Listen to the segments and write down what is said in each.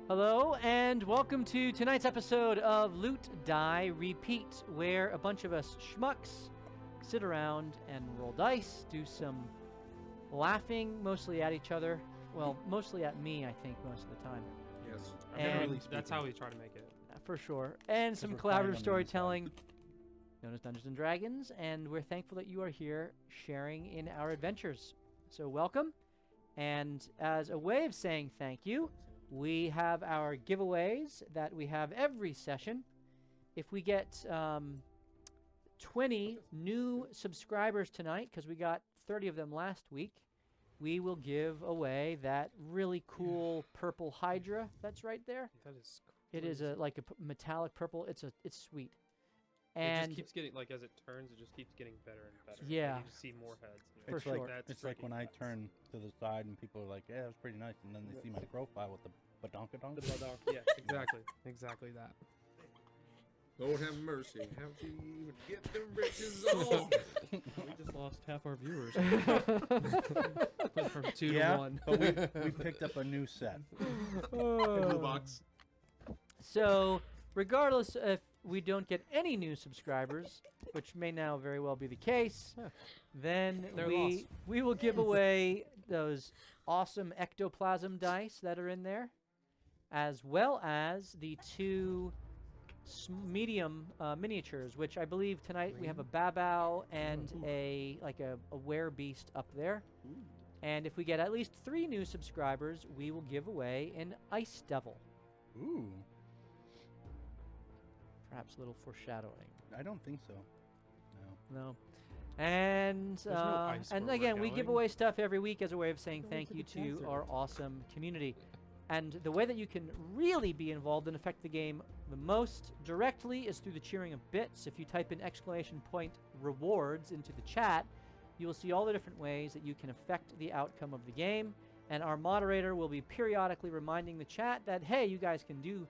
Hello, and welcome to tonight's episode of Loot, Die, Repeat, where a bunch of us schmucks sit around and roll dice, do some laughing, mostly at each other. Well, mostly at me, I think, most of the time. Yes. And that's how we try to make it. For sure. And some collaborative storytelling, known as Dungeons & Dragons, and we're thankful that you are here sharing in our adventures. So welcome, and as a way of saying thank you, we have our giveaways that we have every session. If we get 20 new subscribers tonight, because we got 30 of them last week, we will give away that really cool purple Hydra that's right there. That is crazy. It is like a metallic purple. It's sweet. And it just keeps getting, like, as it turns, it just keeps getting better and better. Yeah. Like, you just see more heads. For sure. It's like when I turn to the side and people are like, yeah, it was pretty nice. And then they see my profile with the badonkadonk. The badonk. Yes, exactly. Exactly that. Lord have mercy. How'd you even get the riches on? We just lost half our viewers. Went from 2 to 1. But we picked up a new set. Blue box. So, regardless if we don't get any new subscribers, which may now very well be the case, then we will give away those awesome ectoplasm dice that are in there, as well as the 2 medium miniatures, which I believe tonight we have a babao and a werebeast up there. And if we get at least 3 new subscribers, we will give away an ice devil. Ooh. Perhaps a little foreshadowing. I don't think so. No. And no ice and where again, we're we going. give away stuff every week as a way of saying thank you to our awesome community. And the way that you can really be involved and affect the game the most directly is through the cheering of bits. If you type in !rewards into the chat, you will see all the different ways that you can affect the outcome of the game. And our moderator will be periodically reminding the chat that, hey, you guys can do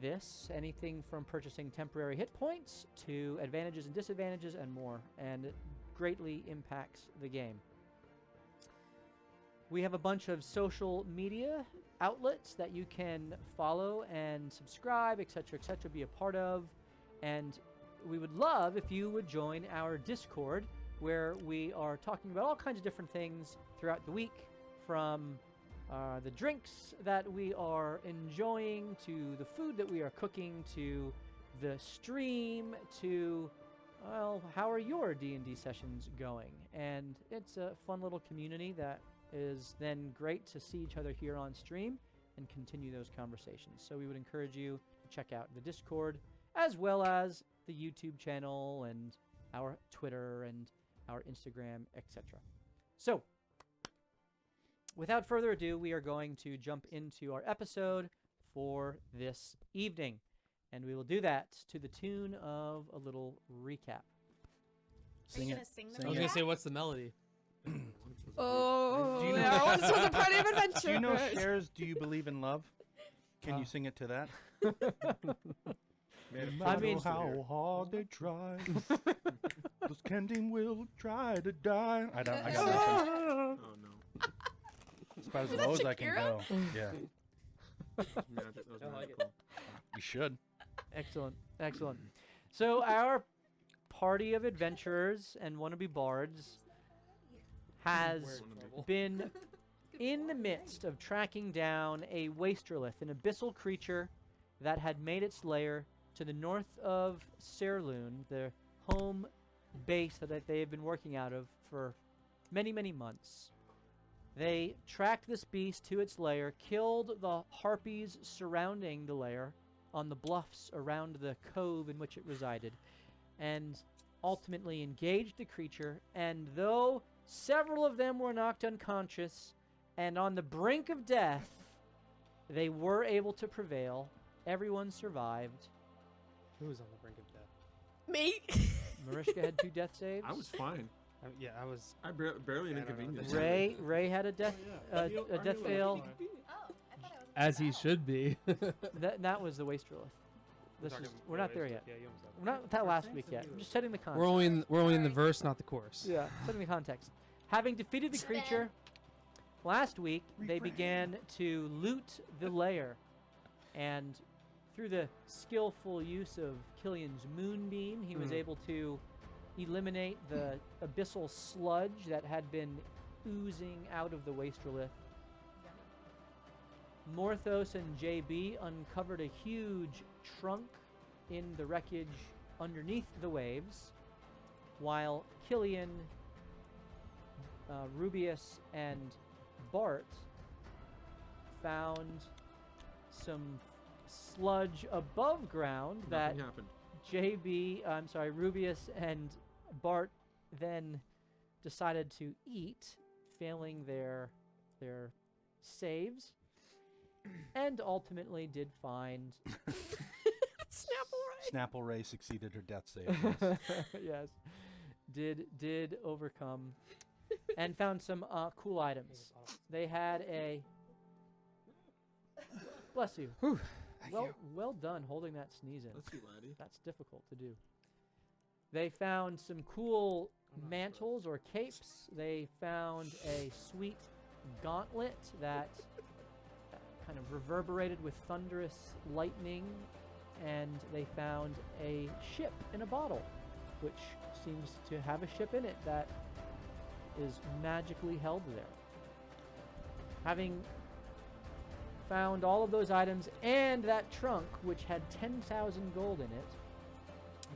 this, anything from purchasing temporary hit points to advantages and disadvantages and more, and it greatly impacts the game. We have a bunch of social media outlets that you can follow and subscribe, etc., be a part of, and we would love if you would join our Discord, where we are talking about all kinds of different things throughout the week, from the drinks that we are enjoying, to the food that we are cooking, to the stream, to, well, how are your D&D sessions going? And it's a fun little community that is then great to see each other here on stream and continue those conversations. So we would encourage you to check out the Discord, as well as the YouTube channel and our Twitter and our Instagram, etc. So, without further ado, we are going to jump into our episode for this evening. And we will do that to the tune of a little recap. Are you going to sing the I was going to say, what's the melody? Oh, Do you know- yeah, this was a party of adventure. Do you know Cher's Do You Believe in Love? Can you sing it to that? I mean, how hard they try. Those Kending will try to die. I got nothing. Oh no. It's about as low as I can go. Yeah. That was I like magical. You should. excellent. So our party of adventurers and wannabe bards has been in the midst of tracking down a wastrelith, an abyssal creature that had made its lair to the north of Saerloon, the home base that they have been working out of for many, many months. They tracked this beast to its lair, killed the harpies surrounding the lair on the bluffs around the cove in which it resided, and ultimately engaged the creature, and though several of them were knocked unconscious and on the brink of death, they were able to prevail. Everyone survived. Who was on the brink of death? Me. Marishka had 2 death saves. I was fine. I was... I barely an I don't know. inconvenience. Ray had a death a death fail. Oh, I thought it was. As he should be. That was the wastrelith. We're not there yet. Yeah, you almost We're not that last week yet. I'm just setting the context. We're only in the verse, not the chorus. Yeah, setting the context. Having defeated the creature, Last week, they Refresh. began to loot the lair, and through the skillful use of Killian's moonbeam, he was able to eliminate the abyssal sludge that had been oozing out of the Wastrelith. Morthos and JB uncovered a huge trunk in the wreckage underneath the waves, while Killian, Rubius, and Bart found some sludge above ground that Nothing happened. Rubius and Bart then decided to eat, failing their saves, and ultimately did find Snapple Ray. Snapple Ray succeeded her death save. Yes. yes, did overcome and found some cool items. They had a bless you. Well done holding that sneeze in. Let's see, laddie. That's difficult to do. They found some cool mantles or capes. They found a sweet gauntlet that kind of reverberated with thunderous lightning, and they found a ship in a bottle, which seems to have a ship in it that is magically held there. Having found all of those items and that trunk, which had 10,000 gold in it,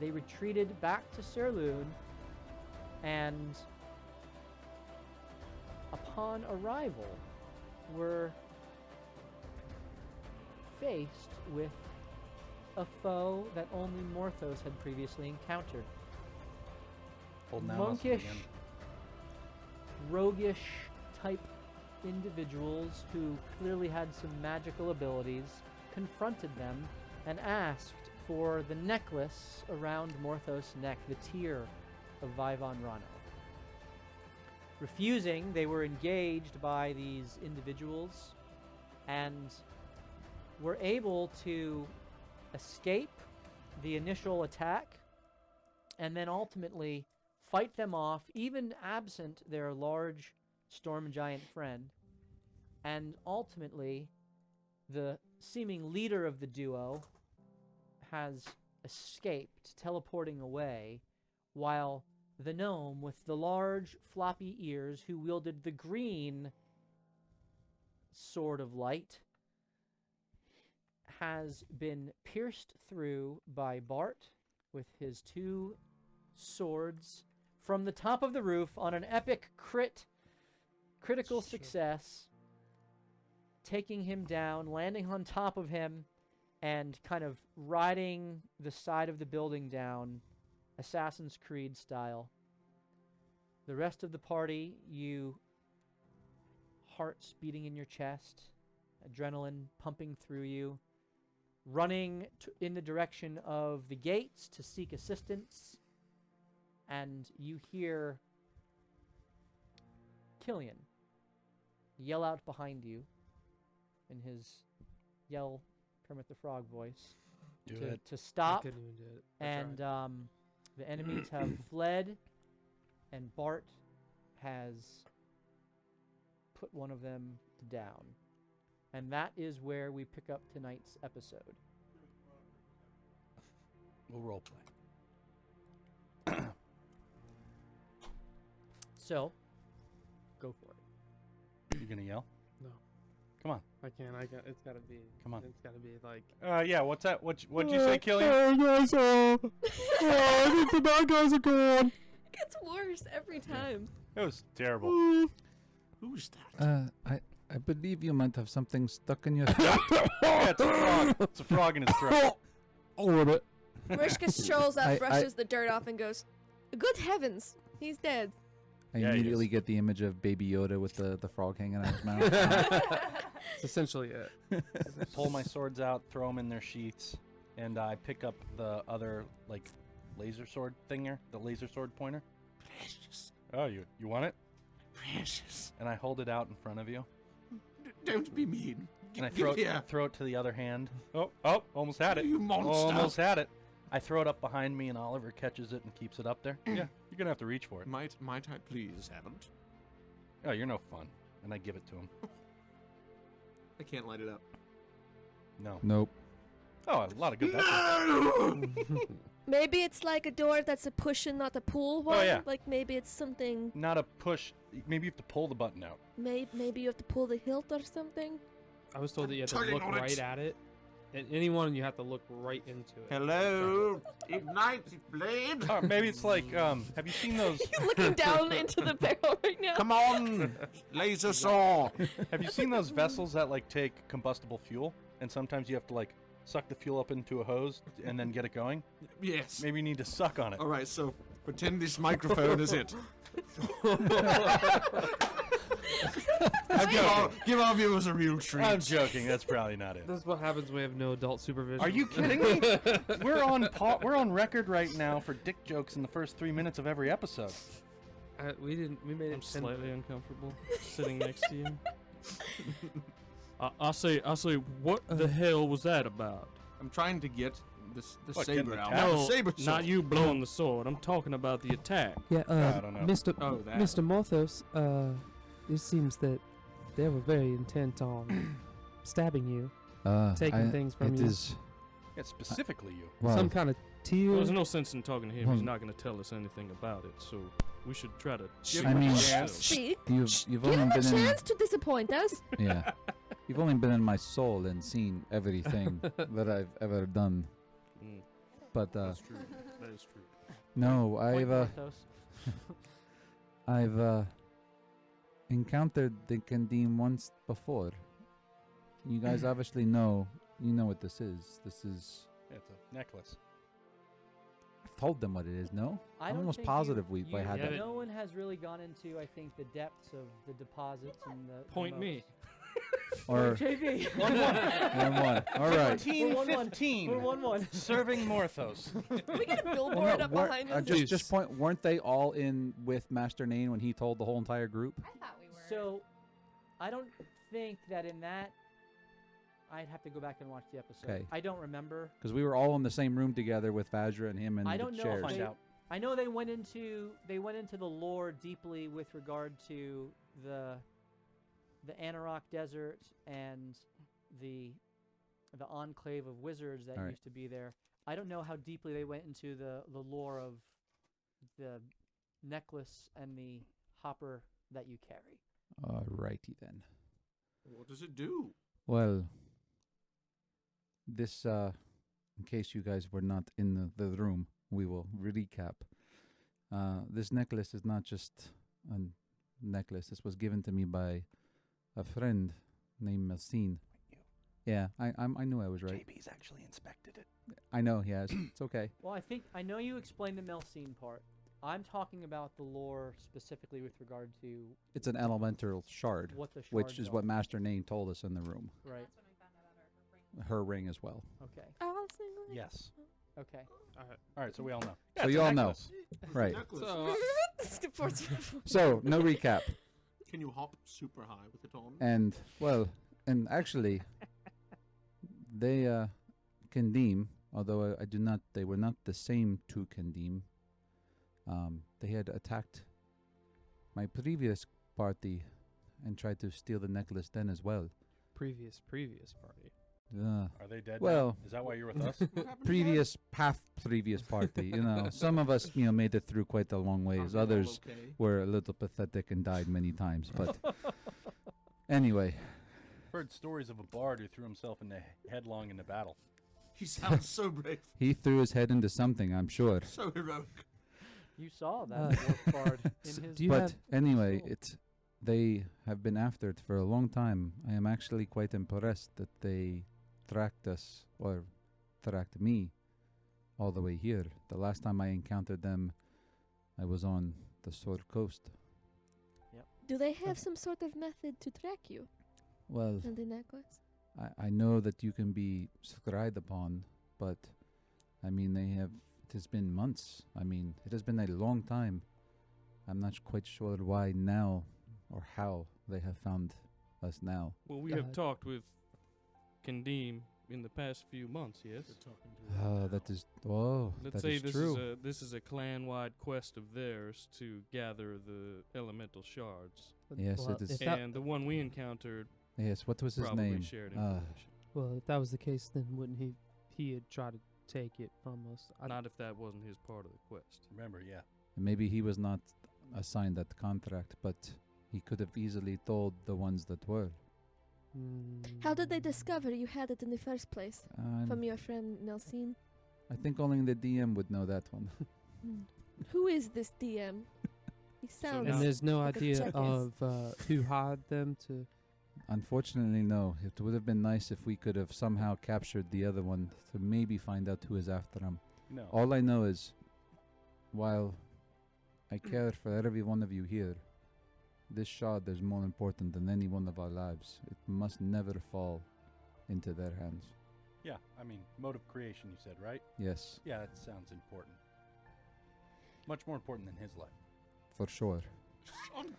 they retreated back to Saerloon, and upon arrival were faced with a foe that only Morthos had previously encountered. Holding that muscle Monkish, again. roguish type individuals who clearly had some magical abilities confronted them and asked for the necklace around Morthos' neck, the tear of Vivon Rano. Refusing, they were engaged by these individuals and were able to escape the initial attack and then ultimately fight them off, even absent their large storm giant friend. And ultimately, the seeming leader of the duo has escaped, teleporting away, while the gnome with the large floppy ears, who wielded the green sword of light, has been pierced through by Bart with his two swords from the top of the roof on an epic critical success, taking him down, landing on top of him, and kind of riding the side of the building down, Assassin's Creed style. The rest of the party, you hearts beating in your chest, adrenaline pumping through you, running in the direction of the gates to seek assistance, and you hear Killian yell out behind you in his yell Kermit the Frog voice to stop, I couldn't even do it. I and tried. the enemies have fled, and Bart has put one of them down. And that is where we pick up tonight's episode. We'll role play. So, go for it. You gonna yell? No. Come on. I can't. It's gotta be. Come on. It's gotta be like. Yeah. What's that? What'd you say, Killian? guys, I think the bad guys are gone. It gets worse every time. It was terrible. Who's that? I believe you might have something stuck in your throat. Yeah, it's a frog. It's a frog in his throat. All of it. Marishka strolls up, I- brushes the dirt off, and goes, "Good heavens, he's dead." I Yeah, he immediately is. get the image of Baby Yoda with the frog hanging out of his mouth. That's essentially it. Pull my swords out, throw them in their sheaths, and I pick up the other laser sword thinger, the laser sword pointer. Precious. Oh, you want it? Precious. And I hold it out in front of you, Don't be mean. and I Give throw it here. throw it to the other hand. Oh, almost had it. You monster. Almost had it. I throw it up behind me, and Oliver catches it and keeps it up there. Yeah, you're gonna have to reach for it. Might I please haven't? Oh, you're no fun. and I give it to him. I can't light it up. No. Nope. Oh, a lot of good vessels. Maybe it's like a door that's a push and not a pull one. yeah. Like maybe it's something. Not a push. Maybe you have to pull the button out. Maybe you have to pull the hilt or something. I was told that you have to Tugging look on it. right at it. And anyone, you have to look right into it. Hello, ignite blade. Or maybe it's like, have you seen those? You're looking down into the barrel right now. Come on, laser saw. Have you seen those vessels that like take combustible fuel, and sometimes you have to like suck the fuel up into a hose and then get it going? Yes. Maybe you need to suck on it. All right, so pretend this microphone is it. Give our viewers a real treat. I'm joking. That's probably not it. That's what happens when we have no adult supervision. Are you kidding me? We're on record right now for dick jokes in the first 3 minutes of every episode. We didn't. We made it. I'm slightly uncomfortable sitting next to you. I say, what the hell was that about? I'm trying to get the What, saber getting out. attacked? The saber Not sword. you blowing the sword. I'm talking about the attack. Yeah, I don't know. Mr. Oh, that. Mr. Morthos, it seems that they were very intent on stabbing you, taking things from it you. is- Yeah, specifically you. well, Some kind of tear. There's no sense in talking to him. He's Well- not going to tell us anything about it. So we should try to. Give I him a mean- chance. Speak. you've Give only him a been in chance to disappoint us. yeah, you've only been in my soul and seen everything that I've ever done. Mm, But that's true. That is true. no, Point I've Porthos. encountered the Kandim once before. You guys obviously know. You know what this is. This is. Yeah, it's a necklace. I've told them what it is. No, I I'm don't almost think positive you, I had Yeah, that. No one has really gone into, I think, the depths of the deposits and the. Point me. Or JV. 1-1. All right. 15-15. We're 1-1. Serving Morthos. We get a Well, billboard no, up weren't- behind us. just point. Weren't they all in with Master Nane when he told the whole entire group? I thought we were. So, I don't think that in that. I'd have to go back and watch the episode. Okay. I don't remember. Because we were all in the same room together with Vajra and him and I the don't know chairs. if Find they, out. I know they went into the lore deeply with regard to the Anarok Desert and the enclave of wizards that Alright. used to be there. I don't know how deeply they went into the lore of the necklace and the hopper that you carry. Righty then. What does it do? Well, this, in case you guys were not in the room, we will recap. This necklace is not just a necklace. This was given to me by a friend named Melcine. Yeah, I knew I was right. JB's actually inspected it. I know he has. It's okay. Well, I know you explained the Melcine part. I'm talking about the lore specifically with regard to It's an elemental shard, what the shards which is are. what Master Nane told us in the room. Right. That's when we found out about her ring. Her ring as well. Okay. All single. Yes. Okay. All right, so we all know. So it's a you all know. necklace. Right. Necklace. So, no recap. Can you hop super high with it on? And, well, and actually, they, Kandim, although they were not the same two Kandim, they had attacked my previous party and tried to steal the necklace then as well. Previous party. Uh, Are they dead Well- now? Is that why you're with us? previous party, you know. Some of us, made it through quite a long ways. Others were a little pathetic and died many times. But anyway, Heard stories of a bard who threw himself headlong into battle. He sounds so brave, he threw his head into something, I'm sure. so heroic. You saw that Uh, dwarf bard in his. do you But have- anyway, soul. they have been after it for a long time. I am actually quite impressed that they tracked us, or tracked me, all the way here. The last time I encountered them, I was on the Sword Coast. Do they have some sort of method to track you Well, and the necklace? I know that you can be scryed upon, but I mean, it has been months. I mean, it has been a long time. I'm not quite sure why now or how they have found us now. Well, we Uh, have talked with Kandim in the past few months. Yes. They're talking to Oh, that is. Oh, Let's that say is this true. is a clan-wide quest of theirs to gather the elemental shards, Yes, well, it is. If that, and the one we encountered Yes, what was his probably name? shared Ah, information. well, if that was the case, then wouldn't he had tried to take it from us? Not if that wasn't his part of the quest. Remember, yeah. maybe he was not assigned that contract, but he could have easily told the ones that were. How did they discover you had it in the first place? From your friend Nelson? I think only the DM would know that one. Who is this DM? He sounds. And there's no like a idea jackass. of who hired them to. Unfortunately, no. It would have been nice if we could have somehow captured the other one to maybe find out who is after him. No. All I know is, while I care for every one of you here, this shard is more important than any one of our lives. It must never fall into their hands. Yeah, I mean, mode of creation, you said, right? Yes, Yeah, that sounds important. Much more important than his life. for sure.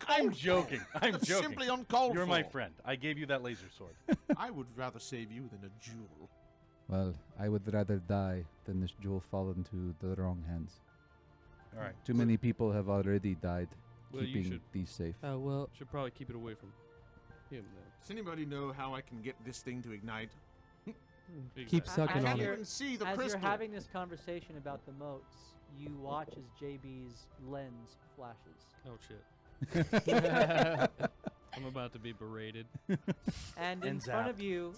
I'm joking. I'm That's joking. simply uncalled You're for. my friend. I gave you that laser sword. I would rather save you than a jewel. Well, I would rather die than this jewel fall into the wrong hands. All right. Too many people have already died Well, you keeping should these safe. Well, should probably keep it away from him then. Does anybody know how I can get this thing to ignite? keep Exactly. sucking I on can't it. hear- even see the As crystal. you're having this conversation about the moats, you watch as JB's lens flashes. Oh shit! I'm about to be berated. And in And front zapped. of you,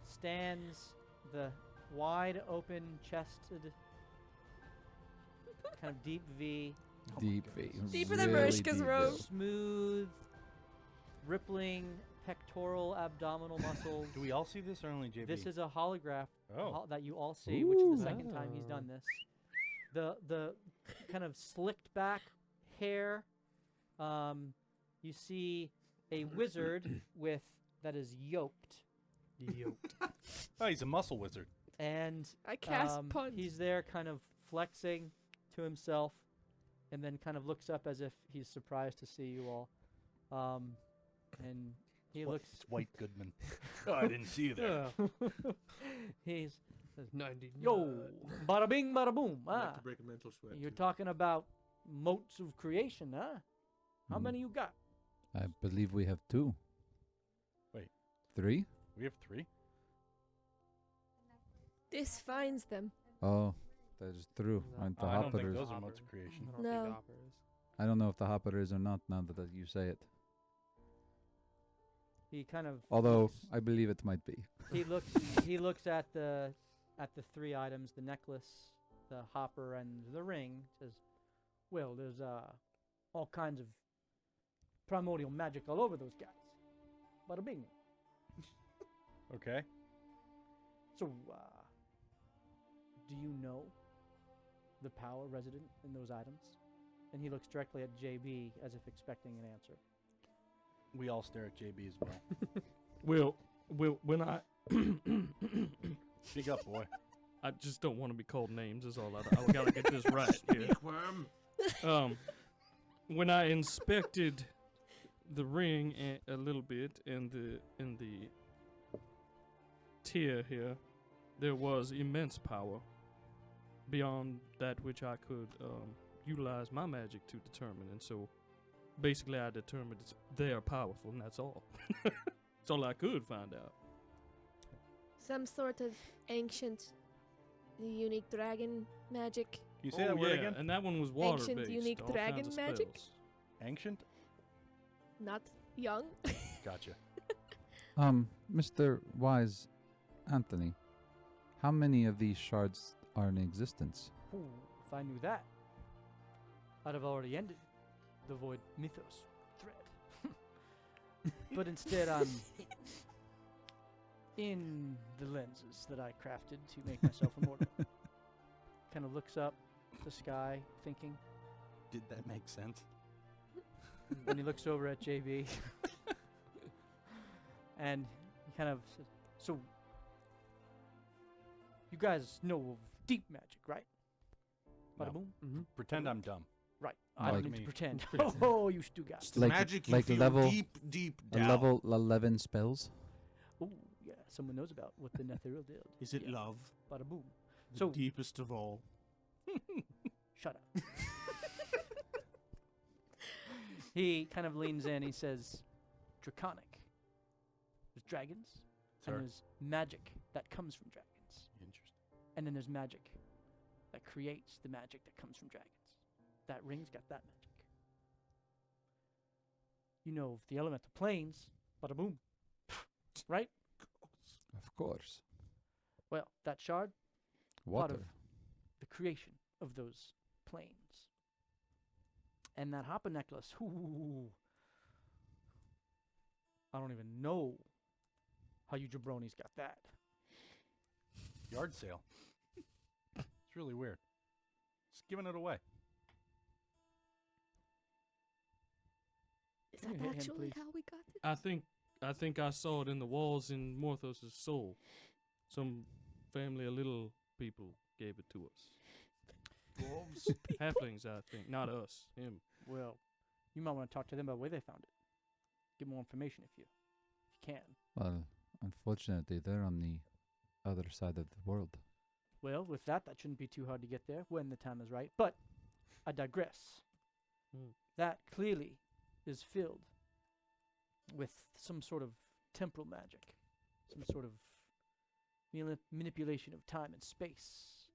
stands the wide open chested, kind of deep V, Deep V. Deeper than really Marishka's deep robe. V. smooth, rippling pectoral abdominal muscles. Do we all see this or only JB? This is a holograph Oh. that you all see, which is the Ooh. second time he's done this. The kind of slicked back hair. You see a wizard that is yoked, Oh, he's a muscle wizard. and I cast punch. he's there, kind of flexing to himself, and then kind of looks up as if he's surprised to see you all. And he What? looks. It's White Goodman. Oh, I didn't see you there. He's 90. yo, bada bing, bada boom. I'd like Ah, to break a mental sweat. you're too. talking about motes of creation, huh? How Hmm. many you got? I believe we have 2. Wait. 3? We have 3? This finds them. Oh, that is true. No. And the Oh, I don't hopper think is. those are modes of creation. I don't No. think Hopper is. I don't know if the hopper is or not now that you say it. He kind of. Although looks- I believe it might be. he looks. He looks at the 3 items: the necklace, the hopper, and the ring. Says, "Well, there's all kinds of primordial magic all over those guys. Bada bing. Okay. So, do you know the power resident in those items?" And he looks directly at JB as if expecting an answer. We all stare at JB as well. When I Speak up, boy. I just don't want to be called names. Is all. I gotta get this right here. Worm. When I inspected the ring a little bit in the tier here, there was immense power beyond that which I could utilize my magic to determine, and so basically I determined they are powerful, and that's all. That's all I could find out. Some sort of ancient, unique dragon magic. Can you say that word again? And that one was water Ancient based. unique all dragon kinds of magic? spells. Ancient? Not young. Gotcha. Mr. Wise Anthony, how many of these shards are in existence? Ooh, if I knew that, I'd have already ended the Void Mythos thread. But instead, I'm in the lenses that I crafted to make myself immortal. Kind of looks up the sky, thinking. Did that make sense? Then he looks over at JB. And he kind of says, "So, you guys know of deep magic, right?" Bada No. boom. Mm-hmm. Pretend I'm dumb. Right. I Like don't need to me. pretend. Oh, you still got It's it. the Like- magic you like feel level- deep, deep A down. level 11 spells. Oh, yeah. Someone knows about what the Netheril did. Is it Yeah. love? Bada boom. The So- deepest of all. Shut up. He kind of leans in. He says, "Draconic. There's dragons, Sir. and there's magic that comes from dragons, Interesting. and then there's magic that creates the magic that comes from dragons. That ring's got that magic. You know of the elemental planes, bada boom, right? Of course. Well, that shard, Water. of the creation of those planes, and that hopper necklace. Ooh, I don't even know how you jabronis got that. Yard sale. It's really weird. Just giving it away. Is Can you that hit him, actually please? how we got it? I think I saw it in the walls in Morthos' soul. Some family of little people gave it to us. Dwarves? Halflings, I think. Not us. Him. Well, you might want to talk to them about where they found it. Get more information if you can. Well, unfortunately, they're on the other side of the world. Well, with that shouldn't be too hard to get there when the time is right. But I digress. Hmm. That clearly is filled with some sort of temporal magic, some sort of manipulation of time and space.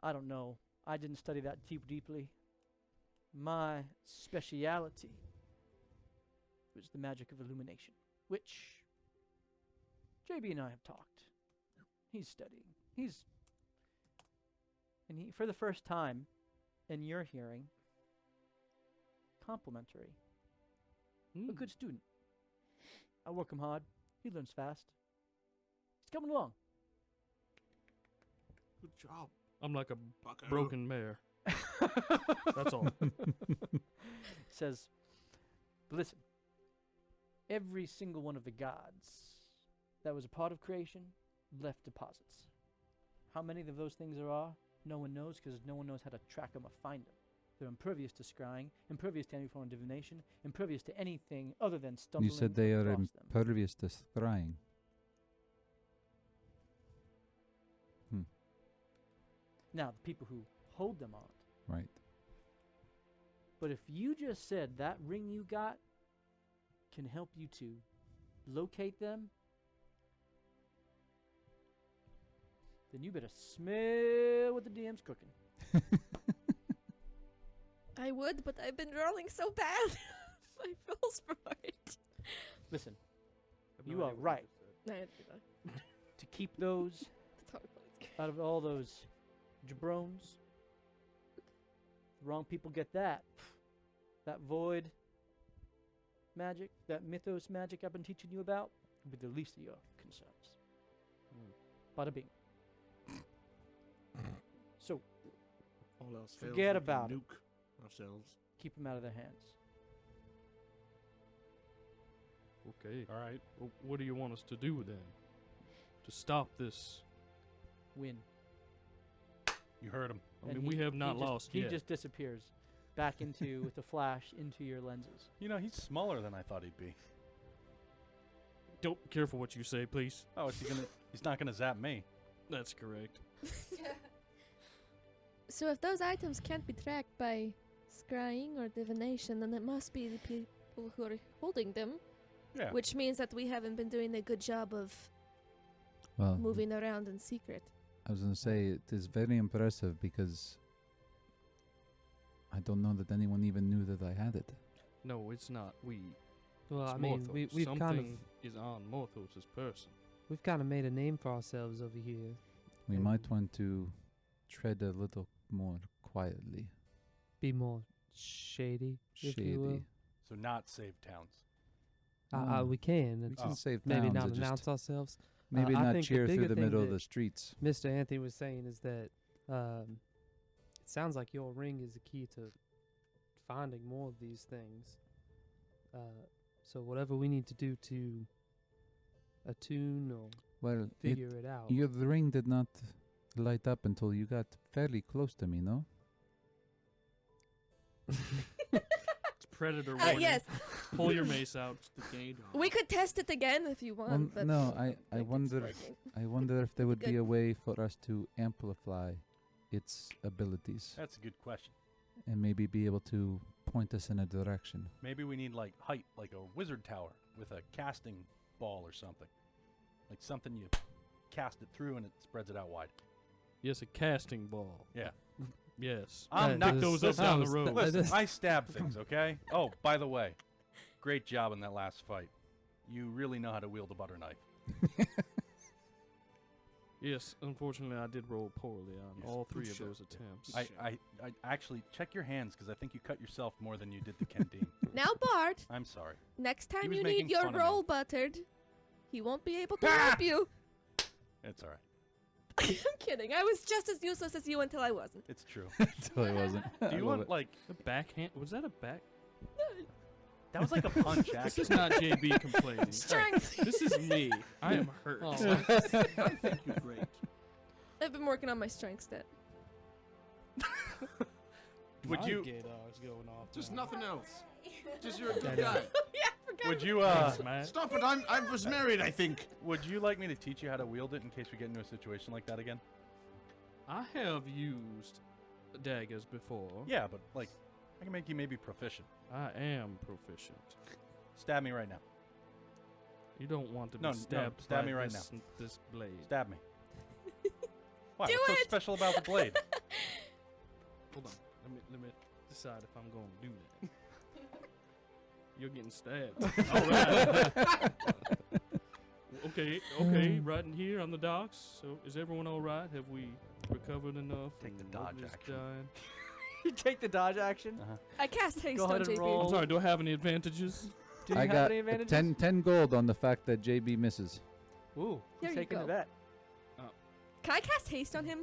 I don't know. I didn't study that deeply. My speciality was the magic of illumination, which JB and I have talked. He's studying. And he, for the first time in your hearing, complimentary. A good student. I work him hard. He learns fast. He's coming along. Good job. I'm like a Bucko. broken mare. That's all. Says, listen, every single one of the gods that was a part of creation left deposits. How many of those things there are, no one knows, because no one knows how to track them or find them. They're impervious to scrying, impervious to any form of divination, impervious to anything other than stumbling You said they are across them. impervious to scrying. Now, the people who hold them aren't. Right. But if you just said that ring you got can help you to locate them, then you better smell what the DM's cooking. I would, but I've been rolling so bad. My rolls for it. Listen, I've no you are idea what right just said. No, I didn't. to keep those That's how it plays. out of all those jabrones. The wrong people get that. That void magic, that mythos magic I've been teaching you about, will be the least of your concerns. Bada bing. So, All else fails, Forget we can about it. nuke ourselves. keep them out of their hands. Okay. All right. Well, what do you want us to do then? To stop this? Win. You heard him. I And mean, we he- have he not just- lost He yet. just disappears back into, with a flash, into your lenses. You know, he's smaller than I thought he'd be. Don't careful what you say, please. Oh, he's not gonna zap me. That's correct. So if those items can't be tracked by scrying or divination, then it must be the people who are holding them. Yeah. Which means that we haven't been doing a good job of Well, moving around in secret. I was going to say, it is very impressive because I don't know that anyone even knew that I had it. No, it's not we. Well, It's I mean, Morthos. we've Something kind of is on Morthos' person. we've kind of made a name for ourselves over here. We And might want to tread a little more quietly. be more shady, if you will. Shady. So not save towns. No. We can. We It's can save maybe towns, not it just announce ourselves. maybe I not think the cheer through bigger the thing middle of that- the streets. Mr. Anthony was saying is that it sounds like your ring is the key to finding more of these things. So whatever we need to do to attune or Well, figure it out. your ring did not light up until you got fairly close to me, no? It's predator warning. Yes, Pull your mace out. The gate. we could test it again if you want. But no, I I think it's wonder. working. I wonder if there would be Good. a way for us to amplify its abilities That's a good question. and maybe be able to point us in a direction. Maybe we need like height, like a wizard tower with a casting ball or something. Like something you cast it through and it spreads it out wide. Yes, a casting ball. Yeah. Yes. I'm Pick not- those up down the sounds- road. Listen, I stab things, okay? Oh, by the way, great job in that last fight. You really know how to wield a butter knife. Yes, unfortunately, I did roll poorly on Yes. all three Good of shot. those attempts. I actually check your hands because I think you cut yourself more than you did the Kendine. Now, Bart, I'm sorry. next time was you making need your fun of me. roll buttered, he won't be able to Ah! help you. It's all right. I'm kidding. I was just as useless as you until I wasn't. It's true. Until I wasn't. Do you want like A backhand? Was that a back? that was like a punch? This Actually, is not JB complaining. Strength. This is me. I am hurt. I think you're great. I've been working on my strength stat. Would My you- gay dog's going off? Just now. nothing else. Just you're a Yeah, good yeah. guy. would you Thanks, Matt. Stop it! I was married, I think. would you like me to teach you how to wield it in case we get into a situation like that again? I have used daggers before. Yeah, but like I can make you maybe proficient. I am proficient. Stab me right now. You don't want to be No, no, stabbed stab by me right this blade. Stab me. Why? Do What's so it! special about the blade? Hold on. Let me decide if I'm going to do that. You're getting stabbed. All right. Okay, right in here on the docks. So is everyone all right? Have we recovered enough? Take the and dodge nobody's action. dying? You take the dodge action. Uh-huh. I cast haste Go on ahead and JP. roll. I'm sorry, do I have any advantages? Do you I have got any advantages? 10 gold on the fact that JB misses. Ooh, There he's you taking go. the bet. Can I cast haste on him?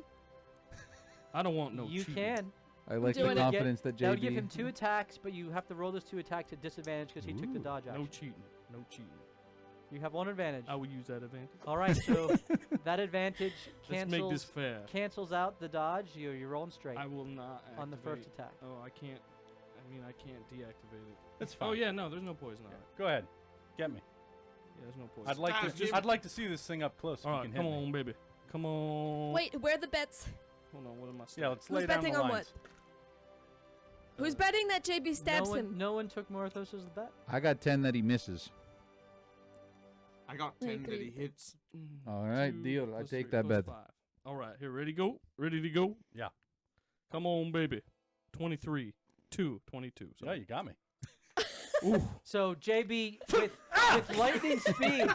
I don't want no you cheating. can. I like doing the it. confidence that That would give JB. him 2 attacks, but you have to roll those 2 attacks at disadvantage because he took the Ooh. dodge action. No cheating. No cheating. You have 1 advantage. I will use that advantage. All right, so that advantage Let's make this cancels fair. cancels out the dodge. You're rolling straight I will not on the first activate- attack. Oh, I can't. I mean, I can't deactivate it. It's fine. Oh yeah, no, there's no poison on it. Go ahead. Get me. Yeah, there's no poison. I'd like Guys, to. just- I'd like to see this thing up close. If All you right, can come hit me. on, baby. Come on. Wait, where are the bets? Hold on. What am I saying? Yeah, let's Who's lay down the betting on lines. Who's betting that JB stabs no one, him? No one took Morthos' bet. I got 10 that he misses. I got I 10 that he agree. hits. All right, 2 deal. I plus take 3 that plus bet. 5. All right, here, ready, go. Ready to go. Yeah. Come on, baby. 23, 2, 22. Yeah, you got me. Ooh. So JB with lightning speed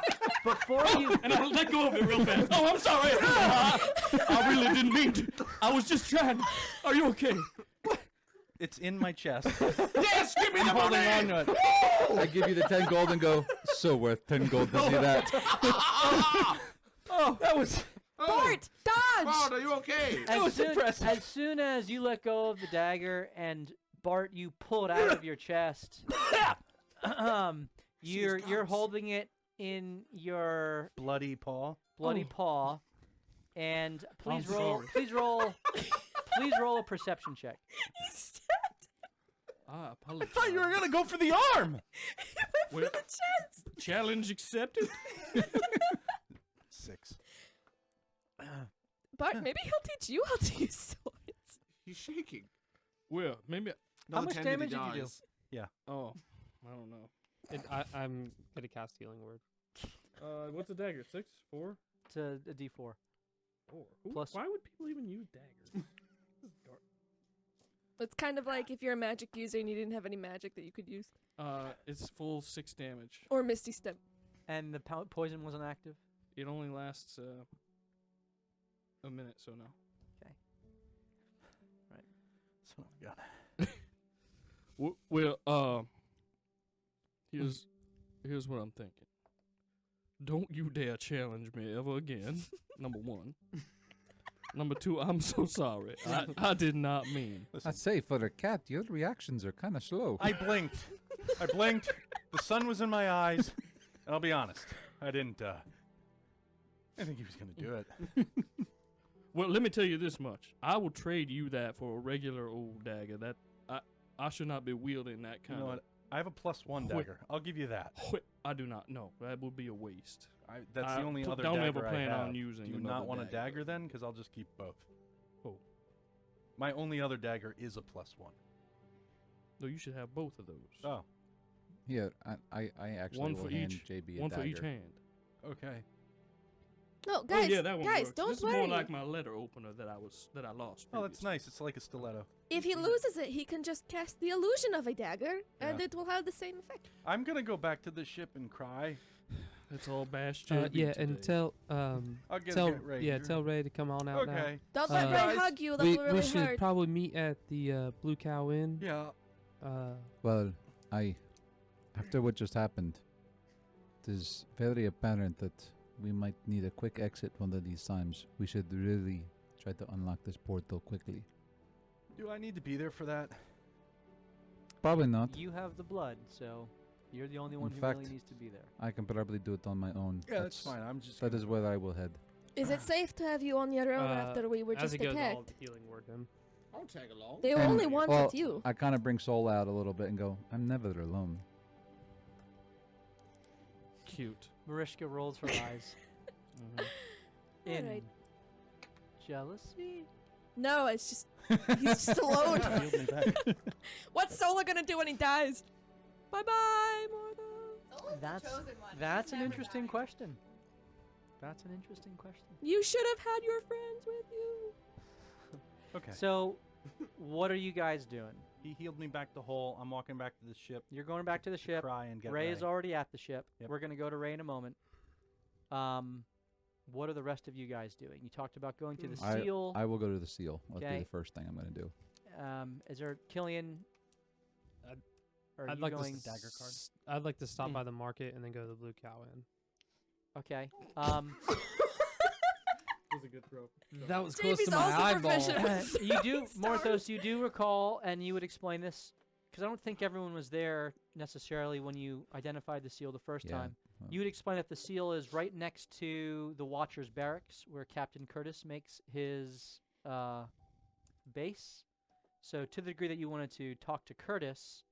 before you And I let go of it real fast. Oh, I'm sorry. I really didn't mean to. I was just trying. Are you okay? It's in my chest. Yes, give me I'm the holding money! on to it. I give you the 10 gold and go, so worth 10 gold to see that. Oh, that was. Bart, dodge! Bart, are you okay? as soon as you let go of the dagger and Bart, you pull it out of your chest. You're guns. holding it in your bloody paw. bloody paw, and please I'm roll. sorry. Please roll a perception check. I apologize. I thought you were gonna go for the arm. Well, challenge accepted. 6. Bart, maybe he'll teach you how to use swords. He's shaking. Well, maybe. How Another much 10 that he damage did you do? dies. Oh, I don't know. I'm gonna cast healing word. What's a dagger? 6, 4, It's a D4. 4. Plus- Why would people even use daggers? It's kind of like if you're a magic user and you didn't have any magic that you could use. It's full 6 damage. Or Misty Step. And the poison wasn't active. It only lasts a minute, so no. Son of a gun. Well, here's what I'm thinking. Don't you dare challenge me ever again. Number 1. Number 2, I'm so sorry. I did not mean. I'd say for a cat, your reactions are kind of slow. I blinked. The sun was in my eyes. And I'll be honest. I didn't. I think he was gonna do it. Well, let me tell you this much. I will trade you that for a regular old dagger. That I should not be wielding that You kind know of. what? I have a +1 dagger. I'll give you that. I do not know. That would be a waste. That's the only other don't dagger ever plan I have. on using. Do you another not want a dagger. dagger then? Because I'll just keep both. Oh. My only other dagger is a +1. No, you should have both of those. Oh, Here, I actually One will for hand each- JB a One dagger. for each hand. okay. No, guys, oh yeah, that one guys, works. don't This worry. is more like my letter opener that I lost. Oh, that's previously. nice. It's like a stiletto. If he loses it, he can just cast the illusion of a dagger, and Yeah. it will have the same effect. I'm gonna go back to the ship and cry. It's all bash Yeah, JB and today. tell I'll tell Ray yeah here. tell Ray to come on out now. Okay. Don't let Ray Guys, hug you. That we will really should hurt. probably meet at the Blue Cow Inn. Yeah. Well, after what just happened, it is very apparent that we might need a quick exit one of these times. We should really try to unlock this portal quickly. Do I need to be there for that? Probably not. You have the blood, so you're the only one In who fact, really needs to be there. I can probably do it on my own. Yeah, that's fine. I'm just. That is where I will head. Is it safe to have you on your own after we were as just he goes, I'll attacked? healing word him. I'll tag along. They And- only wanted well, you. I kind of bring Soul out a little bit and go, I'm never alone. Cute. Marishka rolls her eyes in Alright. jealousy. No, it's just he's just alone. Healed me back. What's Sola gonna do when he dies? Bye bye, Mortal. That's an interesting question. That's an interesting question. You should have had your friends with you. Okay. So, what are you guys doing? He healed me back to whole. I'm walking back to the ship. You're going back to the ship. Cry and get Ray Ray. is already at the ship. Yep. We're going to go to Ray in a moment. What are the rest of you guys doing? You talked about going to the seal. I will go to the seal. That'll be Okay. the first thing I'm going to do. Is there Killian? Are I'd you like going? to I'd like to stop by the market and then go to the Blue Cow Inn. Okay. Was a good throw. That was JB's close to my also eyeball. proficient. You do, Stars. Morthos, you do recall, and you would explain this, because I don't think everyone was there necessarily when you identified the seal the first Yeah, time. well. You would explain that the seal is right next to the Watcher's Barracks, where Captain Curtis makes his base. So to the degree that you wanted to talk to Curtis,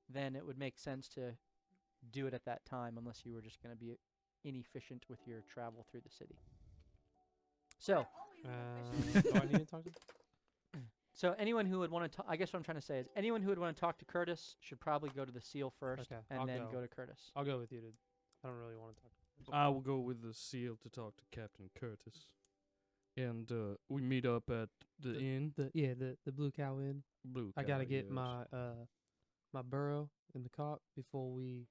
then it would make sense to do it at that time, unless you were just going to be inefficient with your travel through the city. So, Do I need to talk to so anyone who would want to, I guess what I'm trying to say is, anyone who would want to talk to Curtis should probably go to the seal first, Okay, and I'll then go. go to Curtis. I'll go with you, dude. I don't really want to talk to I will go with the seal to talk to Captain Curtis, and we meet up at the inn. the Blue Cow Inn. Blue. I gotta Cow, get yes. my burrow in the cart before we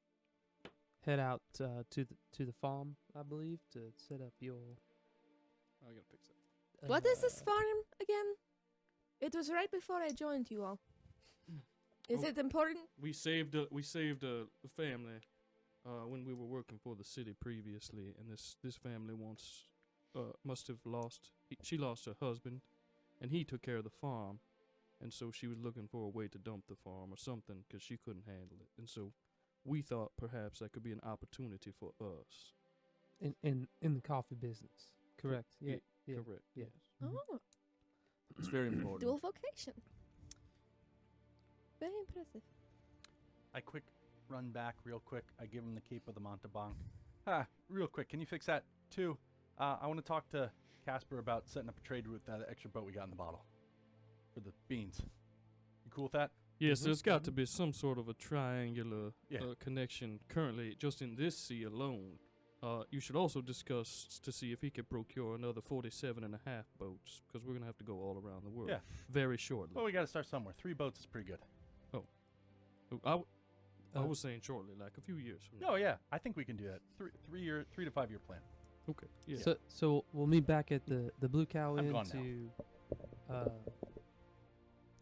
head out to the farm, I believe, to set up your. I gotta fix that. What is this farm again? It was right before I joined you all. Is Oh. it important? We saved a family when we were working for the city previously, and this family once must have lost. She lost her husband, and he took care of the farm, and so she was looking for a way to dump the farm or something because she couldn't handle it, and so we thought perhaps that could be an opportunity for us. in the coffee business. Correct. Yeah. Yeah. Correct. Yeah. Yes. Oh, It's very important. dual vocation. Very impressive. I quick run back real quick. I give him the Cape of the Montebank. Real quick. Can you fix that too? I want to talk to Casper about setting up a trade with that extra boat we got in the bottle for the beans. You cool with that? Yes, there's got to be some sort of a triangular Yeah. connection currently just in this sea alone. You should also discuss to see if he could procure another 47 and a half boats, because we're going to have to go all around the world Yeah. very shortly. Well, we got to start somewhere. 3 boats is pretty good. I was saying shortly, like a few years from now. Oh yeah, I think we can do that. 3 to 5 year plan. Okay, yeah. So we'll meet back at the Blue Cow I'm Inn gone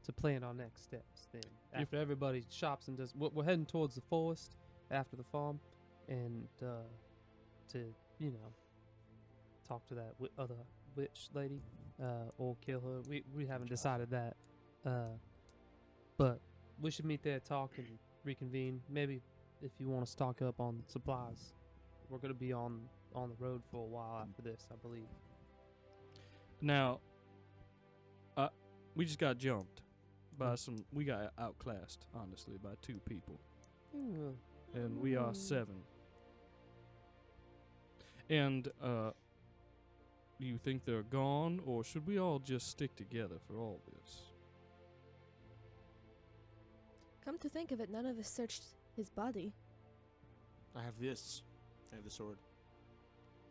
to plan our next steps. Then after everybody shops and does, we're heading towards the forest after the farm, and to talk to that other witch lady or kill her. We haven't decided that, but we should meet there, talk, and reconvene. Maybe if you want to stock up on supplies, we're gonna be on the road for a while after this, I believe. Now, we just got jumped by some. We got outclassed, honestly, by 2 people, Mm. and we are 7. And do you think they're gone, or should we all just stick together for all this? Come to think of it, none of us searched his body. I have this. I have the sword.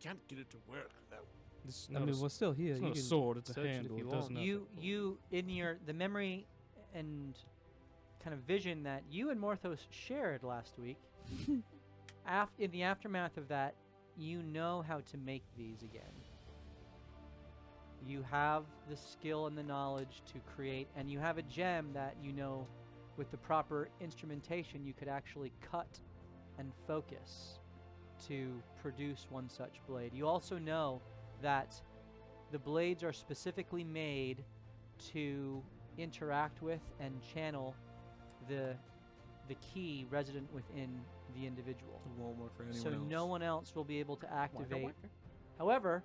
Can't get it to work without. This is I not mean, a, we're still here. it's You not a can sword; it's a search it if handle. you It does want. nothing. You in the memory and kind of vision that you and Morthos shared last week. In the aftermath of that, you know how to make these again. You have the skill and the knowledge to create, and you have a gem that you know, with the proper instrumentation, you could actually cut and focus to produce one such blade. You also know that the blades are specifically made to interact with and channel the key resident within the individual. It won't work for anyone So else. no one else will be able to activate. However,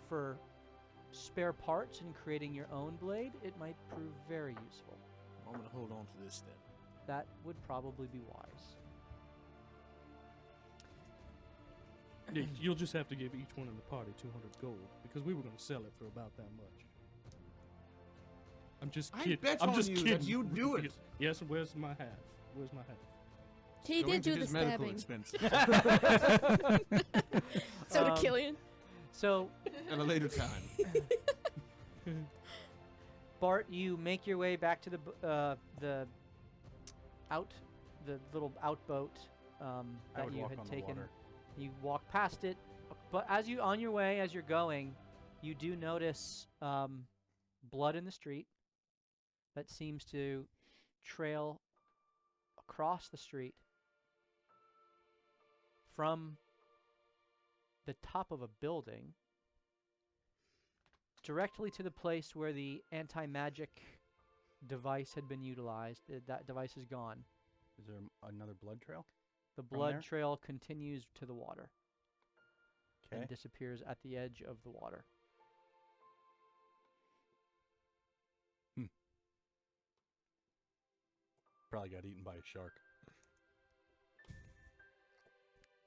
for spare parts and creating your own blade, it might prove very useful. I'm gonna hold on to this then. That would probably be wise. Yeah, you'll just have to give each one in the party 200 gold because we were going to sell it for about that much. I'm just I kidding. bet I'm on just you kidding. that you'd do it. Yes, where's my half? Where's my half? He Going did to do the his medical stabbing. expenses So did Um, Killian. So, at a later time. Bart, you make your way back to the little outboat I that would you walk had on the taken. water. You walk past it, but as you're going, you do notice blood in the street that seems to trail across the street from the top of a building directly to the place where the anti-magic device had been utilized. That device is gone. Is there another blood trail? The From blood there? trail continues to the water Okay. and disappears at the edge of the water. Probably got eaten by a shark.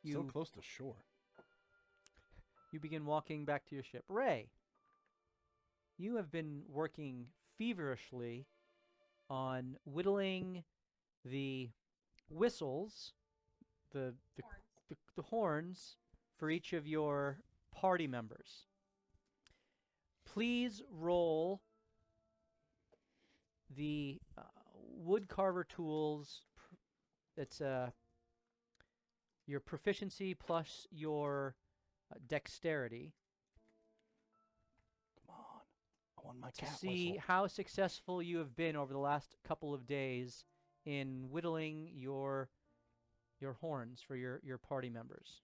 So You close to shore. you begin walking back to your ship. Ray, you have been working feverishly on whittling the whistles, the horns for each of your party members. Please roll the wood carver tools. It's your proficiency plus your dexterity Come on. I want my to cat see whistle. how successful you have been over the last couple of days in whittling your horns for your party members.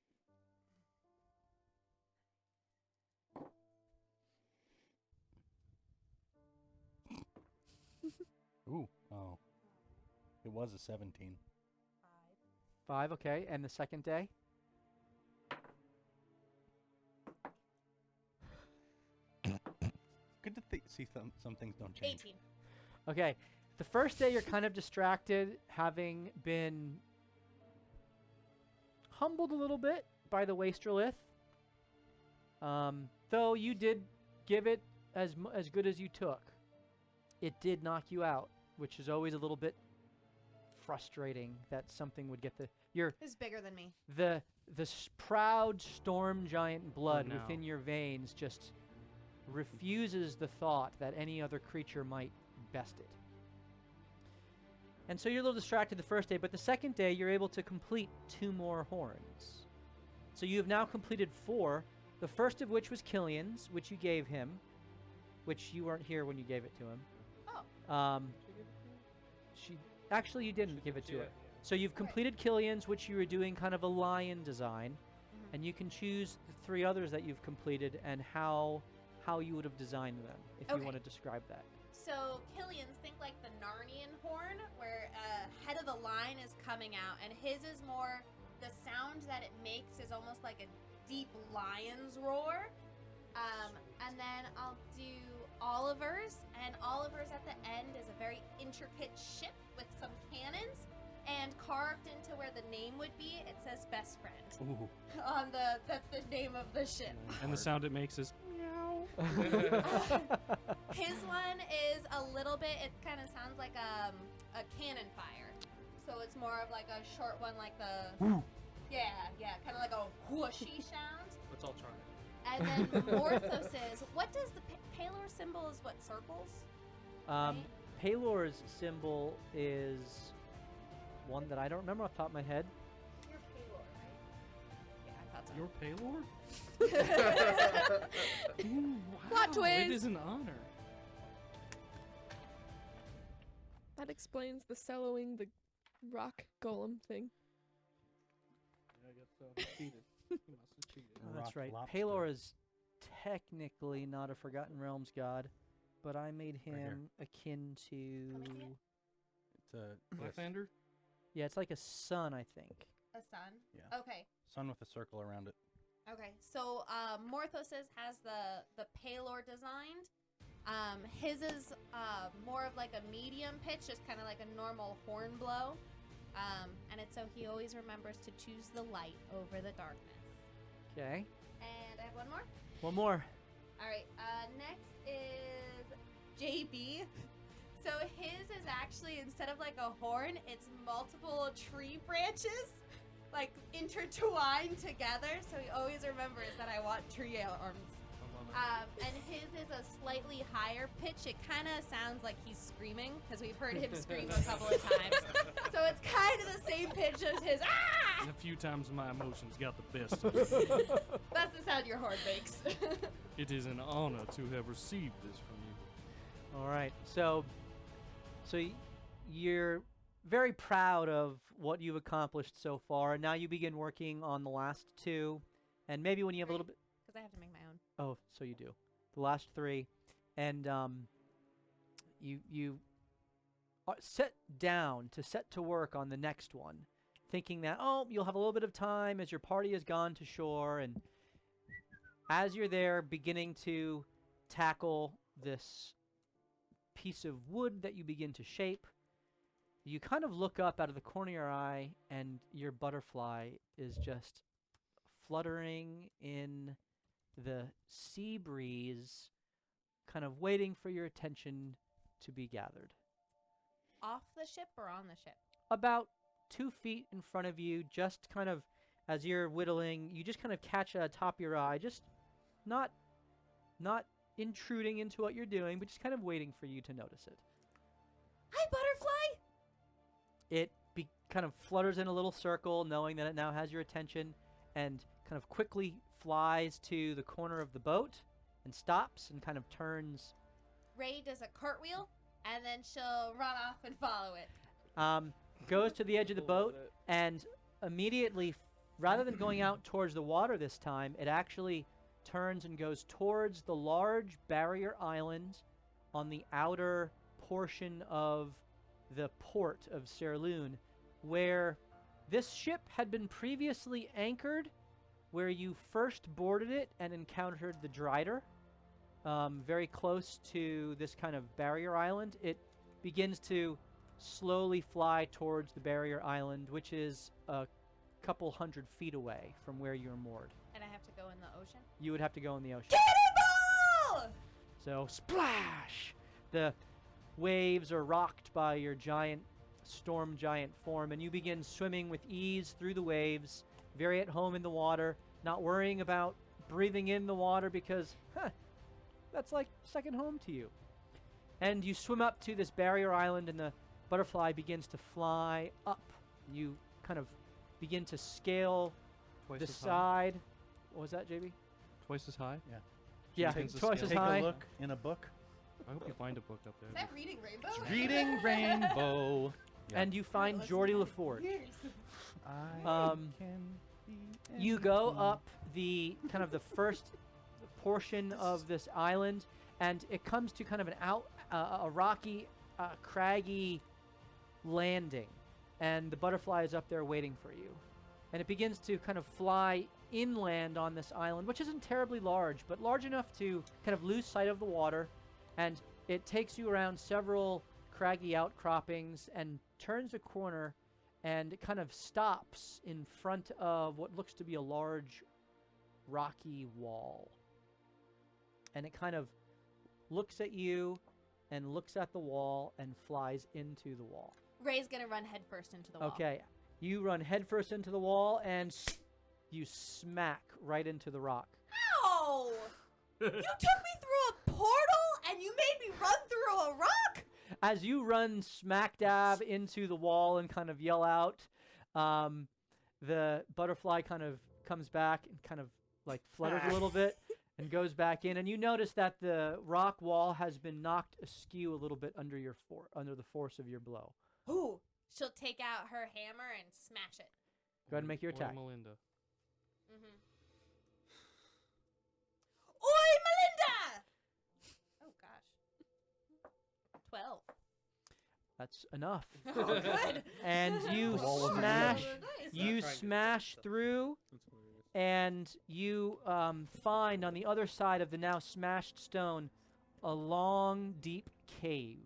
Ooh. Oh. It was a 17. 5, okay. And the second day? Good to see some things don't change. 18. Okay. The first day you're kind of distracted, having been humbled a little bit by the Wastrelith. Though you did give it as good as you took. It did knock you out, which is always a little bit frustrating that something would get Who's bigger than me? the proud storm giant blood now. within your veins just refuses the thought that any other creature might best it. And so you're a little distracted the first day, but the second day you're able to complete 2 more horns. So you have now completed 4, the first of which was Killian's, which you gave him, which you weren't here when you gave it to him. Oh. Actually, you didn't give it to her. So you've completed Killian's, which you were doing kind of a lion design, Mhm. and you can choose the 3 others that you've completed and how you would have designed them, if you Okay. want to describe that. So Killian's, think like the Narnian horn, where head of the line is coming out, and his is more, the sound that it makes is almost like a deep lion's roar. And then I'll do Oliver's, and Oliver's at the end is a very intricate ship with some cannons, and carved into where the name would be, it says best friend. Ooh. That's the name of the ship. And the sound it makes is meow. His one is a little bit, it kind of sounds like a cannon fire. So it's more of like a short one, like the, yeah, kind of like a whooshy sound. Let's all try it. And then Morthos's, what does the Palor symbol is what, circles? Right? Palor's symbol is one that I don't remember off the top of my head. You're Palor, right? Yeah, I thought so. Your Paylord? Ooh, wow. Plot twist! It is an honor. That explains the soloing the rock golem thing. I guess so. He cheated. He must have cheated. Oh, that's Rock right. lobster. Palor is technically not a Forgotten Realms god, but I made Right here. him akin to. Let me see it. It's a Lysander? Yeah, it's like a sun, I think. A sun? Yeah. Okay. sun with a circle around it. Okay, so Morthos's has the Palor designed. His is more of like a medium pitch, just kind of like a normal horn blow. And it's so he always remembers to choose the light over the darkness. Okay. And I have one more. One more. All right. Next is JB. So his is actually, instead of like a horn, it's multiple tree branches, like intertwined together. So he always remembers that I want tree arms. And his is a slightly higher pitch. It kind of sounds like he's screaming because we've heard him scream a couple of times. So it's kind of the same pitch as his. Ah! And a few times my emotions got the best of me. That's the sound your horn makes. It is an honor to have received this from you. All right. So you're very proud of what you've accomplished so far, and now you begin working on the last two, and maybe when you have a little bit. Because I have to make my own. Oh, so you do. The last three, and you are set to work on the next one, thinking that you'll have a little bit of time as your party has gone to shore, and as you're there beginning to tackle this piece of wood that you begin to shape, you kind of look up out of the corner of your eye, and your butterfly is just fluttering in the sea breeze, kind of waiting for your attention to be gathered. Off the ship or on the ship? About 2 feet in front of you, just kind of as you're whittling, you just kind of catch at the top of your eye, just not intruding into what you're doing, but just kind of waiting for you to notice it. Hi, butterfly! It kind of flutters in a little circle, knowing that it now has your attention, and kind of quickly flies to the corner of the boat and stops and kind of turns. Ray does a cartwheel, and then she'll run off and follow it. Goes to the edge of the boat, and immediately, rather than going out towards the water this time, it actually turns and goes towards the large barrier island on the outer portion of the port of Saerloon, where this ship had been previously anchored, where you first boarded it and encountered the Drider, very close to this kind of barrier island. It begins to slowly fly towards the barrier island, which is a couple 100 feet away from where you're moored. And I have to go in the ocean? You would have to go in the ocean. Cannonball! So, splash! The waves are rocked by your storm giant form, and you begin swimming with ease through the waves, very at home in the water, not worrying about breathing in the water because, that's like second home to you. And you swim up to this barrier island, and the butterfly begins to fly up. You kind of begin to scale Twice the as high. side. What was that, JB? Twice as high? Yeah, begins to twice scale. as Take high. a look in a book. I hope you find a book up Is there. that Reading Rainbow? Reading Rainbow. And you find Listen Geordie to LaForge. years. You go up the kind of the first portion of this island, and it comes to kind of a rocky, craggy landing, and the butterfly is up there waiting for you, and it begins to kind of fly inland on this island, which isn't terribly large, but large enough to kind of lose sight of the water, And it takes you around several craggy outcroppings and turns a corner, and it kind of stops in front of what looks to be a large rocky wall. And it kind of looks at you and looks at the wall and flies into the wall. Ray's gonna run headfirst into the wall. Okay, you run headfirst into the wall and you smack right into the rock. Ow! You took me through a portal and you made me run through a rock? As you run smack dab into the wall and kind of yell out, the butterfly kind of comes back and kind of like flutters a little bit and goes back in. And you notice that the rock wall has been knocked askew a little bit under under the force of your blow. Ooh, she'll take out her hammer and smash it. Go ahead and make your Oi, attack. Melinda. Mm-hmm. Oi, Melinda! Oh, gosh. 12. That's enough. Oh, good. And you The wall wasn't smash, Nice. you smash through, That's what it is. and you find on the other side of the now smashed stone a long, deep cave,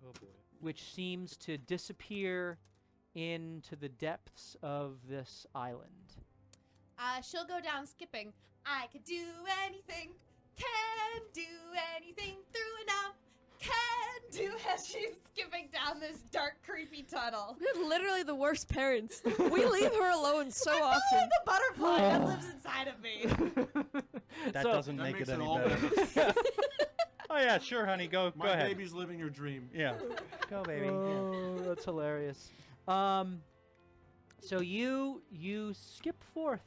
Oh boy. which seems to disappear into the depths of this island. She'll go down skipping. I could do anything, can do anything through and out, can do as she's skipping down this dark, creepy tunnel. We're literally the worst parents. We leave her alone so I feel often. like a butterfly that lives inside of me. That So- doesn't That make makes it it any all better. Oh yeah, sure, honey. Go My ahead. baby's living your dream. Yeah. Go, baby. Oh, that's hilarious. So you skip forth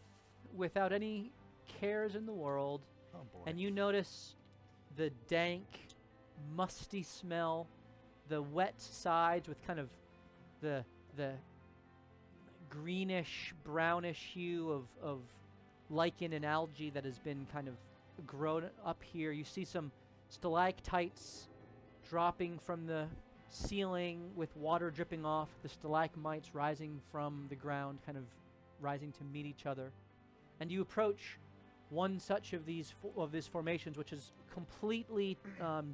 without any cares in the world, Oh boy. and you notice the dank, musty smell, the wet sides with kind of the greenish, brownish hue of lichen and algae that has been kind of grown up here. You see some stalactites dropping from the ceiling with water dripping off, the stalagmites rising from the ground, kind of rising to meet each other. And you approach one such of these formations, which is completely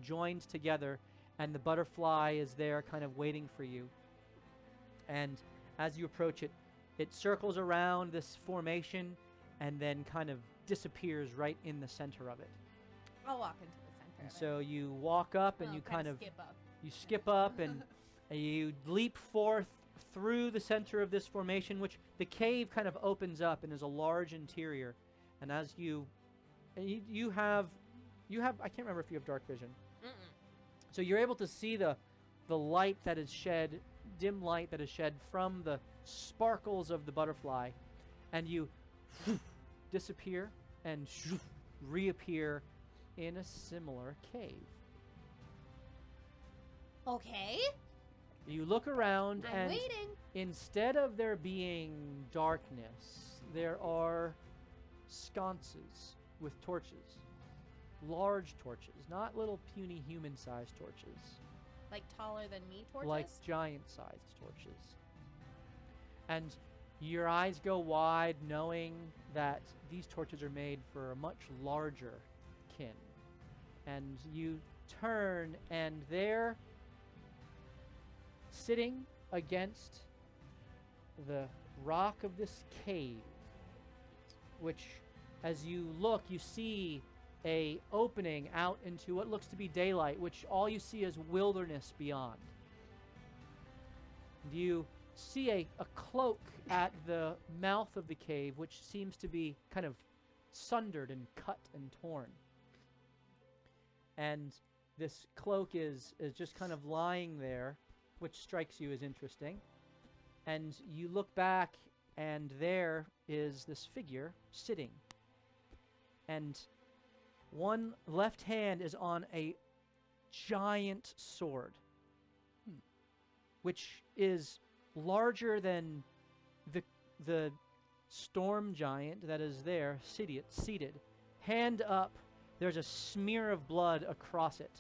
joined together, and the butterfly is there kind of waiting for you. And as you approach it, it circles around this formation and then kind of disappears right in the center of it. I'll walk into the center And of so you walk up and it. you I'll kind of skip up. you skip up and you leap forth through the center of this formation, which the cave kind of opens up and is a large interior. And as you have I can't remember if you have dark vision. Mm-mm. So you're able to see the light that is shed, dim light that is shed from the sparkles of the butterfly, and you disappear and reappear in a similar cave. Okay, You look around I'm and waiting. instead of there being darkness, there are sconces with torches. Large torches, not little puny human-sized torches. Like taller than me torches? Like giant-sized torches. And your eyes go wide knowing that these torches are made for a much larger kin. And you turn, and there, sitting against the rock of this cave, which, as you look, you see a opening out into what looks to be daylight, which all you see is wilderness beyond. And you see a cloak at the mouth of the cave, which seems to be kind of sundered and cut and torn. And this cloak is just kind of lying there, which strikes you as interesting. And you look back, and there is this figure sitting. And one left hand is on a giant sword, which is larger than the storm giant that is there seated. Hand up, there's a smear of blood across it.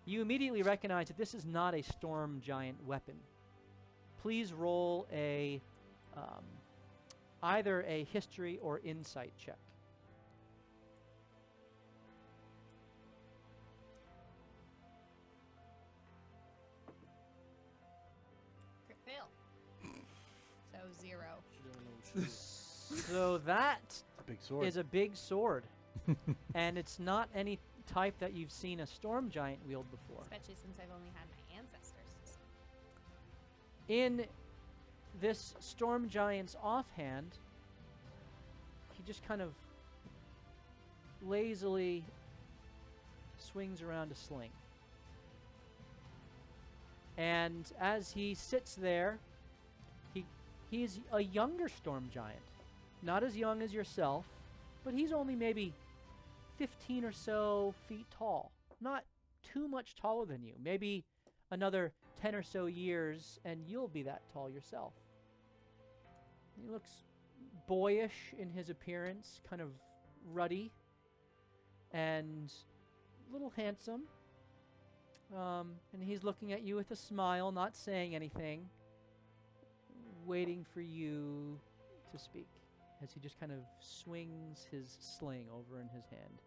You immediately recognize that this is not a storm giant weapon. Please roll a either a history or insight check. hero. So that A big sword. is a big sword. And it's not any type that you've seen a storm giant wield before. Especially since I've only had my ancestors. In this storm giant's offhand, he just kind of lazily swings around a sling. And as he sits there, he's a younger storm giant. Not as young as yourself, but he's only maybe 15 or so feet tall. Not too much taller than you. Maybe another 10 or so years and you'll be that tall yourself. He looks boyish in his appearance, kind of ruddy and a little handsome. And he's looking at you with a smile, not saying anything, waiting for you to speak as he just kind of swings his sling over in his hand.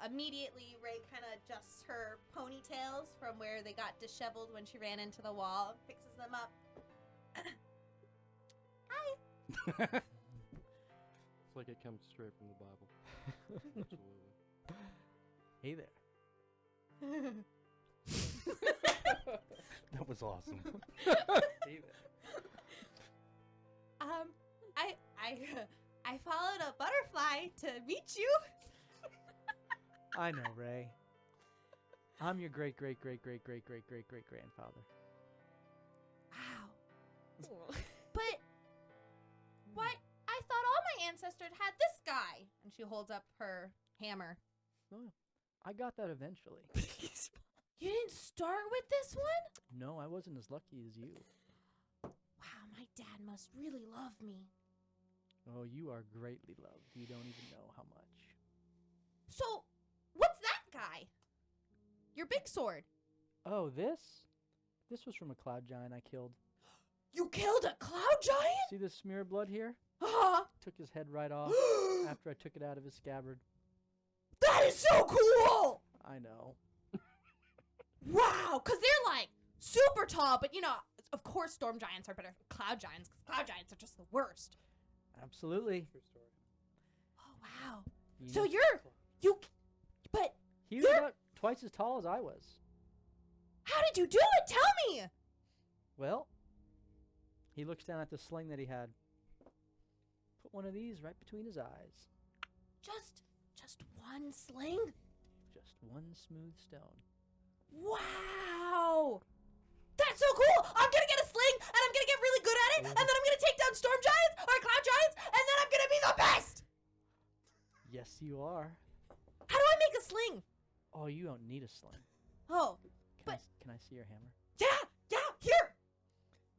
Immediately, Ray kind of adjusts her ponytails from where they got disheveled when she ran into the wall, fixes them up. Hi. It's like it comes straight from the Bible. Absolutely. Hey there. That was awesome. Hey there. I followed a butterfly to meet you. I know, Ray. I'm your great grandfather. Wow. But what? I thought all my ancestors had this guy. And she holds up her hammer. Oh, I got that eventually. You didn't start with this one? No, I wasn't as lucky as you. Wow, my dad must really love me. Oh, you are greatly loved. You don't even know how much. So, what's that guy? Your big sword. Oh, this? This was from a cloud giant I killed. You killed a cloud giant? See this smear of blood here? Took his head right off after I took it out of his scabbard. That is so cool! I know. Wow, because they're like super tall, but you know, of course storm giants are better than cloud giants, because cloud giants are just the worst. Absolutely. True story. Oh, wow. You So know, but he was about twice as tall as I was. how did you do it? Tell me! Well, he looks down at the sling that he had. Put one of these right between his eyes. Just one sling? Just one smooth stone. Wow! That's so cool! I'm gonna get a sling, and I'm gonna get really good at it, and then I'm gonna take down storm giants, or cloud giants, and then I'm gonna be the best! Yes, you are. How do I make a sling? Oh, you don't need a sling. Oh, Can I see your hammer? yeah, here!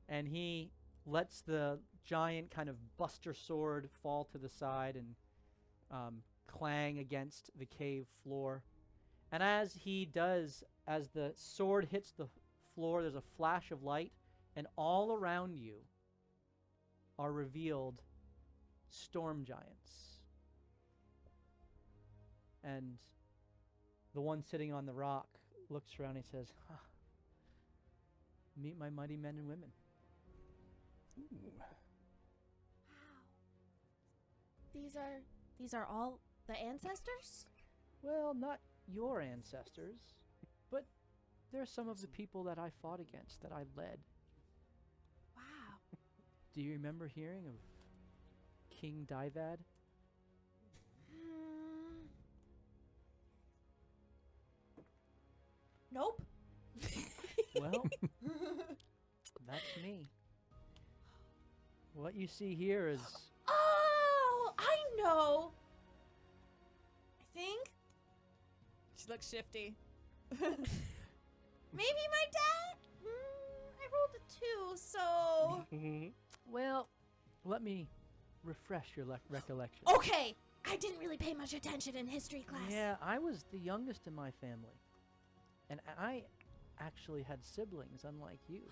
And he lets the giant kind of buster sword fall to the side and clang against the cave floor. And as he does, as the sword hits the floor, there's a flash of light, and all around you are revealed storm giants. And the one sitting on the rock looks around and says, meet my mighty men and women. Wow. These are all the ancestors? Well, not your ancestors, but they're some of the people that I fought against, that I led. Wow. Do you remember hearing of King Divad? Nope. Well, that's me. What you see here is... Oh, I know. I think. She looks shifty. Maybe my dad? I rolled a 2, so... Well, let me refresh your recollection. Okay, I didn't really pay much attention in history class. Yeah, I was the youngest in my family. And I actually had siblings, unlike you.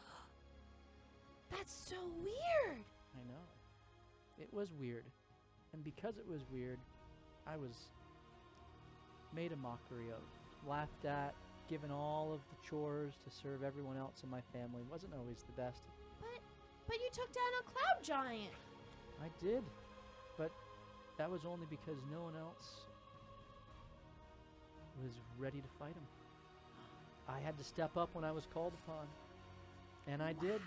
That's so weird. I know. It was weird. And because it was weird, I was made a mockery of, laughed at, given all of the chores to serve everyone else in my family. Wasn't always the best. But you took down a cloud giant. I did, but that was only because no one else was ready to fight him. I had to step up when I was called upon, and I did.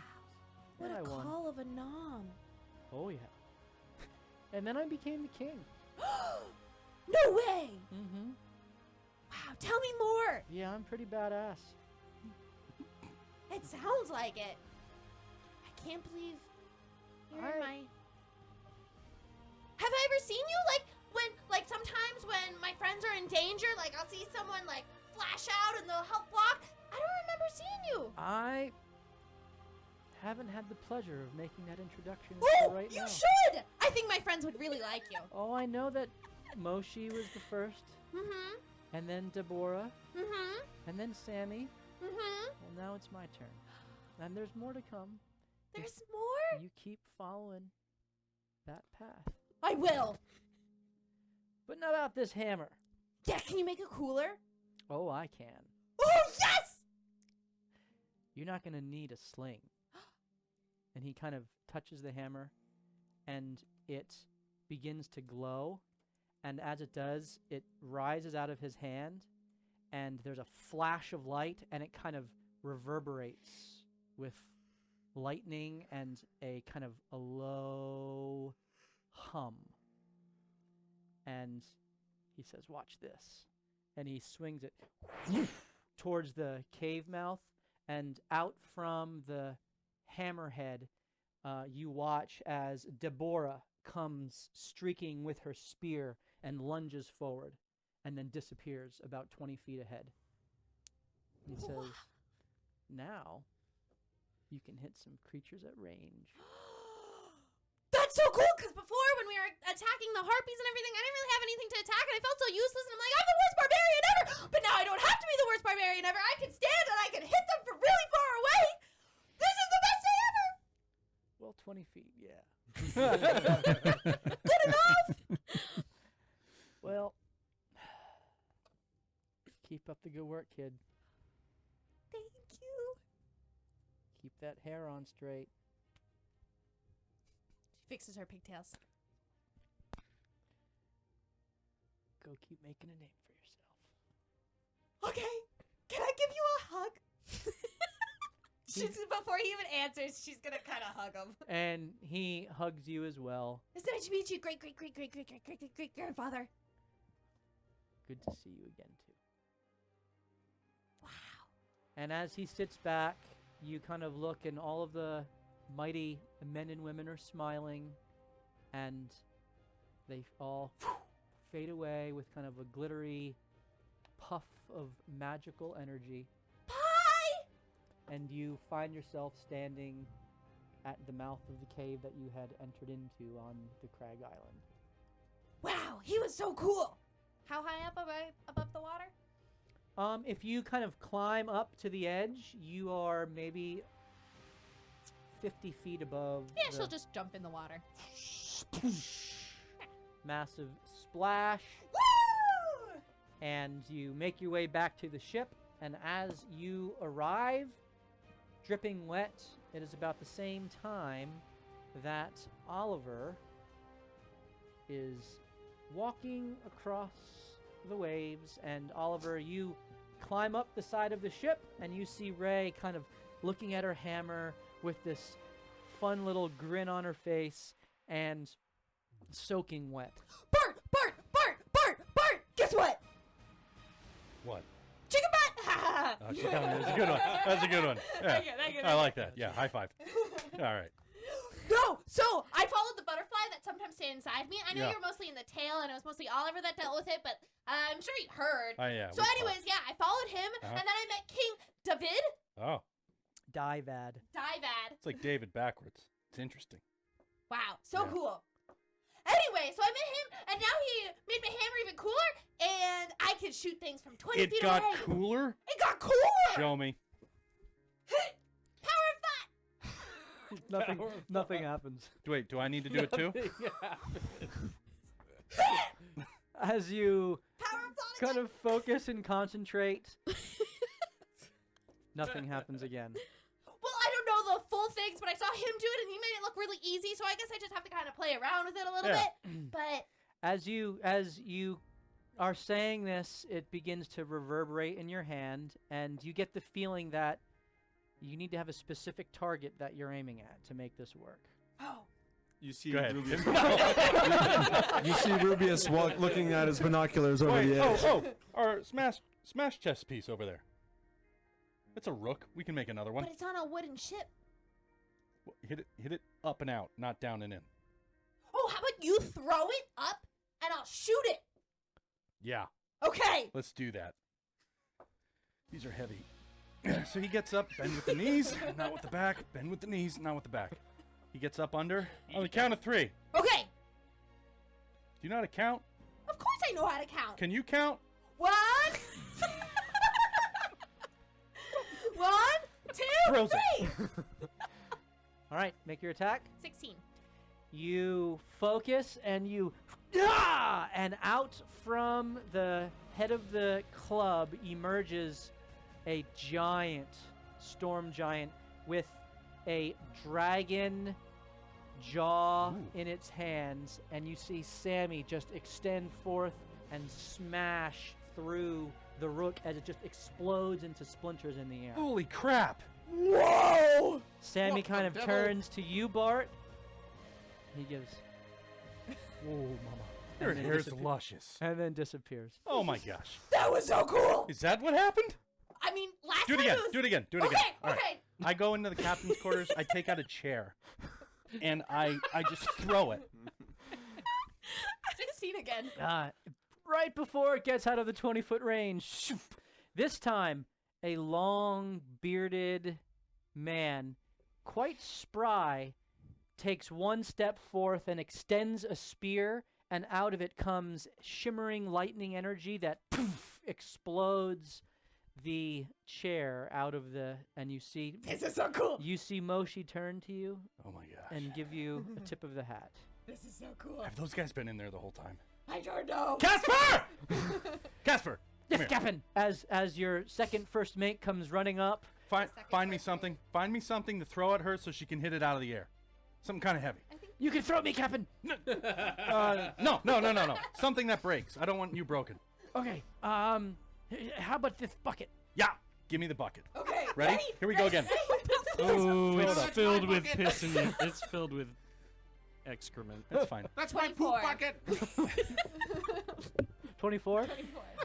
What and a I won. call of a nom. Oh yeah. And then I became the king. No way! Mm-hmm. Wow, tell me more. Yeah, I'm pretty badass. It sounds like it. I can't believe you're in my... Have I ever seen you? Like sometimes when my friends are in danger, like I'll see someone like flash out and they'll help block. I don't remember seeing you. I haven't had the pleasure of making that introduction Oh, until right you now. should! I think my friends would really like you. Oh, I know that Moshi was the first, Mm-hmm. and then Deborah, Mm-hmm. and then Sammy. Mm-hmm. Well, now it's my turn. And there's more to come. There's more? You keep following that path. I will. But not about this hammer. Yeah, can you make it cooler? Oh, I can. Oh, yes! You're not going to need a sling. And he kind of touches the hammer, and it begins to glow. And as it does, it rises out of his hand, and there's a flash of light, and it kind of reverberates with lightning and a kind of a low hum. And he says, "Watch this." And he swings it towards the cave mouth, and out from the hammerhead, you watch as Deborah comes streaking with her spear and lunges forward and then disappears about 20 feet ahead. He says, "Now you can hit some creatures at range." That's so cool, because before when we were attacking the harpies and everything, I didn't really have anything to attack, and I felt so useless, and I'm like, I'm the worst barbarian ever! But now I don't have to be the worst barbarian ever. I can stand and I can hit them from really far away. This is the best day ever! Well, 20 feet, yeah. Good enough! Well, keep up the good work, kid. Thank you. Keep that hair on straight. She fixes her pigtails. Go keep making a name for yourself. Okay, can I give you a hug? Before he even answers, she's gonna kind of hug him. And he hugs you as well. It's nice to meet you, great grandfather. Good to see you again, too. Wow. And as he sits back, you kind of look, and all of the mighty men and women are smiling, and they all fade away with kind of a glittery puff of magical energy. Bye! And you find yourself standing at the mouth of the cave that you had entered into on the Crag Island. Wow, he was so cool. How high up above the water? If you kind of climb up to the edge, you are maybe 50 feet above. Yeah, the she'll just jump in the water. massive splash. Woo! And you make your way back to the ship. And as you arrive, dripping wet, it is about the same time that Oliver is walking across the waves. And Oliver, you climb up the side of the ship, and you see Ray kind of looking at her hammer with this fun little grin on her face and soaking wet. Bart! Guess what? What? Chicken butt! That's a good one. That's a good one. Yeah. Thank you. I like that. Yeah, high five. All right. No, so I followed the butterfly that sometimes stayed inside me. I know Yeah. you were mostly in the tail, and it was mostly Oliver that dealt with it, but I'm sure you heard. Yeah. So anyways, yeah, I followed him, and then I met King David. Oh, Divad. it's like David backwards. It's interesting. Wow, so Yeah. cool. Anyway, so I met him, and now he made my hammer even cooler, and I can shoot things from 20 It feet got away. cooler? It got cooler! Show me. Power of thought! Nothing happens. Wait, do I need to do it too? As you Power of thought kind of focus and concentrate, nothing happens again. Well, I don't know the full couple of things, but I saw him do it, and he made it look really easy. So I guess I just have to kind of play around with it a little bit. But As you are saying this, it begins to reverberate in your hand, and you get the feeling that you need to have a specific target that you're aiming at to make this work. oh, You see Go ahead. Rubius. You see Rubius looking at his binoculars over the edge. Our smash chess piece over there. It's a rook. We can make another one. but it's on a wooden ship. Hit it up and out, not down and in. Oh, how about you throw it up, and I'll shoot it? Yeah, Okay. let's do that. These are heavy. So he gets up, bend with the knees, not with the back. Bend with the knees, not with the back. He gets up under. On the count of 3. Do Okay. you know how to count? Of course I know how to count. Can you count? 1, 1, 2, Throws 3. All right, make your attack. 16. You focus and you and out from the head of the club emerges a giant, storm giant with a dragon jaw in its hands, and you see Sammy just extend forth and smash through the rook as it just explodes into splinters in the air. Holy crap! Whoa! Sammy What kind the of devil? turns to you, Bart. He gives, Whoa, mama. Your And then hair's disappear- luscious. and then disappears. Oh my gosh. That was so cool. Is that what happened? I mean, last Do it time again. it was... Do it again. Do it Okay, again. All right. okay. I go into the captain's quarters. I take out a chair, and I just throw it. 16 again. Right before it gets out of the 20-foot range. Shoof. This time, a long, bearded man, quite spry, takes one step forth and extends a spear, and out of it comes shimmering lightning energy that poof, explodes the chair out of the, and you see This is so cool. you see Moshi turn to you Oh my gosh. and give you a tip of the hat. This is so cool. Have those guys been in there the whole time? I don't know. Casper! Casper! Yes, Come here. Captain. As your second first mate comes running up, Find Second me first something. Find me something to throw at her so she can hit it out of the air. Something kind of heavy. you can throw me, Captain. No. Something that breaks. I don't want you broken. Okay. How about this bucket? Yeah. Give me the bucket. Okay. Ready? Here we go again. Oh, it's up. filled with piss and it's filled with excrement. That's fine. That's my 24. poop bucket. 24.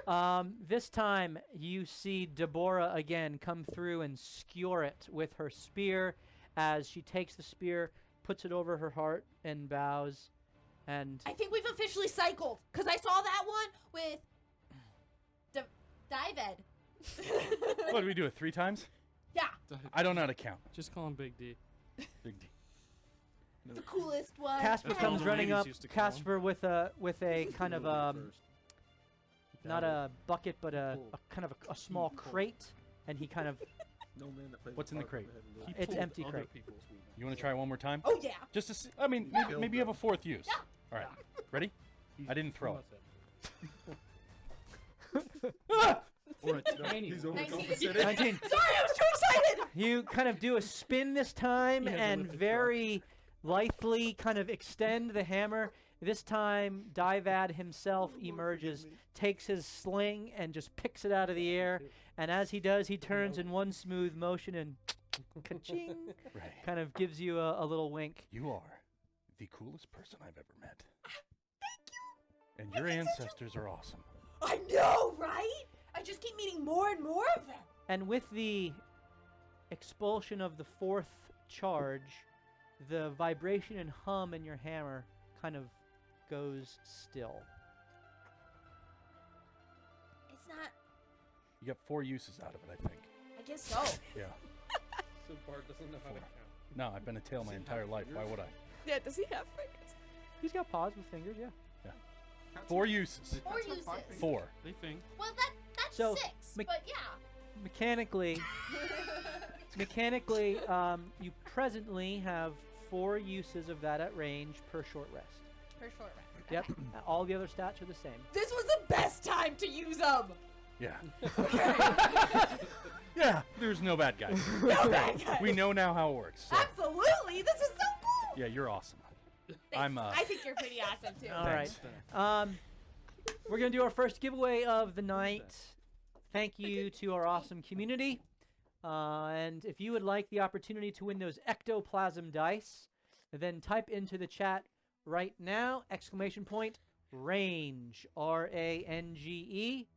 24. This time you see Deborah again come through and skewer it with her spear as she takes the spear, puts it over her heart, and bows. And I think we've officially cycled, because I saw that one with Dived. What, do we do it 3 times? Yeah, I don't know how to count. Just call him Big D. Big D. the coolest one. Casper That's comes all the running ladies up. used to call 'em. Casper with a kind of not a bucket, but a kind of a small crate, and he kind of What's in the crate? He It's pulled empty other crate. people's weed. You want to try one more time? Oh yeah. Just to see. I mean, maybe you have a 4th use. All right. Ready? I didn't throw it. Or a tiny. He's 19. 19. Sorry, I was too excited. You kind of do a spin this time He has a and lifted very lithely kind of extend the hammer. This time, Divad himself emerges, takes his sling, and just picks it out of the air. And as he does, he turns in one smooth motion and ka-ching, Right. kind of gives you a little wink. You are the coolest person I've ever met. And your ancestors are awesome. I know, right? I just keep meeting more and more of them. And with the expulsion of the 4th charge, the vibration and hum in your hammer kind of goes still. It's not. You got 4 uses out of it, I think. I guess so. Yeah. So Bart doesn't know how to count. No, I've been a tail my entire life. Why would I? Yeah, does he have fingers? He's got paws with fingers, yeah. 4 uses. 4 uses. 4. They think. Well, that's So, 6, mech- but yeah. Mechanically, you presently have 4 uses of that at range per short rest. For short rest. Yep. All the other stats are the same. This was the best time to use them. Yeah. Yeah, there's no bad guys. No bad guys. We know now how it works. So. Absolutely. This is so cool. Yeah, you're awesome. Thanks. I think you're pretty awesome too. All right. We're going to do our first giveaway of the night. Thank you to our awesome community. And if you would like the opportunity to win those ectoplasm dice, then type into the chat right now, !range, R-A-N-G-E,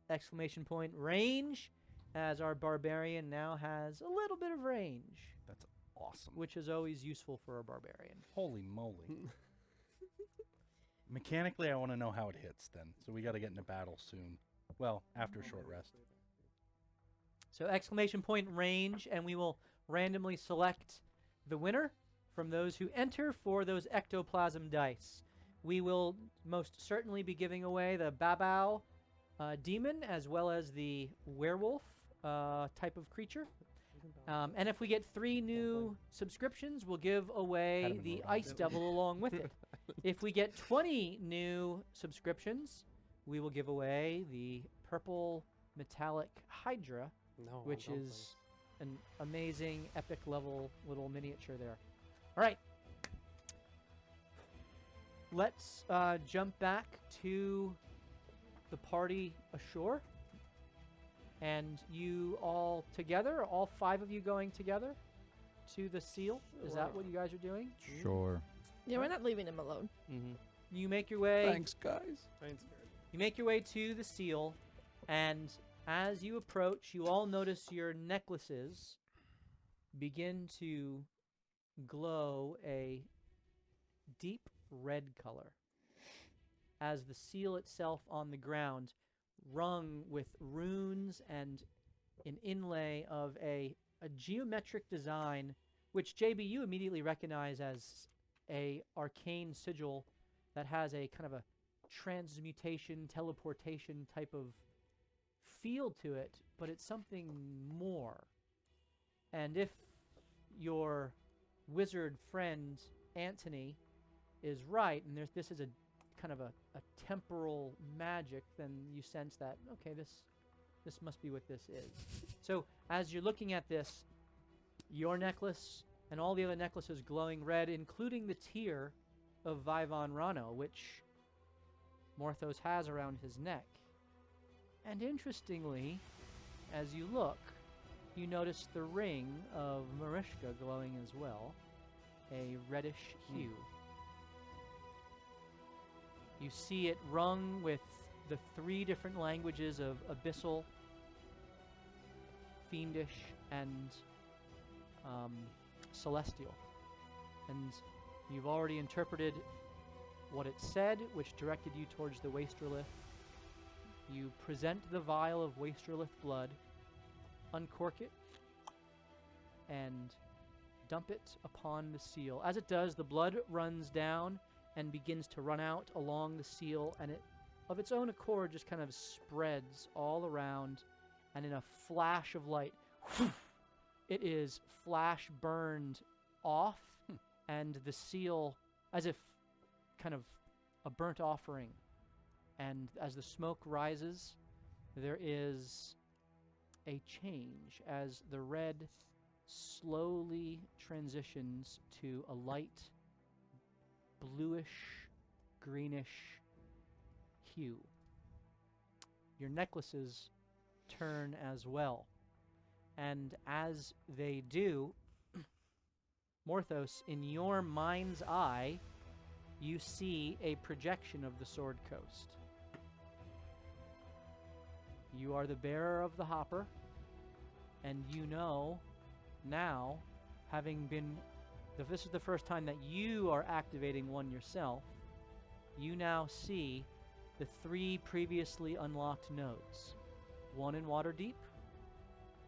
!range, as our barbarian now has a little bit of range. That's awesome. Which is always useful for a barbarian. Holy moly. Mechanically, I want to know how it hits then. So we got to get into battle soon. Well, after a short rest. So !range, and we will randomly select the winner from those who enter for those ectoplasm dice. We will most certainly be giving away the Babao demon as well as the werewolf type of creature. And if we get 3 new subscriptions, we'll give away the Ice Devil along with it. If we get 20 new subscriptions, we will give away the purple metallic Hydra, which is an amazing epic level little miniature there. All right. Let's jump back to the party ashore. And you all together, all 5 of you going together to the seal? Is that what you guys are doing? Sure. Yeah, we're not leaving him alone. Mm-hmm. You make your way. Thanks, guys. You make your way to the seal, and as you approach, you all notice your necklaces begin to glow a deep red color as the seal itself on the ground, rung with runes and an inlay of a geometric design, which JB you immediately recognize as a arcane sigil that has a kind of a transmutation, teleportation type of feel to it, but it's something more. And if your wizard friend Anthony is right, and this is a kind of a temporal magic, then you sense that, okay, this must be what this is. So as you're looking at this, your necklace and all the other necklaces glowing red, including the tear of Vivon Rano, which Morthos has around his neck. And interestingly, as you look, you notice the ring of Marishka glowing as well, a reddish hue. You see it rung with the 3 different languages of abyssal, fiendish, and celestial. And you've already interpreted what it said, which directed you towards the Wastrelith. You present the vial of Wastrelith blood, uncork it, and dump it upon the seal. As it does, the blood runs down and begins to run out along the seal, and it, of its own accord, just kind of spreads all around, and in a flash of light, it is flash burned off, and the seal, as if kind of a burnt offering. And as the smoke rises, there is a change as the red slowly transitions to a light bluish, greenish hue. Your necklaces turn as well. And as they do, Morthos, in your mind's eye, you see a projection of the Sword Coast. You are the bearer of the hopper, and you know now, having been, if this is the first time that you are activating one yourself, you now see the 3 previously unlocked nodes. One in Waterdeep,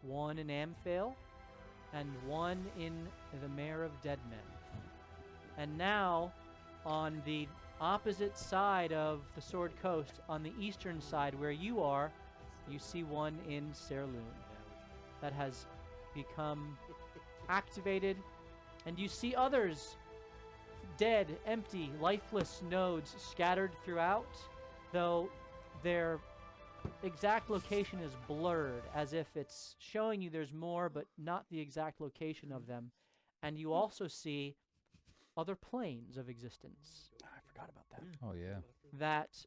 one in Amphale, and one in the Mare of Dead Men. And now, on the opposite side of the Sword Coast, on the eastern side where you are, you see one in Saerloon that has become activated, and you see others, dead, empty, lifeless nodes scattered throughout, though their exact location is blurred, as if it's showing you there's more, but not the exact location of them. And you also see other planes of existence I forgot about that. Oh yeah. that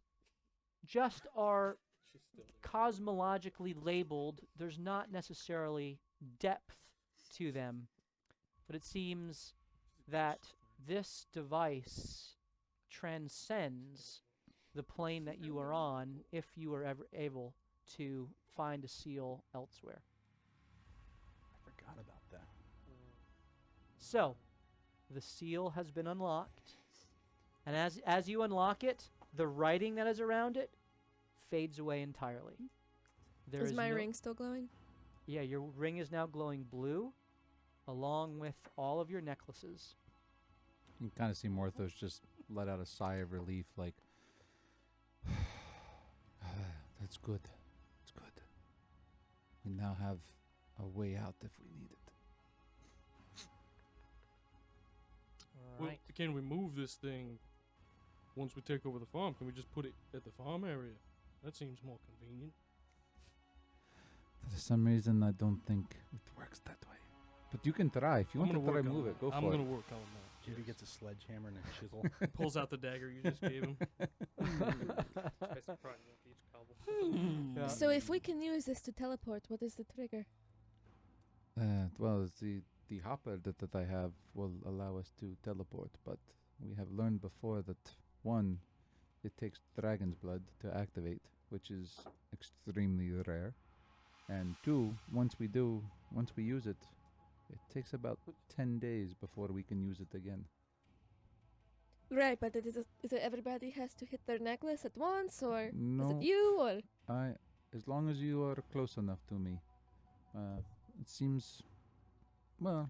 just are cosmologically labeled. There's not necessarily depth to them, but it seems that this device transcends the plane that you are on if you are ever able to find a seal elsewhere. I forgot about that. So, the seal has been unlocked, and as you unlock it, the writing that is around it fades away entirely. There Is my no- ring still glowing? Yeah, your ring is now glowing blue, along with all of your necklaces. You can kind of see Morthos just let out a sigh of relief, like, that's good. It's good. We now have a way out if we need it. Well, can we move this thing once we take over the farm? Can we just put it at the farm area? That seems more convenient. For some reason, I don't think it works that way. But you can try. If you want to try, move it. Go I'm for it. gonna work on that. Judy gets a sledgehammer and a chisel. Pulls out the dagger you just gave him. Yeah. So if we can use this to teleport, what is the trigger? Well, it's the hopper that I have will allow us to teleport, but we have learned before that, one, it takes dragon's blood to activate, which is extremely rare. And two, once we use it, it takes about 10 days before we can use it again. Right, but is it everybody has to hit their necklace at once, or is No, it you, or as long as you are close enough to me. It seems, well,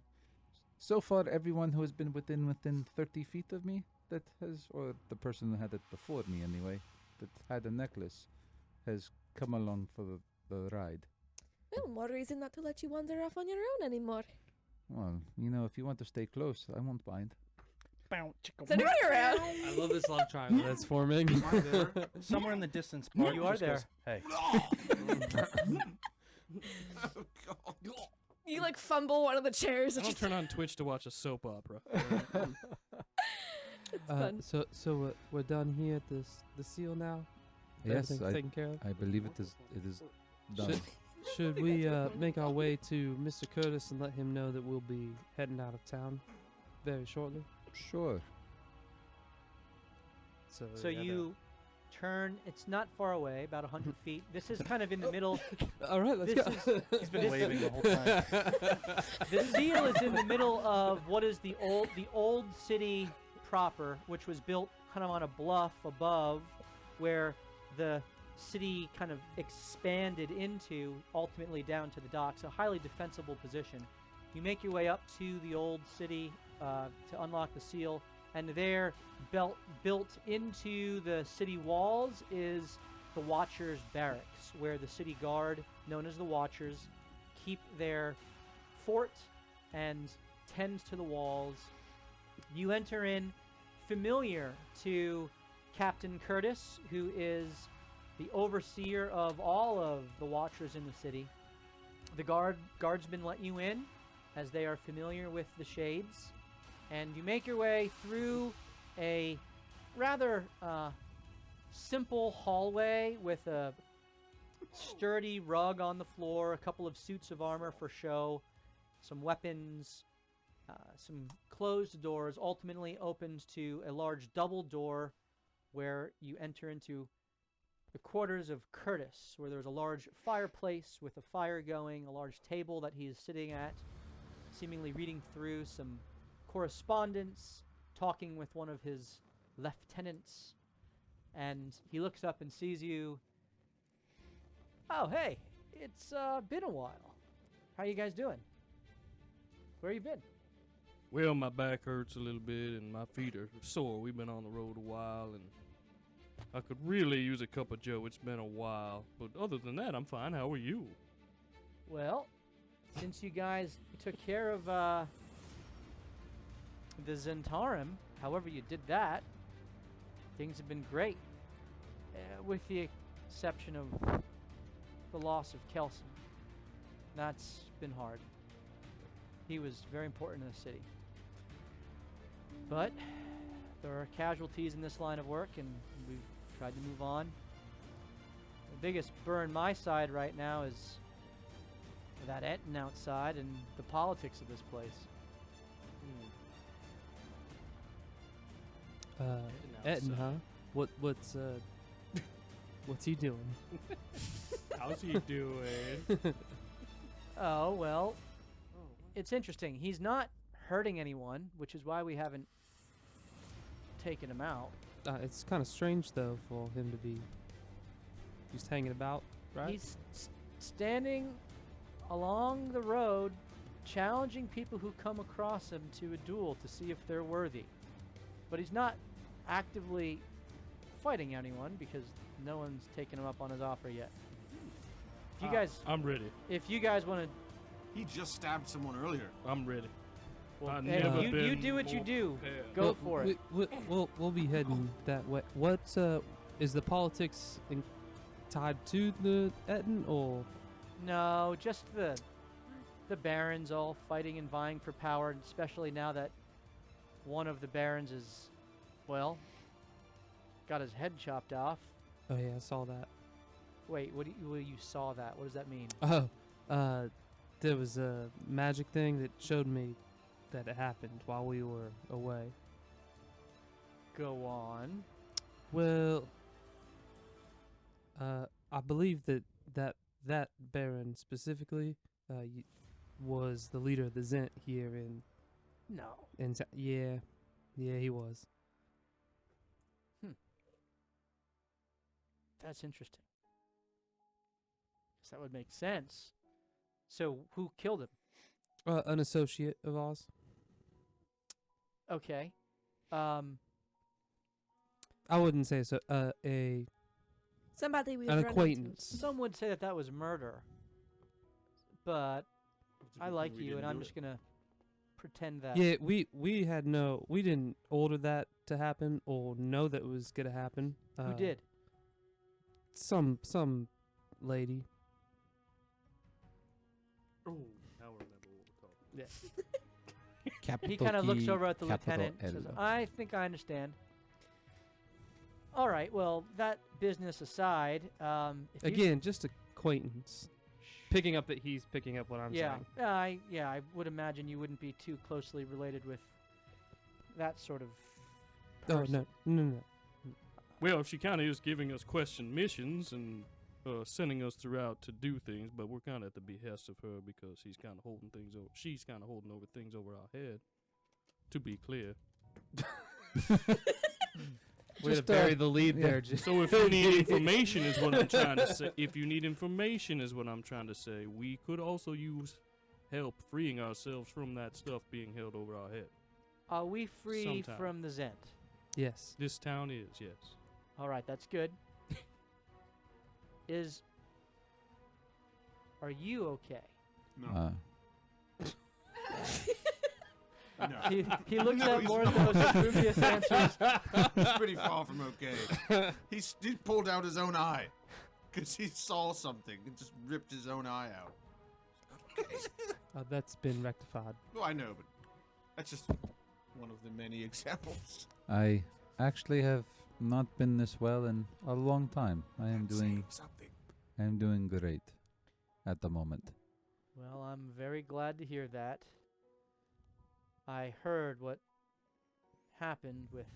so far everyone who has been within 30 feet of me that has, or the person who had it before me anyway, that had a necklace, has come along for the ride. well, more reason not to let you wander off on your own anymore. Well, if you want to stay close, I won't mind. So anyway around. I love this love triangle that's forming. Am I there? Somewhere in the distance, Bart You are just goes, there. hey. Oh, God. You like fumble one of the chairs. I And don't just turn on Twitch to watch a soap opera. it's fun. So we're done here at the seal now. Yes, Everything's taken care of. I believe it is done. Should we make our way to Mr. Curtis and let him know that we'll be heading out of town very shortly? Sure. So you turn. It's not far away, about 100 feet. This is kind of in the middle. All right, let's This go. He's been waving the whole time. The seal is in the middle of what is the old city proper, which was built kind of on a bluff above, where the city kind of expanded into, ultimately down to the docks. A highly defensible position. You make your way up to the old city to unlock the seal, and there, built into the city walls, is the Watchers' Barracks, where the city guard, known as the Watchers, keep their fort and tend to the walls. You enter in familiar to Captain Curtis, who is the overseer of all of the Watchers in the city. The guardsmen let you in, as they are familiar with the shades, and you make your way through a rather simple hallway with a sturdy rug on the floor, a couple of suits of armor for show, some weapons, some closed doors, ultimately opens to a large double door where you enter into the quarters of Curtis, where there's a large fireplace with a fire going, a large table that he is sitting at, seemingly reading through some correspondence, talking with one of his lieutenants, and he looks up and sees you. Oh, hey, it's been a while. How you guys doing? Where you been? Well, my back hurts a little bit and my feet are sore. We've been on the road a while and I could really use a cup of joe. It's been a while. But other than that, I'm fine. How are you? Well, since you guys took care of the Zentarum, however you did that, things have been great. With the exception of the loss of Kelson. That's been hard. He was very important in the city. But there are casualties in this line of work, and we've tried to move on. The biggest burn my side right now is that Etten outside and the politics of this place. Etten, huh? What's he doing? How's he doing? Oh, well, it's interesting. He's not hurting anyone, which is why we haven't taken him out. It's kind of strange, though, for him to be just hanging about, right? He's standing along the road, challenging people who come across him to a duel to see if they're worthy. But he's not actively fighting anyone because no one's taken him up on his offer yet. If you guys, I'm ready. if you guys want to, He just stabbed someone earlier. I'm ready. well, I've hey, never you been do what you more do. prepared. Go for it. We'll be heading that way. What is the politics tied to the Etten, or No, just the barons all fighting and vying for power, and especially now that one of the barons is, well, got his head chopped off. oh yeah, I saw that. Wait, you saw that? What does that mean? Oh, there was a magic thing that showed me that it happened while we were away. Go on. Well, I believe that Baron specifically was the leader of the Zent here in No. yeah, he was. That's interesting. Guess that would make sense. So, who killed him? An associate of ours. Okay. I wouldn't say so. Somebody we've An run into. acquaintance. Some would say that was murder. But I like you, and I'm just going to pretend that. Yeah, we didn't order that to happen or know that it was gonna happen. Who did? Some lady. Oh, now I remember what we're talking. Yeah. Capital He kind of looks E, over at the capital lieutenant and says, L. I think I understand. All right, well, that business aside, if you- Again, just acquaintance. Picking up that he's picking up what I'm yeah, saying. I would imagine you wouldn't be too closely related with that sort of Oh person. no. Well, she kind of is giving us question missions and sending us throughout to do things, but we're kind of at the behest of her because he's kind of holding things over. She's kind of holding over things over our head. To be clear. Way to bury the lead there. Just So if you need information, is what I'm trying to say. If you need information, is what I'm trying to say. We could also use help freeing ourselves from that stuff being held over our head. Are we free Sometime. from the Zent? yes. This town is, yes. All right, that's good. Are you okay? No. No. He looks No, at he's more of not. those dubious answers. He's pretty far from okay. He pulled out his own eye because he saw something and just ripped his own eye out. That's been rectified. Well, I know, but that's just one of the many examples. I actually have not been this well in a long time. I am doing great at the moment. Well, I'm very glad to hear that. I heard what happened with,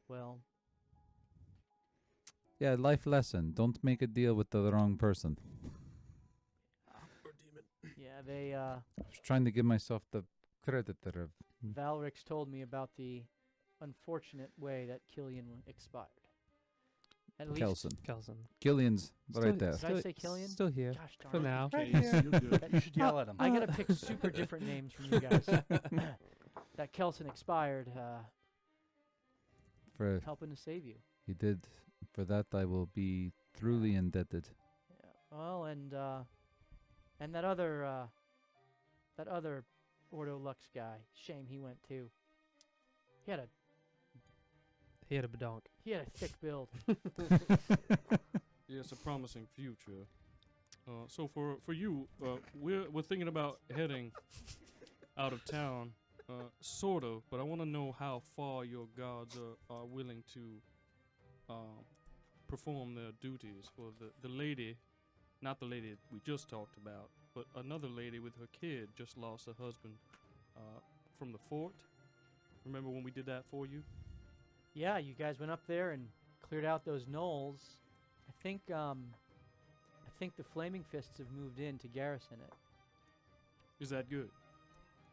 well, Yeah, life lesson. Don't make a deal with the wrong person. Or demon. yeah, they, I was trying to give myself the credit that I've... Valrix told me about the unfortunate way that Killian expired. At least, Kelson. Killian's right there. Did I say Killian? Still here. Gosh darn For it. now. Okay, you're good. You should yell at him. I gotta pick super different names from you guys. That Kelson expired, For helping to save you. he did. For that, I will be truly indebted. Yeah. Well, and that other Ordo Lux guy. Shame he went too. He had a He had a badonk. thick build. Yes, a promising future. So for you, we're thinking about heading out of town, sort of. But I want to know how far your guards are willing to perform their duties for the lady, not the lady we just talked about, but another lady with her kid just lost her husband from the fort. Remember when we did that for you? Yeah, you guys went up there and cleared out those gnolls. I think the Flaming Fists have moved in to garrison it. Is that good?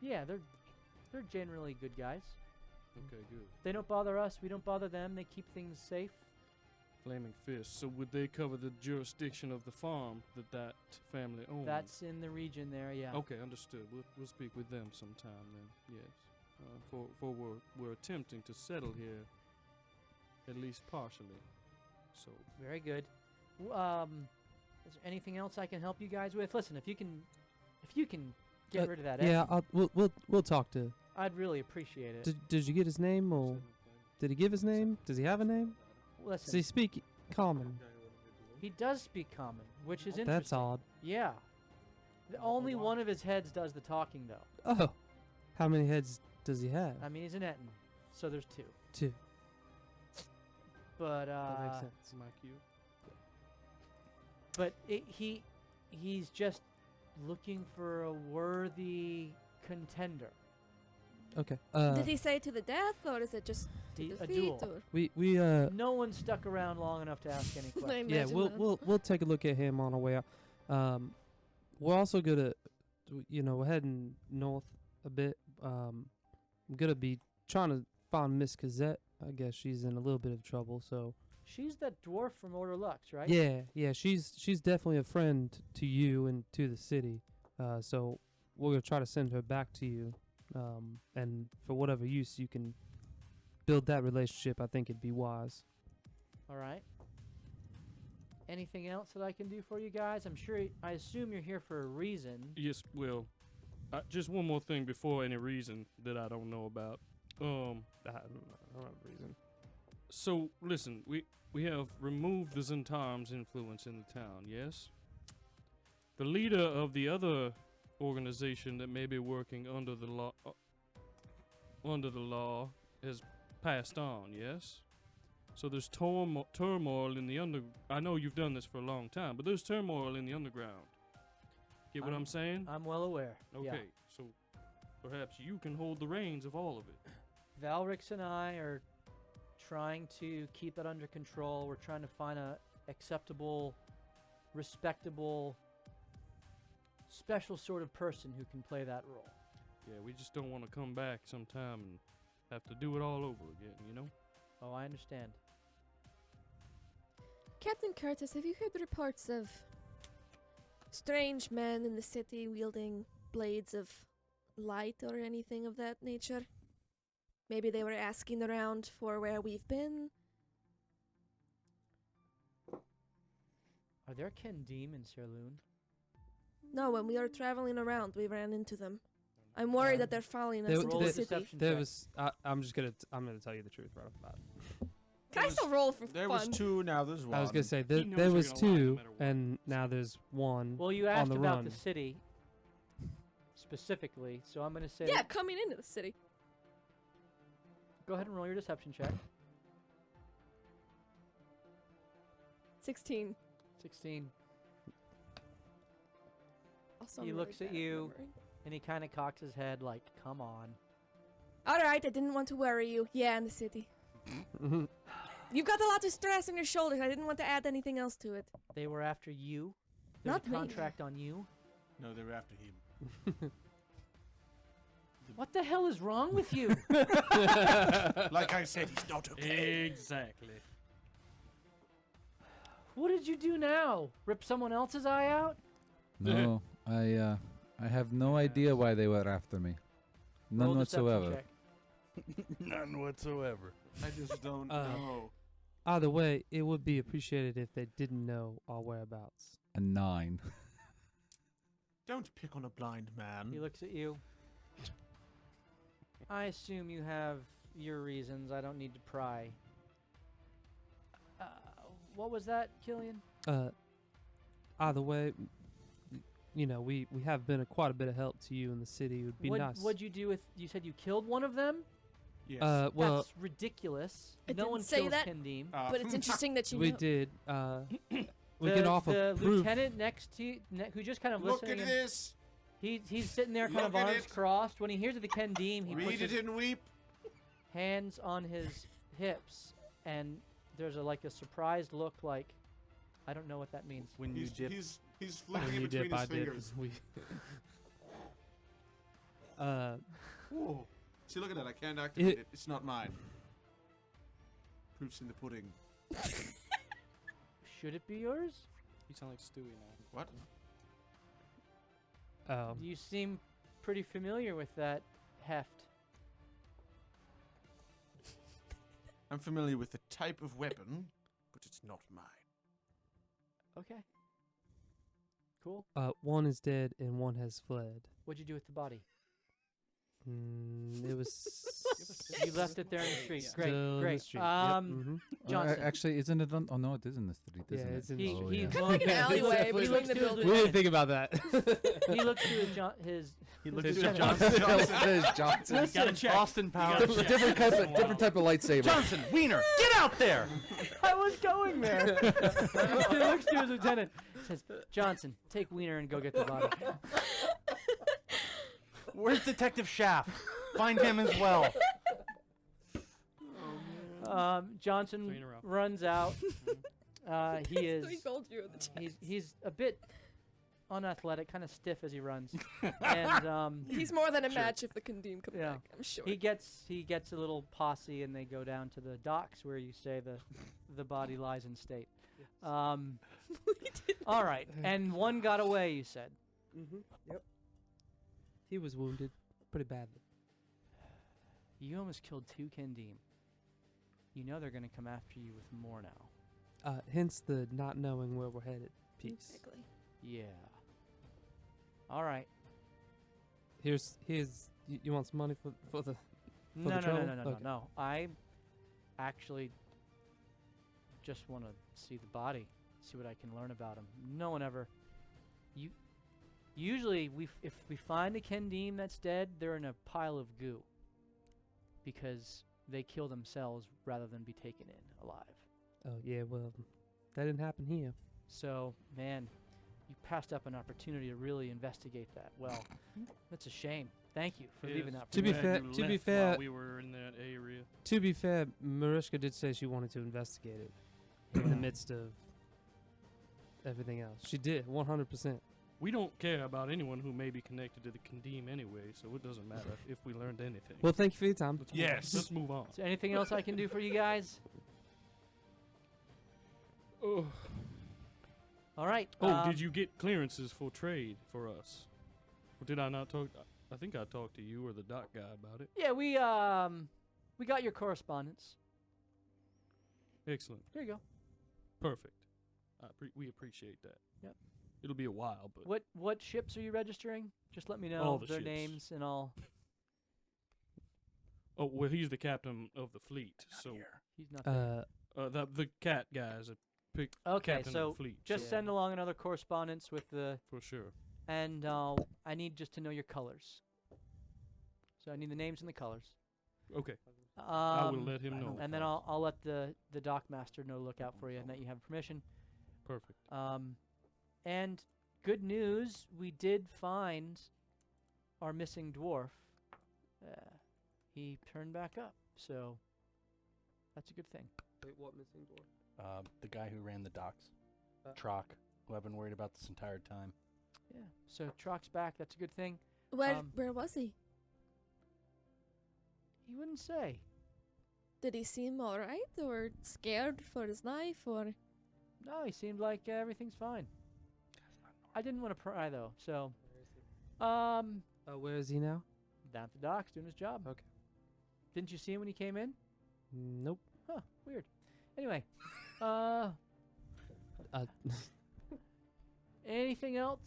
Yeah, they're generally good guys. Okay, good. They don't bother us. We don't bother them. They keep things safe. Flaming Fist. So would they cover the jurisdiction of the farm that family owns? That's in the region there. Yeah. Okay, understood. We'll speak with them sometime then. Yes. For we're attempting to settle here, at least partially. So Very good. Is there anything else I can help you guys with? Listen, if you can get rid of that. Yeah, Evan, we'll talk to. I'd really appreciate it. Did you get his name, or did he give his name? Does he have a name? Does Listen, he speak common? he does speak common, which is interesting. That's odd. Yeah. Only one of his heads does the talking, though. Oh, how many heads does he have? I mean, he's an Etten, so there's two. Two. But That makes sense. my cue. But he's just looking for a worthy contender. Okay. Did he say to the death, or is it just to A defeat? duel. Or we No one stuck around long enough to ask any I questions. yeah, imagine we'll take a look at him on our way out. We're also gonna, we're heading north a bit. I'm gonna be trying to find Miss Cazette. I guess she's in a little bit of trouble. So She's that dwarf from Order Lux, right? yeah, she's definitely a friend to you and to the city. So we're gonna try to send her back to you. And for whatever use you can build that relationship, I think it'd be wise. All right. Anything else that I can do for you guys? I assume you're here for a reason. Yes, well, just one more thing before any reason that I don't know about. I don't have a reason. So listen, we have removed the Zentarm's influence in the town. Yes. The leader of the other organization that may be working under the law has passed on. Yes. So there's turmoil in the I know you've done this for a long time, but there's turmoil in the underground. Get what I'm saying? I'm well aware. Okay, Yeah. so perhaps you can hold the reins of all of it. Valrix and I are trying to keep that under control. We're trying to find a acceptable, respectable, special sort of person who can play that role. Yeah, we just don't want to come back sometime and have to do it all over again, you know? Oh, I understand. Captain Curtis, have you heard reports of strange men in the city wielding blades of light or anything of that nature? Maybe they were asking around for where we've been. Are there Kendim in Saerloon? No, when we were traveling around, we ran into them. I'm worried that they're following us into roll the a city. deception There check. was. I'm gonna tell you the truth right off the bat. Can I still roll for There fun? was two, now there's one. I was gonna say He knows there you're was gonna lie no two, matter what. and now there's one. Well, you on asked the about run. the city specifically, so I'm going to say Yeah, coming into the city. go ahead and roll your deception check. 16. 16. Also, He I'm looks really at bad you. remembering. And he kind of cocks his head like, come on. All right, I didn't want to worry you. Yeah, in the city. You've got a lot of stress on your shoulders. I didn't want to add anything else to it. They were after you. There's Not a me. contract on you. No, they were after him. What the hell is wrong with you? Like I said, he's not okay. Exactly. What did you do now? Rip someone else's eye out? No, I have no idea why they were after me. None Roll a deception whatsoever. check. None whatsoever. I just don't Uh, know. Either way, it would be appreciated if they didn't know our whereabouts. A 9. Don't pick on a blind man. He looks at you. I assume you have your reasons. I don't need to pry. what was that, Killian? Either way, we have been quite a bit of help to you in the city. It would be nice. What'd you do with? You said you killed one of them. Yes. Well, That's ridiculous. I no didn't one say kills that. Kendim. But it's interesting that you we know. did. We the, can offer the proof. lieutenant next to you, who just kind of Look listening. at and this. He's sitting there, kind of Look at arms it. crossed. When he hears of the Kendim, he puts Read it his and weep. hands on his hips, and there's a surprised look, like I don't know what that means. When you dip, He's When flicking you it between dip, his I dip. fingers. Whoa. See, look at that. I can't activate it. It's not mine. Proof's in the pudding. Should it be yours? You sound like Stewie now. What? You seem pretty familiar with that heft. I'm familiar with the type of weapon, but it's not mine. Okay. Cool. One is dead and one has fled. What'd you do with the body? It was. You left it there in the street. Yeah. Great, Still in the great. street. Yep, Johnson. Actually, isn't it on? Oh no, it is in the street, Yeah, isn't it's it? in the He, Oh, he, yeah. Kind of like an alleyway he between looks the to his buildings. We didn't lieutenant. think about that. He looks to his he his looked at lieutenant. Johnson. There's Johnson. Austin Powers. different type of lightsaber. Johnson, Wiener, get out there! I was going there. He looks to his lieutenant. Says, Johnson, take Wiener and go get the body. Where's Detective Shaft? Find him as well. Johnson Clean her up. runs out. He is. Three gold you in the chest. He's a bit unathletic, kind of stiff as he runs, and He's more than a match if the Condeem come Yeah. back, I'm sure. he gets a little posse, and they go down to the docks where you say the body lies in state. All right, and one got away. You said. Yep. He was wounded pretty badly. You almost killed 2 Kendim. You know they're gonna come after you with more now. Hence the not knowing where we're headed piece. Exactly. Yeah. All right. Here's you want some money for the No, the no, trouble? no, no, no, Okay. no. I actually just want to see the body, see what I can learn about him. No one ever. Usually, if we find a Kendim that's dead, they're in a pile of goo because they kill themselves rather than be taken in alive. Oh yeah, well, that didn't happen here. So, man, you passed up an opportunity to really investigate that. Well, that's a shame. Thank you for leaving that. To be for me. fair- You to be left fair- while we were in that area. To be fair, Marishka did say she wanted to investigate it in the midst of everything else. She did, 100%. We don't care about anyone who may be connected to the Condeem anyway, so it doesn't matter if we learned anything. Well, thank you for your time. Let's move- Yes. Let's move on. Is there anything else I can do for you guys? Oh, All right. did you get clearances for trade for us? Or did I not talk? I think I talked to you or the doc guy about it. Yeah, we got your correspondence. Excellent. Here you go. Perfect. We appreciate that. Yep. It'll be a while, but What ships are you registering? Just let me know All the their ships. names and all. oh well, he's the captain of the fleet, so He's not there. the cat guy's a Okay, captain so of the fleet. just so send along another correspondence with the for sure. and I need just to know your colors. So I need the names and the colors. Okay. I will let him I know. don't And then I'll let the dock master know to look out for you and that you have permission. Perfect. And good news, we did find our missing dwarf. He turned back up, so that's a good thing. Wait, what missing door? The guy who ran the docks, Uh. Trock, who I've been worried about this entire time. Yeah. So Trock's back. That's a good thing. Where was he? He wouldn't say. Did he seem alright or scared for his life or? No, he seemed like everything's fine. I didn't want to pry though, so Where is he now? down at the docks doing his job. Okay. Didn't you see him when he came in? Nope. Huh, weird. Anyway, anything else?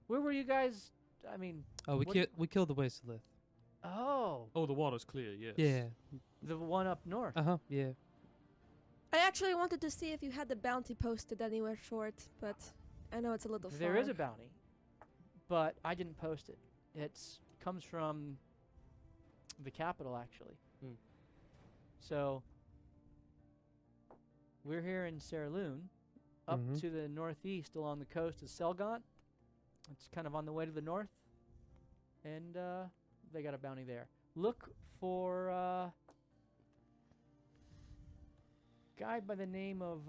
Where were you guys? I mean, Oh, What- we killed the Wastelith. oh, Oh, the water's clear. Yes. Yeah. the one up north. Yeah. I actually wanted to see if you had the bounty posted anywhere for it, but I know it's a little far. There is a bounty, but I didn't post it. It comes from the capital, actually. Hmm. So we're here in Saerloon, up Mhm. to the northeast along the coast is Selgant. It's kind of on the way to the north, and they got a bounty there. Look for a guy by the name of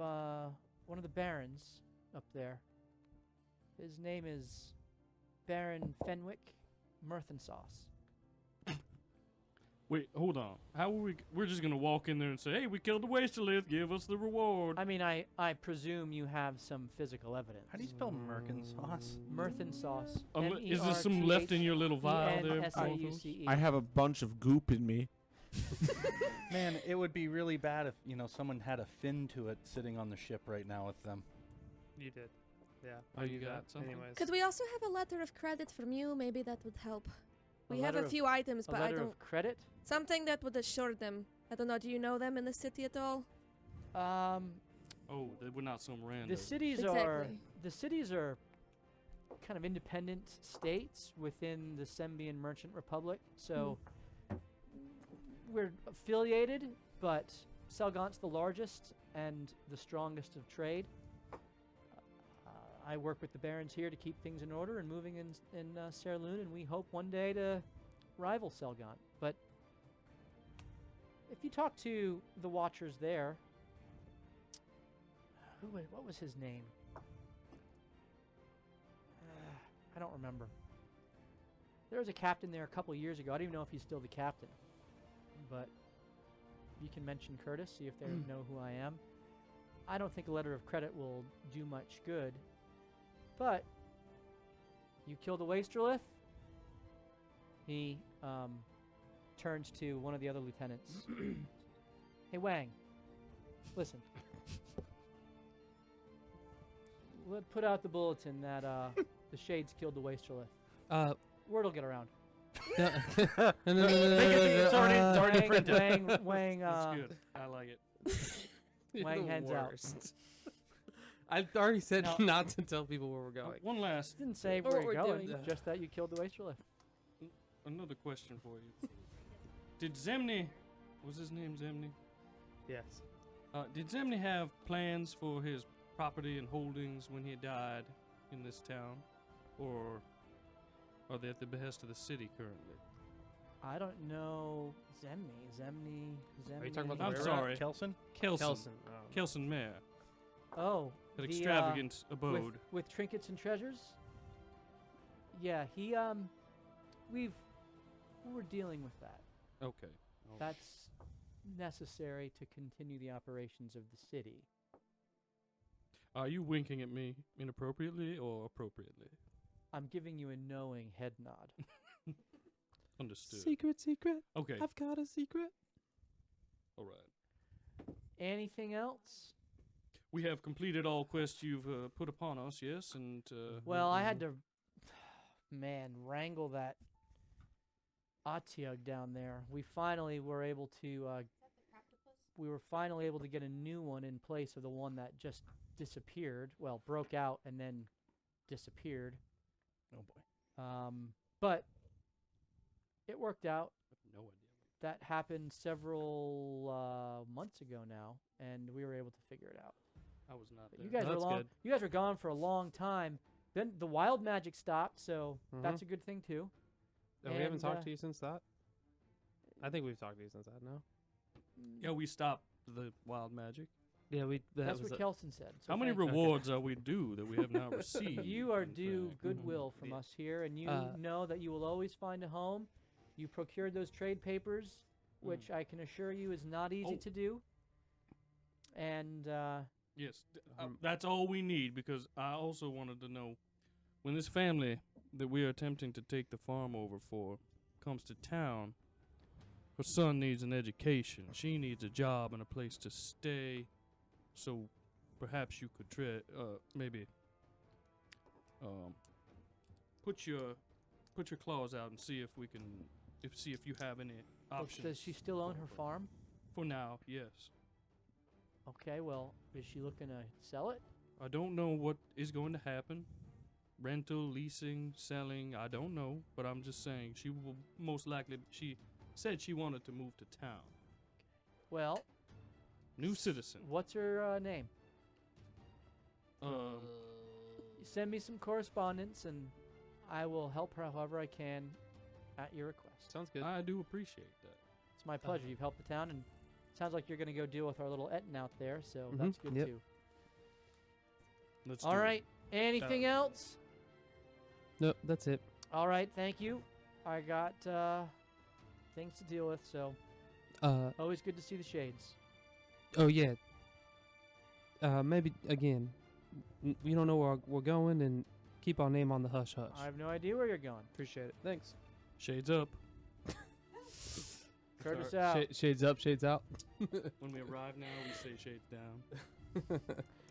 one of the barons up there. His name is Baron Fenwick Mirthensauce. Wait, hold on. How are we? We're just gonna walk in there and say, "Hey, we killed the Wasterlith. Give us the reward." I mean, I presume you have some physical evidence. How do you spell merkin sauce? Mirthensauce. Is there some left in your little vial there? Porthos? I have a bunch of goop in me. Man, it would be really bad if, someone had a fin to it sitting on the ship right now with them. You did. Yeah. Oh, I you knew got that. something? Anyways. Could we also have a letter of credit from you? Maybe that would help. A We have letter a of- few items, A but I letter don't. of credit? Something that would assure them. I don't know. Do you know them in the city at all? Oh, we're not some random. The cities are kind of independent states within the Sembian Merchant Republic. So we're affiliated, but Selgant's the largest and the strongest of trade. I work with the barons here to keep things in order and moving in Saerloon, and we hope one day to rival Selgant. But if you talk to the Watchers there, what was his name? I don't remember. There was a captain there a couple years ago. I don't even know if he's still the captain. But you can mention Curtis, see if they know who I am. I don't think a letter of credit will do much good. But you killed a Wasterlith. He turns to one of the other lieutenants. Hey, Wang, listen. Let's put out the bulletin that the Shades killed the Wasterlith. Word'll get around. No. It's already printed. Wang, That's good. I like it. You're Wang the hands out. worst. I've already said No. not to tell people where we're going. One last, Didn't say Or where what you're we're going, doing. just that you killed the Wasterlith. another question for you. Did Zemni, was his name Zemni? Yes. Did Zemni have plans for his property and holdings when he died in this town, or are they at the behest of the city currently? I don't know. Zemni. Are you talking about the I'm Where sorry. Kelson? Kelson. Oh. Kelson Mayor. Oh, An the, extravagant abode. with trinkets and treasures. Yeah, we're dealing with that. Okay. That's necessary to continue the operations of the city. Are you winking at me inappropriately or appropriately? I'm giving you a knowing head nod. Understood. Secret. Okay. I've got a secret. All right. Anything else? We have completed all quests you've put upon us, yes, and Well, I had to, wrangle that Atiug down there. We finally were able to. We were finally able to get a new one in place of the one that just disappeared. Well, broke out and then disappeared. Oh boy. But it worked out. no idea. That happened several months ago now, and we were able to figure it out. I was not But there. you guys Oh, were that's long. good. You guys were gone for a long time. Then the wild magic stopped, so that's a good thing too. Oh, we haven't And, talked to you since that? I think we've talked to you since that, no? Yeah, we stopped the wild magic. Yeah, That's what Kelson said. So How many thank you. rewards are we due that we have not received? You are in due fact? goodwill from us here, and you Uh, know that you will always find a home. You procured those trade papers, which I can assure you is not easy Oh. to do. And Yes, that's all we need, because I also wanted to know when this family that we are attempting to take the farm over for comes to town, her son needs an education. She needs a job and a place to stay. So perhaps you could maybe put your claws out and see if we can see if you have any options. does she still own her farm? For now, yes. Okay, well, is she looking to sell it? I don't know what is going to happen. Rental, leasing, selling, I don't know. But I'm just saying she will most likely. She said she wanted to move to town. Well, New citizen. what's her name? Send me some correspondence, and I will help her however I can at your request. Sounds good. I do appreciate that. It's my pleasure. You've helped the town, and sounds like you're going to go deal with our little Etten out there, so Mhm, that's good yep. too. Let's All do it. right. Anything else? No, that's it. All right. Thank you. I got things to deal with, so always good to see the shades. Oh yeah. Maybe again. We don't know where we're going, and keep our name on the hush hush. I have no idea where you're going. Appreciate it. Thanks. Shades up. Curtis out. Shades up, shades out. When we arrive now, we say shades down.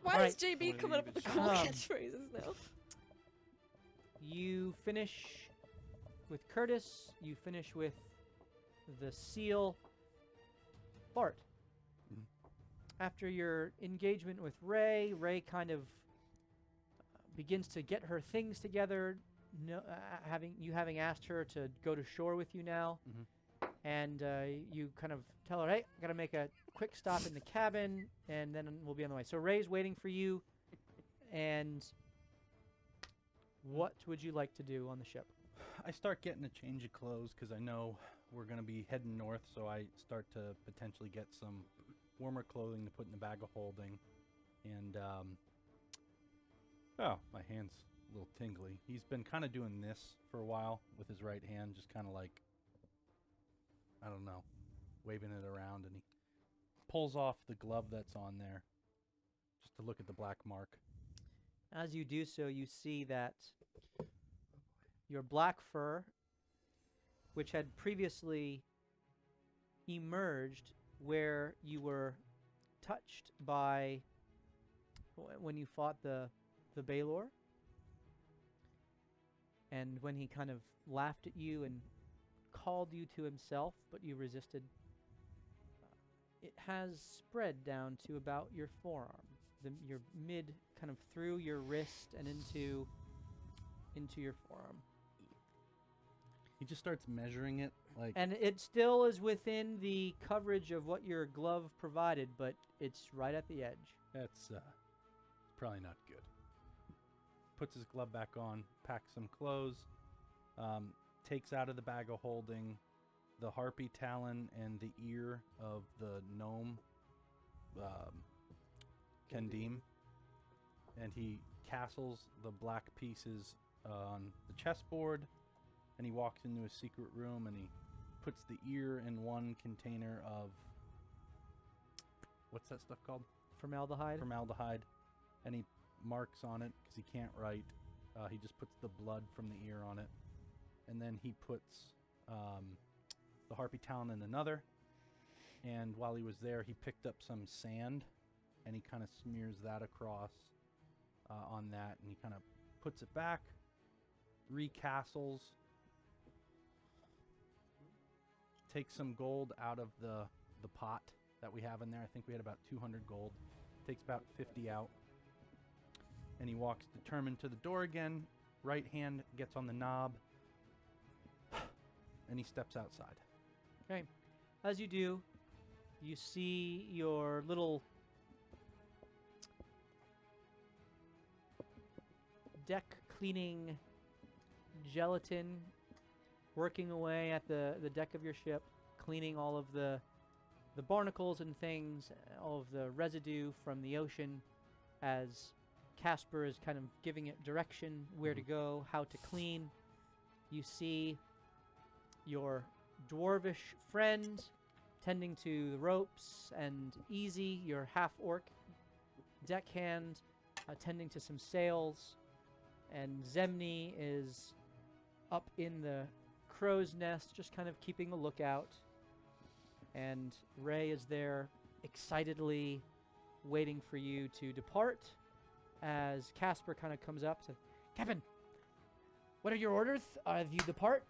Why Alright. is JB Wanna coming up leave with the it cool shut. catchphrases now? You finish with Curtis. You finish with the seal. Bart. Mhm. After your engagement with Ray, Ray kind of begins to get her things together. No, having asked her to go to shore with you now, Mhm. and you kind of tell her, "Hey, I gotta make a quick stop in the cabin, and then we'll be on the way." So Ray's waiting for you, and what would you like to do on the ship? I start getting a change of clothes because I know we're going to be heading north, so I start to potentially get some warmer clothing to put in the bag of holding. And, oh, my hand's a little tingly. He's been kind of doing this for a while with his right hand, just kind of like, I don't know, waving it around, and he pulls off the glove that's on there just to look at the black mark. As you do so, you see that your black fur, which had previously emerged where you were touched by when you fought the Baylor, and when he kind of laughed at you and called you to himself, but you resisted, it has spread down to about your forearm, your mid, kind of through your wrist and into your forearm. He just starts measuring it, like, And it still is within the coverage of what your glove provided, but it's right at the edge. that's probably not good. Puts his glove back on, packs some clothes, takes out of the bag of holding the harpy talon and the ear of the gnome, Kendim, and he castles the black pieces on the chessboard, and he walks into a secret room and he puts the ear in one container of, what's that stuff called? Formaldehyde. Formaldehyde, and he marks on it because he can't write. He just puts the blood from the ear on it, and then he puts the harpy talon in another. And while he was there, he picked up some sand, and he kind of smears that across on that, and he kind of puts it back, recastles, takes some gold out of the pot that we have in there. I think we had about 200 gold. Takes about 50 out. And he walks determined to the door again. Right hand gets on the knob. And he steps outside. Okay. As you do, you see your little deck cleaning gelatin working away at the deck of your ship, cleaning all of the barnacles and things, all of the residue from the ocean, as Casper is kind of giving it direction where to go, how to clean. You see your dwarvish friend tending to the ropes, and Easy, your half-orc deckhand, tending to some sails, and Zemni is up in the crow's nest, just kind of keeping a lookout. And Ray is there excitedly waiting for you to depart as Casper kind of comes up and says, "Captain, what are your orders? Have you depart?"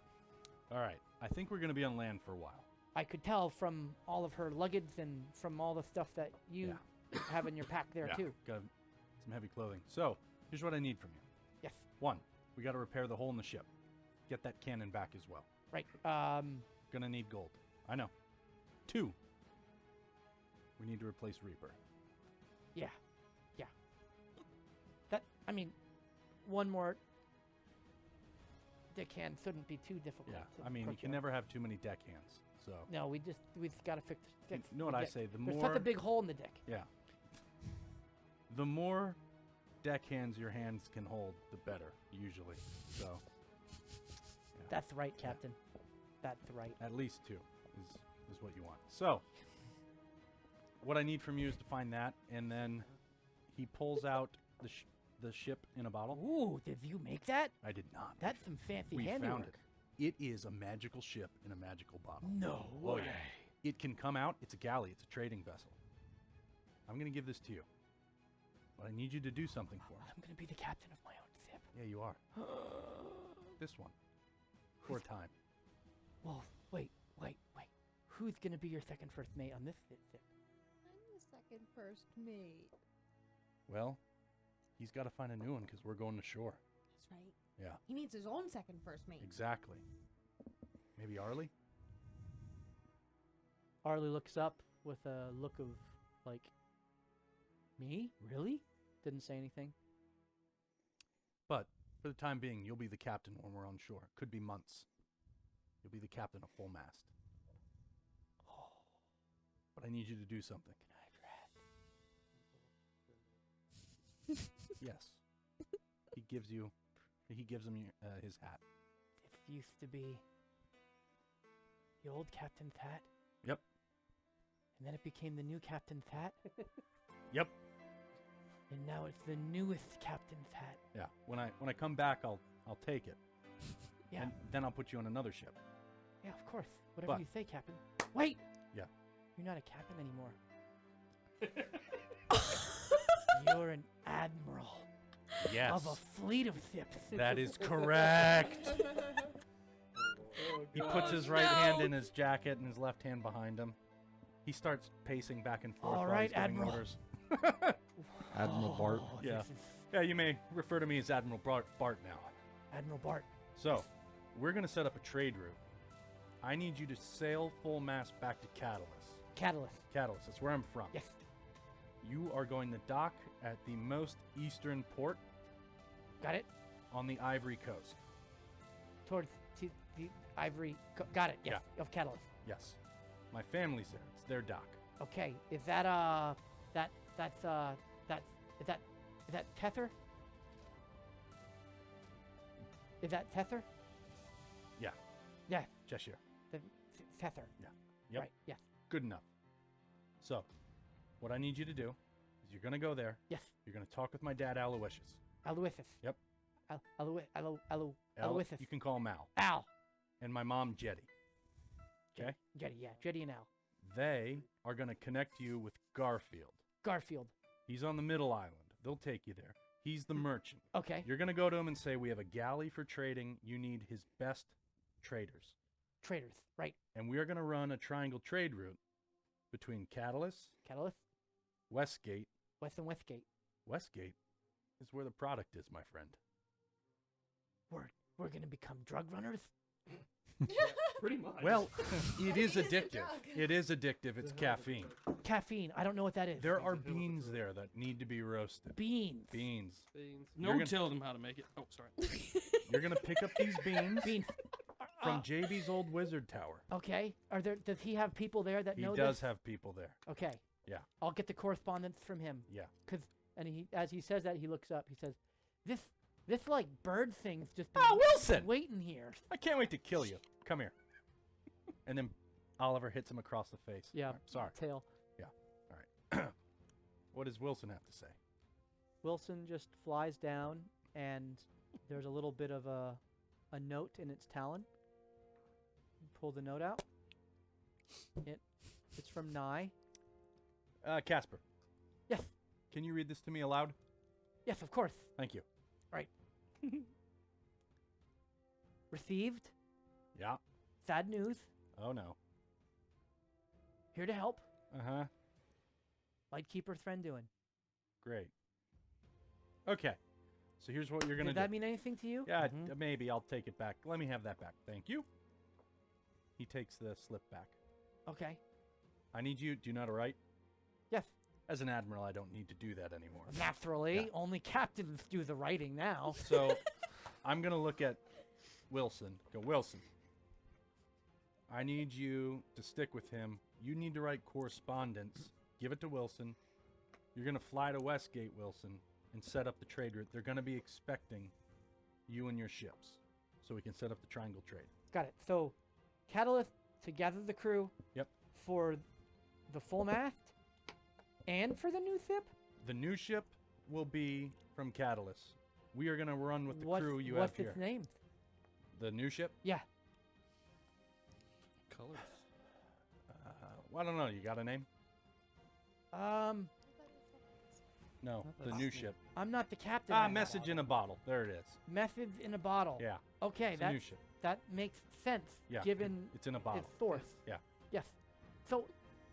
All right. I think we're going to be on land for a while. I could tell from all of her luggage and from all the stuff that you Yeah. have in your pack there too. Got some heavy clothing. So, here's what I need from you. Yes. 1, we got to repair the hole in the ship. Get that cannon back as well. Right. Gonna need gold. I know. 2, we need to replace Reaper. Yeah. That, I mean, one more deckhand shouldn't be too difficult. Yeah, to I mean, you procure. can never have too many deckhands. So, No, we've got to fix. you know what the I deck. say? The There's more, such a big hole in the deck. yeah, the more deckhands your hands can hold, the better. Usually, so That's right, Captain. That's right. at least 2 is what you want. So, what I need from you is to find that, and then he pulls out the ship in a bottle. Ooh, did you make that? I did not. That's some fancy we handiwork. found it. It is a magical ship in a magical bottle. No Oh, way. yeah. It can come out. It's a galley. It's a trading vessel. I'm going to give this to you. But I need you to do something for me. I'm gonna be the captain of my own ship. Yeah, you are. This one. For a time. Well, wait. Who's gonna be your second first mate on this ship? I'm the second first mate. Well, he's got to find a new one because we're going to shore. That's right. Yeah, He needs his own second first mate. exactly. Maybe Arlie? Arlie looks up with a look of like, me? Really? Didn't say anything. But for the time being, you'll be the captain when we're on shore. Could be months. You'll be the captain of full mast. But I need you to do something. Yes. He gives him his hat. This used to be the old captain's hat. Yep. And then it became the new captain's hat. Yep. And now it's the newest captain's hat. Yeah. When I come back, I'll take it. Yeah. And then I'll put you on another ship. Yeah, of course. Whatever But- you say, Captain. Wait! Yeah. You're not a captain anymore. You're an admiral Yes. of a fleet of ships. That is correct. He puts his right hand in his jacket and his left hand behind him. He starts pacing back and forth All while right, he's giving Admiral. orders. Admiral Bart. Oh, Yeah. this is Yeah, you may refer to me as Admiral Bart now. Admiral Bart. So, we're going to set up a trade route. I need you to sail full mast back to Catalyst. Catalyst, that's where I'm from. Yes. You are going to dock at the most eastern port Got it? on the Ivory Coast. Towards the Ivory. Got it. Yes. Of Catalyst. Yes. My family's there. It's their dock. Okay. Is that is that Tether? Is that Tether? Yeah. Yes. Cheshire. The Tether. Yeah. Yep. Right. Yes. Good enough. So, what I need you to do is you're going to go there. Yes. You're going to talk with my dad, Aloysius. Aloysius. Yep. Aloysius. You can call him Al. Al. And my mom, Jetty. Okay? Jetty, yeah. Jetty and Al. They are going to connect you with Garfield. Garfield. He's on the middle island. They'll take you there. He's the merchant. Okay. You're going to go to him and say, we have a galley for trading. You need his best traders. Traders. Right. And we are going to run a triangle trade route between Catalyst, Westgate. West and Westgate. Westgate is where the product is, my friend. We're gonna become drug runners. Pretty much. Well, it is It is a addictive. drug. It is addictive. It's caffeine. Caffeine. I don't know what that is. There are beans there that need to be roasted. Beans. Beans. No, You're gonna- tell them how to make it. Oh, sorry. You're going to pick up these beans Beans. from JB's old wizard tower. Okay. Does he have people there that He know does this? have people there. Okay. Yeah. I'll get the correspondence from him. Yeah. And as he says that, he looks up. He says, "This like bird thing's just been Ah, Wilson! waiting here." I can't wait to kill you. Come here. And then Oliver hits him across the face. Yeah. Sorry. Tail. All right. What does Wilson have to say? Wilson just flies down, and there's a little bit of a note in its talon. Pull the note out. It's from Nye. Casper. Yes. Can you read this to me aloud? Yes, of course. Thank you. Right. Received. Yeah. Sad news. Oh, no. Here to help. Uh-huh. Lightkeeper Threnduin. Great. Okay. So here's what you're going to Did do. that mean anything to you? Yeah, maybe I'll take it back. Let me have that back. Thank you. He takes the slip back. Okay. I need you. Do you know how to write? Yes. As an admiral, I don't need to do that anymore. Naturally. Yeah. Only captains do the writing now. So I'm going to look at Wilson. Go, Wilson. I need you to stick with him. You need to write correspondence. Give it to Wilson. You're going to fly to Westgate, Wilson, and set up the trade route. They're going to be expecting you and your ships so we can set up the triangle trade. Got it. So, Catalyst to gather the crew. Yep. For the full mast and for the new ship? The new ship will be from Catalyst. We are going to run with the crew you have What's here. its name? The new ship? Yeah. Colors. Well, I don't know. You got a name? No, the new ship. I'm not the captain. right now. Message in a bottle. There it is. Message in a bottle. Yeah. Okay, It's a new ship. that makes sense. Yeah, Given it's in a bottle. its source. Yeah. Yes. So,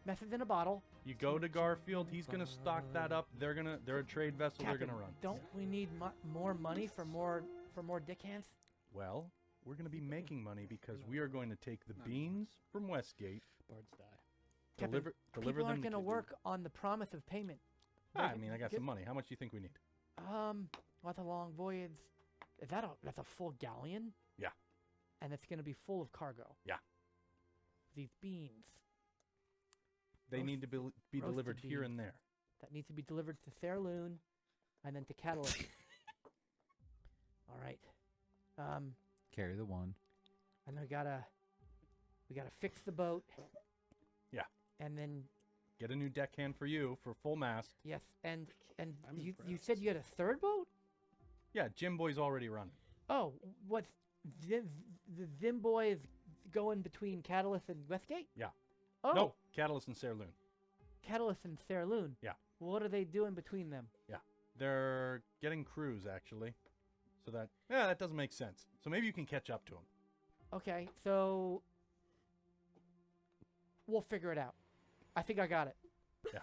message in a bottle. You go to Garfield. He's gonna stock that up. They're a trade vessel. Captain, They're gonna run. Don't we need more money for more deckhand? Well, we're gonna be making money because we are going to take the beans from Westgate, Birds die. deliver People them. aren't to going to work on the promise of payment. I mean, I got some money. How much do you think we need? What's a long voyage? That's a full galleon? Yeah. And it's going to be full of cargo. Yeah. These beans They need to be roasted delivered here beans. and there. that need to be delivered to Saerloon and then to Catalyst. All right. Carry the one. And we gotta fix the boat. Yeah. And then Get a new deckhand for you for full mast. yes, and I'm you impressed. said you had a third boat? Yeah, Jim Boy's already running. Oh, what's the Zimboy is going between Catalyst and Westgate? Yeah. Oh, No, Catalyst and Saerloon. Catalyst and Saerloon. Yeah. What are they doing between them? They're getting crews actually, so that doesn't make sense. So maybe you can catch up to them. Okay, so we'll figure it out. I think I got it. Yeah.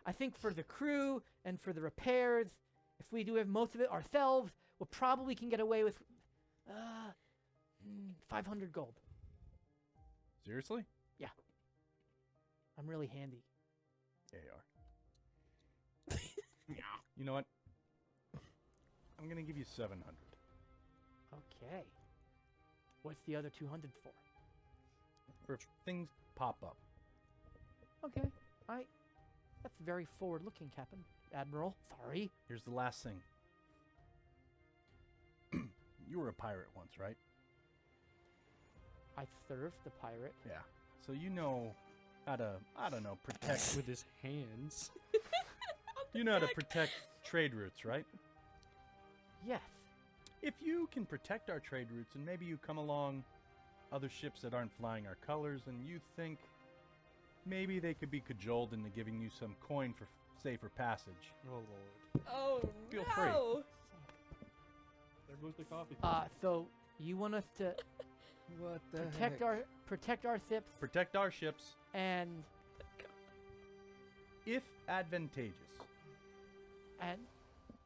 I think for the crew and for the repairs, if we do have most of it ourselves, we probably can get away with 500 gold. Seriously? I'm really handy. Yeah, you are. You know what? I'm gonna give you 700. Okay. What's the other 200 for? For things pop up. Okay. That's very forward-looking, Captain. Admiral. Sorry. Here's the last thing. You were a pirate once, right? I served the pirate. Yeah. So you know how to, I don't know, protect. With his hands. You know how to protect trade routes, right? Yes. If you can protect our trade routes and maybe you come along other ships that aren't flying our colors and you think maybe they could be cajoled into giving you some coin for safer passage. Oh lord. Oh, Feel free. no. There goes the coffee. So you want us to What the protect our ships Protect our ships and if advantageous.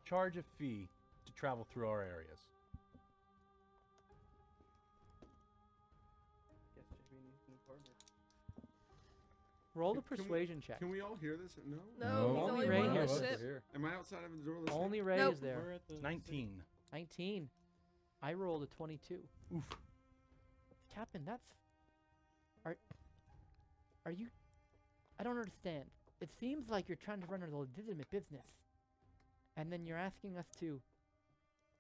Charge a fee to travel through our areas. Guess JB needs new partner. roll the Can we- persuasion check. Can we all hear this? No. No, he's Only only Ray one hears on the this. ship. Am I outside of the door listening? Only Ray Nope. is there. We're at the 19. 19. I rolled a 22. Oof. Captain, that's. Are you? I don't understand. It seems like you're trying to run a legitimate business, and then you're asking us to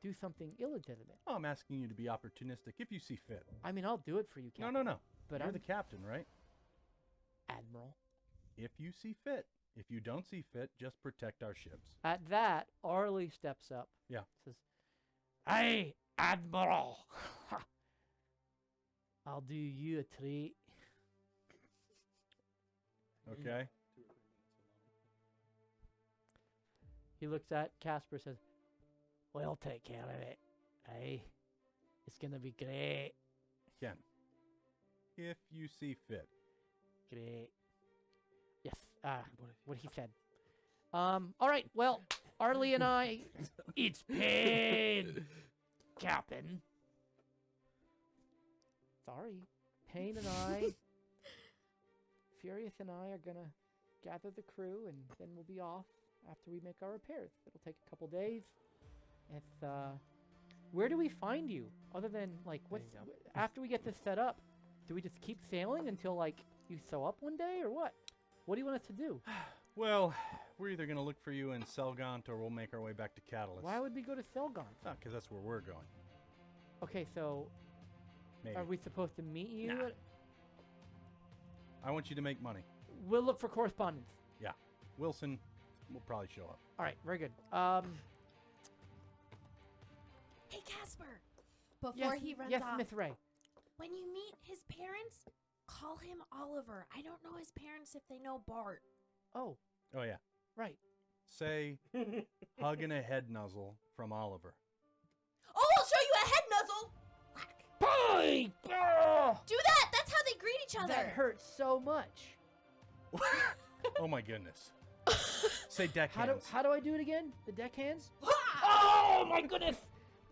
do something illegitimate. Oh, I'm asking you to be opportunistic if you see fit. I mean, I'll do it for you, No, Captain. no. But You're I'm the captain, right? Admiral. If you see fit. If you don't see fit, just protect our ships. At that, Arlie steps up. Yeah. Says, "Hey, Admiral, I'll do you a treat." Okay? He looks at Casper, says, "We'll take care of it. Hey, it's gonna be great, Ken. If you see fit. great." Yes, what he said. All right. Well, Arlie and I. It's pain, Captain. Sorry, Payne and I. Furious and I are gonna gather the crew, and then we'll be off after we make our repairs. It'll take a couple days. It's where do we find you? Other than like, what's after we get this set up? Do we just keep sailing until like you sew up one day, or what? What do you want us to do? Well, we're either going to look for you in Selgant or we'll make our way back to Catalyst. Why would we go to Selgant? Because that's where we're going. Okay, so Maybe. are we supposed to meet you? Nah. I want you to make money. We'll look for correspondence. Yeah. Wilson will probably show up. All right, very good. Hey, Casper. Before he runs yes, off, Miss Ray. when you meet his parents, call him Oliver. I don't know his parents if they know Bart. Oh, Oh, yeah. right. Say, hugging a head nuzzle from Oliver. Oh, I'll show you a head nuzzle. Whack. Boy! Oh, Do that. That's how they greet each other. that hurts so much. Oh, my goodness. Say How deckhands. do I do it again? The deckhands? Wah! Oh my goodness!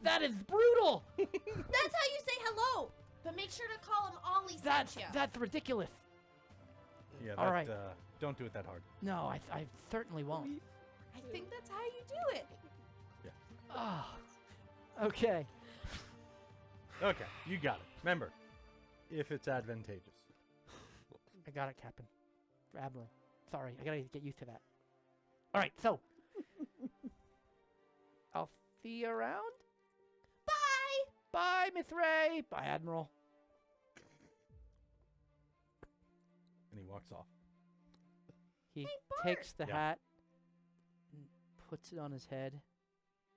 That is brutal. That's how you say hello. But make sure to call him Ollie That's sent ya. that's ridiculous. Yeah, All right. Don't do it that hard. No, I certainly won't. I think that's how you do it. Ah. Okay. Okay, you got it. Remember, if it's advantageous. I got it, Captain. Admiral. Sorry, I gotta get used to that. All right, so I'll see you around. Bye. Bye, Miss Ray. Bye, Admiral. And he walks off. He Bart. takes the Yeah. hat and puts it on his head.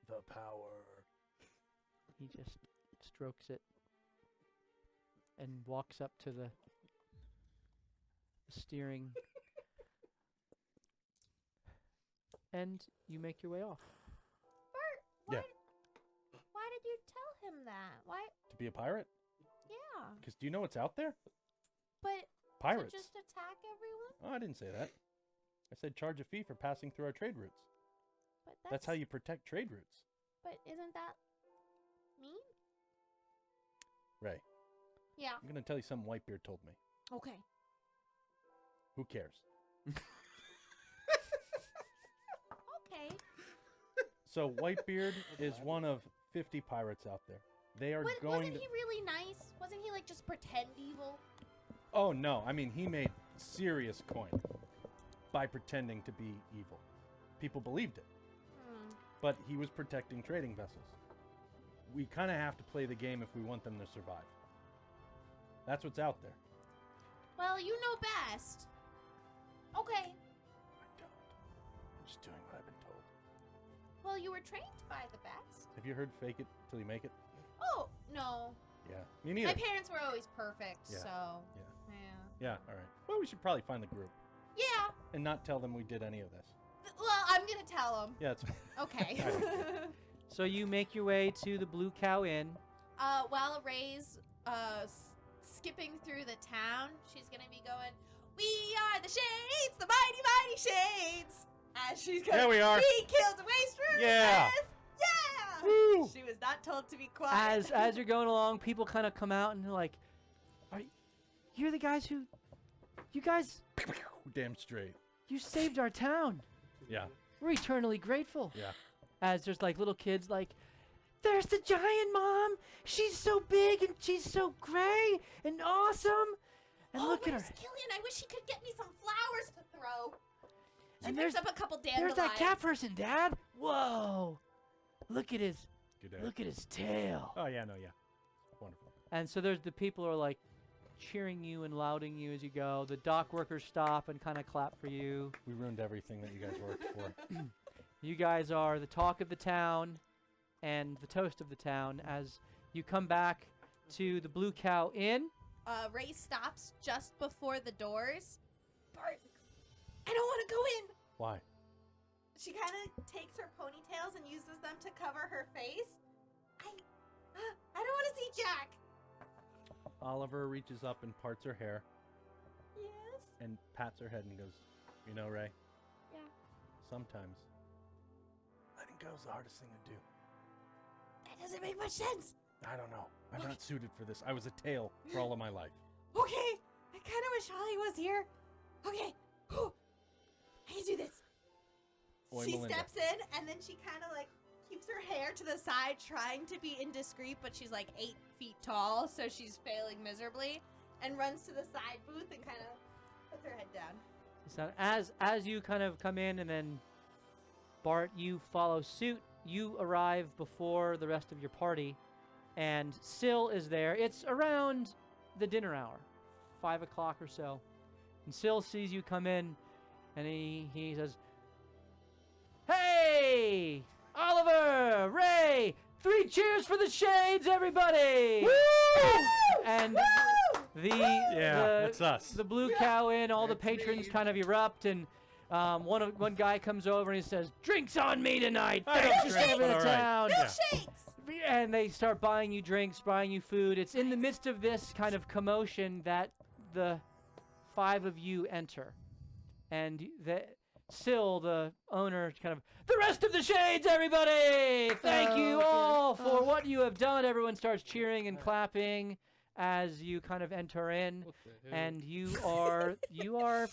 The power. He just strokes it and walks up to the steering. And you make your way off. Bart, Yeah. why did you tell him that? Why? To be a pirate? Yeah. Because do you know what's out there? But Pirates. to just attack everyone? Oh, I didn't say that. I said charge a fee for passing through our trade routes. But That's how you protect trade routes. But isn't that mean? Ray, Yeah. I'm going to tell you something Whitebeard told me. Okay. Who cares? Okay. So Whitebeard is one of 50 pirates out there. They are going Wasn't to... he really nice? Wasn't he like just pretend evil? Oh, no. I mean, he made serious coin by pretending to be evil. People believed it. But he was protecting trading vessels. We kind of have to play the game if we want them to survive. That's what's out there. Well, you know best. Okay. I don't. I'm just doing what I've been told. Well, you were trained by the best. Have you heard fake it till you make it? Oh, no. Yeah. Me neither. My parents were always perfect, Yeah. so. Yeah. Yeah. Yeah, all right. Well, we should probably find the group Yeah. and not tell them we did any of this. Well, I'm going to tell them. Yeah, it's fine. Okay. I don't care. So you make your way to the Blue Cow Inn. While Ray's skipping through the town, she's going to be going, "We are the Shades, the mighty, mighty Shades." As she's going, There we are. "We killed a wastrel." Yeah. Yeah. Woo. She was not told to be quiet. As you're going along, people kind of come out and they're like, "You're the guys who, you guys, Damn straight. you saved our town. Yeah. We're eternally grateful." Yeah. As there's like little kids like, "There's the giant mom. She's so big and she's so gray and awesome. And look at her. Where's Killian? I wish he could get me some flowers to throw. She And picks there's- up a couple There's dandelions. that cat person, Dad. Whoa. Look at his Good day. look at his tail." Oh, yeah, no, yeah. Wonderful. And so there's the people who are like cheering you and lauding you as you go. The dock workers stop and kind of clap for you. We ruined everything that you guys worked for. You guys are the talk of the town and the toast of the town as you come back to the Blue Cow Inn. Ray stops just before the doors. Bart, I don't want to go in. Why? She kind of takes her ponytails and uses them to cover her face. I don't want to see Jack. Oliver reaches up and parts her hair Yes. and pats her head and goes, You know, Ray? Yeah. Sometimes letting go is the hardest thing to do. That doesn't make much sense. I don't know. I'm not suited for this. I was a tail for all of my life. Okay. I kind of wish Holly was here. Okay. Whew. I can do this. Oi, She Melinda. steps in, and then she kind of like keeps her hair to the side, trying to be indiscreet, but she's like 8 feet tall, so she's failing miserably, and runs to the side booth and kind of puts her head down. So as you kind of come in, and then Bart, you follow suit. You arrive before the rest of your party, and Syl is there. It's around the dinner hour, 5 o'clock or so. And Syl sees you come in, and he says, "Hey, Oliver, Ray, 3 cheers for the Shades, everybody!" Woo! And That's us. the Blue Cow Inn, all the patrons kind of erupt, and one guy comes over and he says, "Drinks on me tonight. Thanks for drink, saving but the all right. town." Milkshakes! And they start buying you drinks, buying you food. It's in the midst of this kind of commotion that the 5 of you enter. And Syl, the owner, kind of, "The rest of the Shades, everybody! Thank you all for what you have done." Everyone starts cheering and clapping as you kind of enter in. What the hell? And you are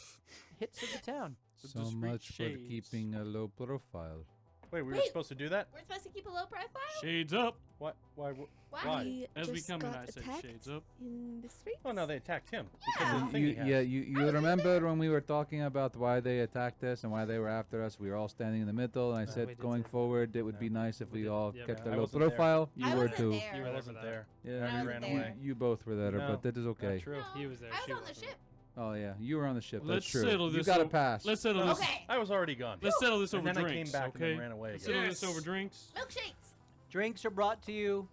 hits of the town. So discreet much for shades. keeping a low profile. Wait, we were Wait. supposed to do that? We're supposed to keep a low profile? Shades up. What? Why? Why? We As we just come in, got I say attacked shades up. in the streets. Oh no, they attacked him because of the thing You, he has. yeah, you remember when we were talking about why they attacked us and why they were after us? We were all standing in the middle, and I we said did going say that. forward, it would be nice if We we did. all Yeah, kept yeah. a I low wasn't there. profile. You I were wasn't too. there. You I were wasn't there. Yeah, I you, wasn't ran there. away. you both were there, No, but that is okay. Not true. No, He was there, I was she on the wasn't. ship. Oh yeah, you were on the ship. Let's That's true. settle You this got a o- pass. Let's settle this. Okay. I was already gone. Let's settle this and over then drinks, I came back okay? and then ran away Let's again. settle this Yes. over drinks. Milkshakes! Drinks are brought to you.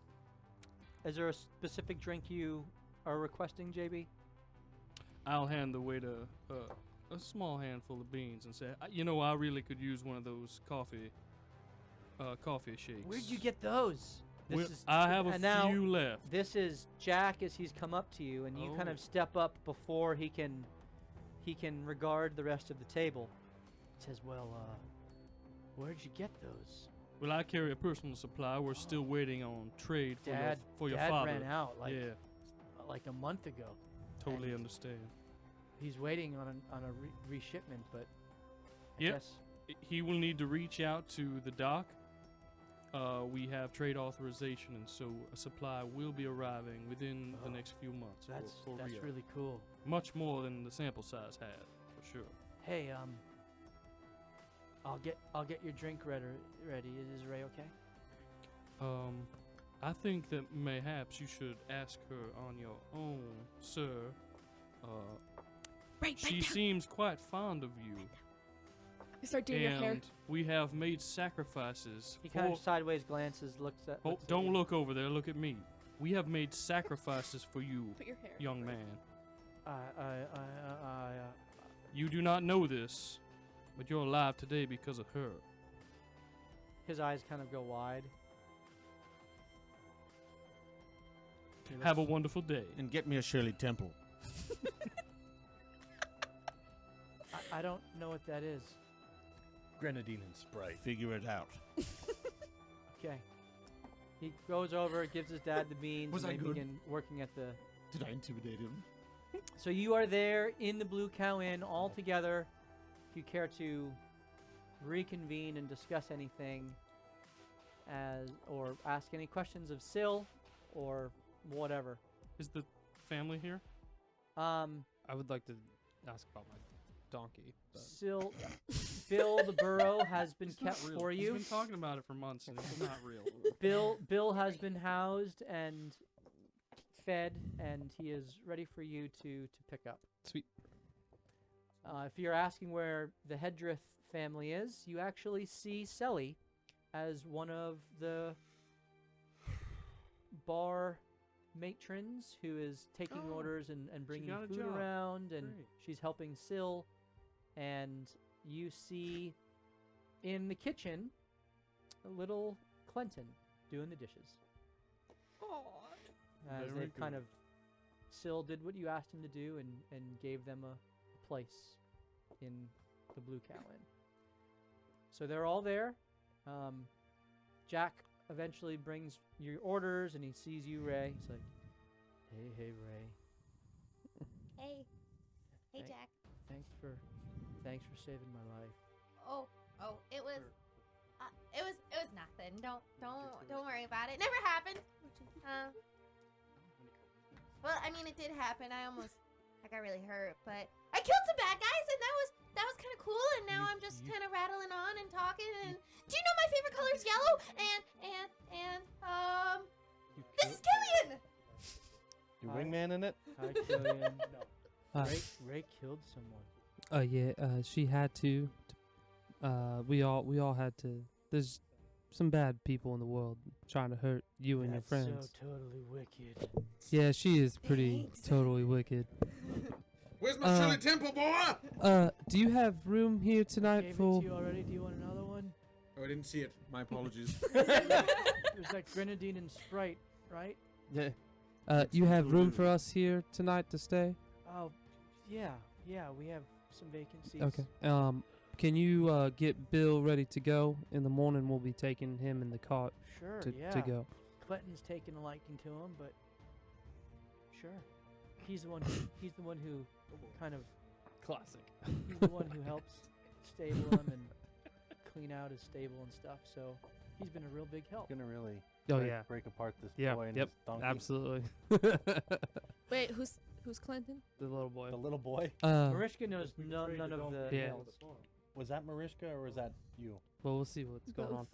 Is there a specific drink you are requesting, JB? I'll hand the waiter a small handful of beans and say, "You know, I really could use one of those coffee shakes." Where'd you get those? I have a and now few left. This is Jack as he's come up to you, and you kind Oh. of step up before he can regard the rest of the table. He says, "Well, where'd you get those?" Well, I carry a personal supply. We're still waiting on trade for your Dad father. ran out Yeah, like a month ago. totally and- understand. He's waiting on a reshipment, but I Yep. guess He will need to reach out to the dock. We have trade authorization, and so a supply will be arriving within the next few months. that's for real. really cool. Much more than the sample size had, for sure. Hey, I'll get your drink ready. Is Ray okay? I think that mayhaps you should ask her on your own, sir. She seems quite fond of you, You start doing your hair. and we have made sacrifices He for. kind of sideways glances, looks at. Oh, looks at don't you. look over there. Look at me. We have made sacrifices for you, Put your hair. young man. I You do not know this, but you're alive today because of her. His eyes kind of go wide. Have a wonderful day. And get me a Shirley Temple. I don't know what that is. Grenadine and Sprite. Figure it out. Okay. He goes over, gives his dad the beans, Was and I they good? begin working at the. Did I intimidate him? So you are there in the Blue Cow Inn all together. If you care to reconvene and discuss anything, or ask any questions of Syl, or whatever. Is the family here? I would like to ask about my donkey. But Syl, Bill the burro has been It's not kept real. for He's you. been talking about it for months, and it's not real. Bill has been housed and fed, and he is ready for you to pick up. Sweet. If you're asking where the Hedrith family is, you actually see Selly as one of the bar matrons who is taking Oh, orders and bringing got a food job. around, and Great. she's helping Syl. And you see in the kitchen a little Clinton doing the dishes. As Very they've kind good. of, Syl did what you asked him to do and gave them a place in the blue cow in. So they're all there. Jack eventually brings your orders, and he sees you, Ray. He's like, "Hey, Ray. Hey. Hey, Thank- Jack. Thanks for saving my life." Oh, it was nothing. Don't worry about it. Never happened. Well, I mean, it did happen. I got really hurt, but I killed some bad guys, and that was kind of cool. And now I'm just kind of rattling on and talking. And do you know my favorite color is yellow? And this is Killian. Your Hi. wingman in it? Hi, Killian. Uh, Ray killed someone. She had to. We all had to. There's some bad people in the world trying to hurt you and your friends. So totally wicked. Yeah, she is pretty Thanks. totally wicked. Where's my Shirley Temple, boy? Do you have room here tonight Gave it for? to you already. Do you want another one? Oh, I didn't see it. My apologies. There's that grenadine and Sprite, right? Yeah. You have room for us here tonight to stay? Oh, yeah. We have some vacancies. Okay. Can you get Bill ready to go? In the morning, we'll be taking him in the cart Sure. to go. Clinton's taken a liking to him, but sure. He's the one who kind of Classic. he's the one who helps stable him and clean out his stable and stuff. So he's been a real big help. Gonna really Oh yeah. break apart this Yeah. boy and Yep. his donkey. Absolutely. Wait, who's Clinton? The little boy. The little boy? Marishka knows none of the Yeah. nails. Was that Marishka or was that you? Well, we'll see what's going on.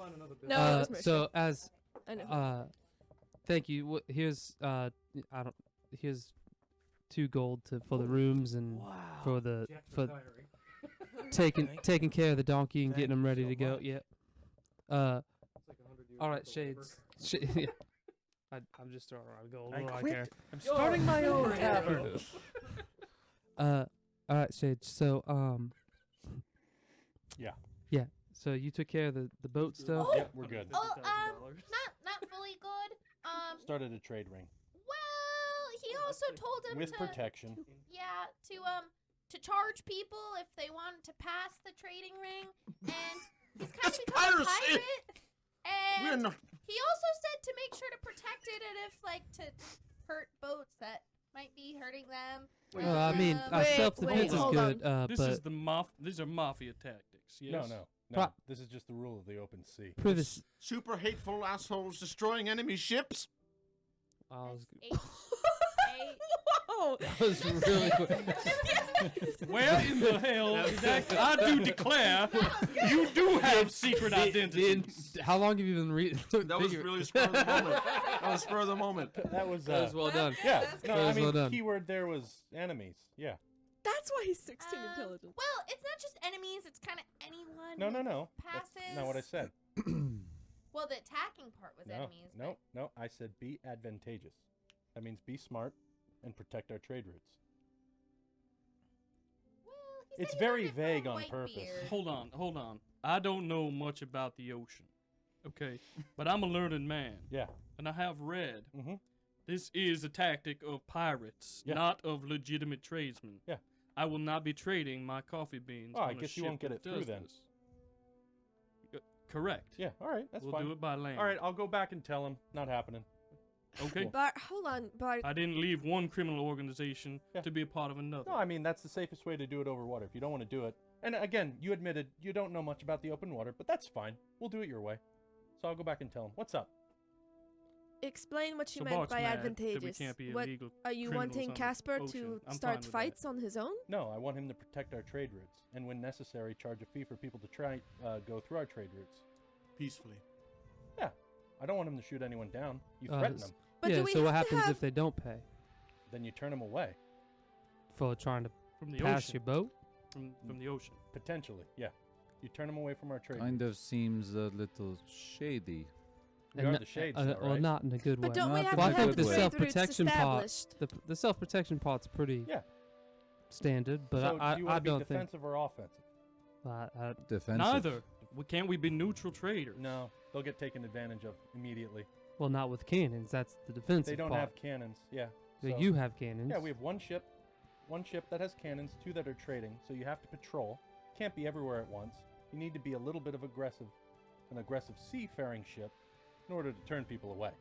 No, it was So as I know. thank you. Here's here's 2 gold for the rooms and Wow. for taking care of the donkey and Thank getting him you ready so to go. much. Yep. All right, Shades. Yeah. I'm just throwing around gold. I What do I quit. care? I'm starting my own Oh, tavern. All right, Shades. So Yeah. Yeah. So you took care of the boat stuff. Oh. Yep, we're good. Not fully good. Started a trade ring Well, he also told him with to protection. to charge people if they wanted to pass the trading ring, and he's kind That's of become a piracy! pirate. We're And not. he also said to make sure to protect it, and if to hurt boats that might be hurting them. Well, I mean, Wait, self-defense is hold good, This but is these are mafia tactics. Yes. No. Pro- This is just the rule of the open sea. privacy. Super hateful assholes destroying enemy ships. Whoa! That was really quick. Where in the hell is that? I do declare, you do have secret identities. How long have you been reading? That was really spur of the moment. That was spur of the moment. That was That was well done. yeah. That's No, That I was mean well done. keyword there was enemies. Yeah. That's why he's 16 intelligence. Well, it's not just enemies; it's kind of anyone. No. who That's Passes. not what I said. Well, the attacking part was enemies. but- No. I said be advantageous. That means be smart and protect our trade routes. Well, he It's said he very learned it vague from on purpose. Whitebeard. Hold on. I don't know much about the ocean. Okay, but I'm a learned man, Yeah. and I have read. Mhm. This is a tactic of pirates, Yeah. not of legitimate tradesmen. Yeah. I will not be trading my coffee beans. Oh, I on a guess you ship won't get that it through does then. this. Correct. Yeah. All right. That's we'll fine. do it by land. All right. I'll go back and tell him. Not happening. Okay. Bart, hold on, Bart. I didn't leave one criminal organization Yeah. to be a part of another. No, I mean that's the safest way to do it over water. If you don't want to do it, and again, you admitted you don't know much about the open water, but that's fine. We'll do it your way. So I'll go back and tell him. What's up? Explain what you So meant Bart's by mad that we advantageous. can't be What illegal are you criminals wanting on the Casper ocean. to I'm fine start with that. fights on his own? No, I want him to protect our trade routes, and when necessary, charge a fee for people to try go through our trade routes. Peacefully. Yeah, I don't want him to shoot anyone down. You Uh, threaten s- them, But yeah. do we So what have to happens have- if they don't pay then you turn them away. for trying to From the pass ocean. your boat? From the ocean. Potentially, yeah. You turn them away from our trade Kind routes. of seems a little shady. We And are no- the shades, well, though, right? not in a good way. But don't we Not have in to a have good the way. trade routes Self-protection part- established? The self-protection part's pretty Yeah. standard, but So, I do you want to be don't think. defensive or offensive? Defensive. Neither. Can't we be neutral traders? No, they'll get taken advantage of immediately. Well, not with cannons. That's the defensive They don't part. have cannons. Yeah. So so- you have cannons. Yeah, we have one ship that has cannons, 2 that are trading. So you have to patrol. can't be everywhere at once. You need to be a little bit of an aggressive seafaring ship in order to turn people away.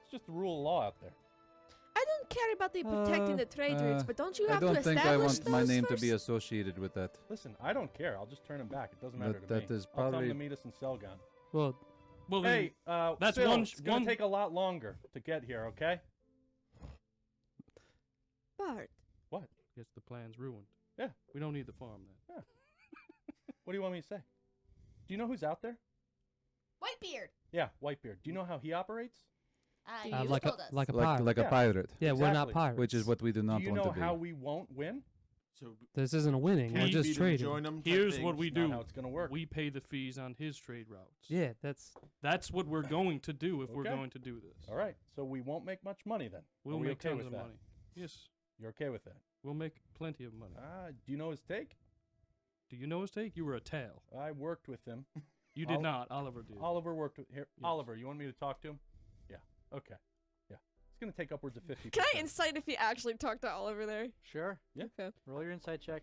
It's just the rule of law out there. I don't care about the protecting the trade routes, but don't you have to I don't establish think I want my those name to first? be associated with that. Listen, I don't care. I'll just turn them back. It doesn't matter to That me. is I'll tell probably- them to meet us in Selgon. Well, Hey, that's Phil, one- it's going one- to take a lot longer to get here, okay? Bart, What? Gets the plans ruined. Yeah. We don't need the farm then. What do you want me to say? Do you know who's out there? Whitebeard. Yeah, Whitebeard. Do you know how he operates? You like told us. a pirate. Like a Yeah. pirate, Yeah, we're not Exactly. pirates. which is what we do not Do you want know to be. how we won't win? So This isn't a winning. We're just trading. Join them type Here's thing. what we It's not do. how it's going to work. We pay the fees on his trade routes. Yeah, That's what we're going to do if we're Okay. going to do this. All right, so we won't make much money then. We'll Are we make okay tons with of that? money. Yes. You're okay with that? We'll make plenty of money. Do you know his take? Do you know his take? You were a tail. I worked with him. You did Ol- not. Oliver did. Oliver worked with here. Yes. Oliver, you want me to talk to him? Yeah. Okay. Yeah. It's going to take upwards of 50%. can I insight if you actually talked to Oliver there? Sure. Yeah. Okay. Roll your insight check.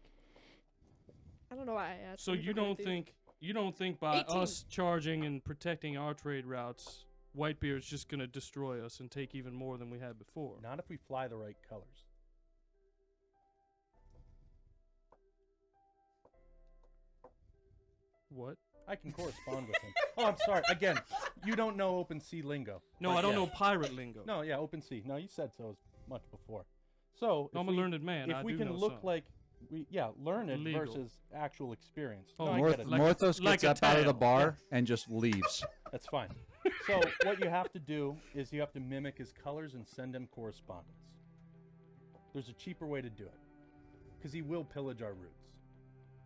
I don't know why I asked. So him you for don't anything. think by 18. us charging and protecting our trade routes, Whitebeard's just gonna destroy us and take even more than we had before? Not if we fly the right colors. What? I can correspond with him. Oh, I'm sorry. Again, you don't know open sea lingo. No, But I don't yeah. know pirate lingo. No, yeah, open sea. No, you said so as much before. So I'm a learned man. If I we do can know look some. like learned Legal. versus actual experience. Oh, No, I Morth- get it. like- Morthos like gets a up out of the tail. bar and just leaves. That's fine. So what you have to do is you have to mimic his colors and send him correspondence. There's a cheaper way to do it, because he will pillage our routes.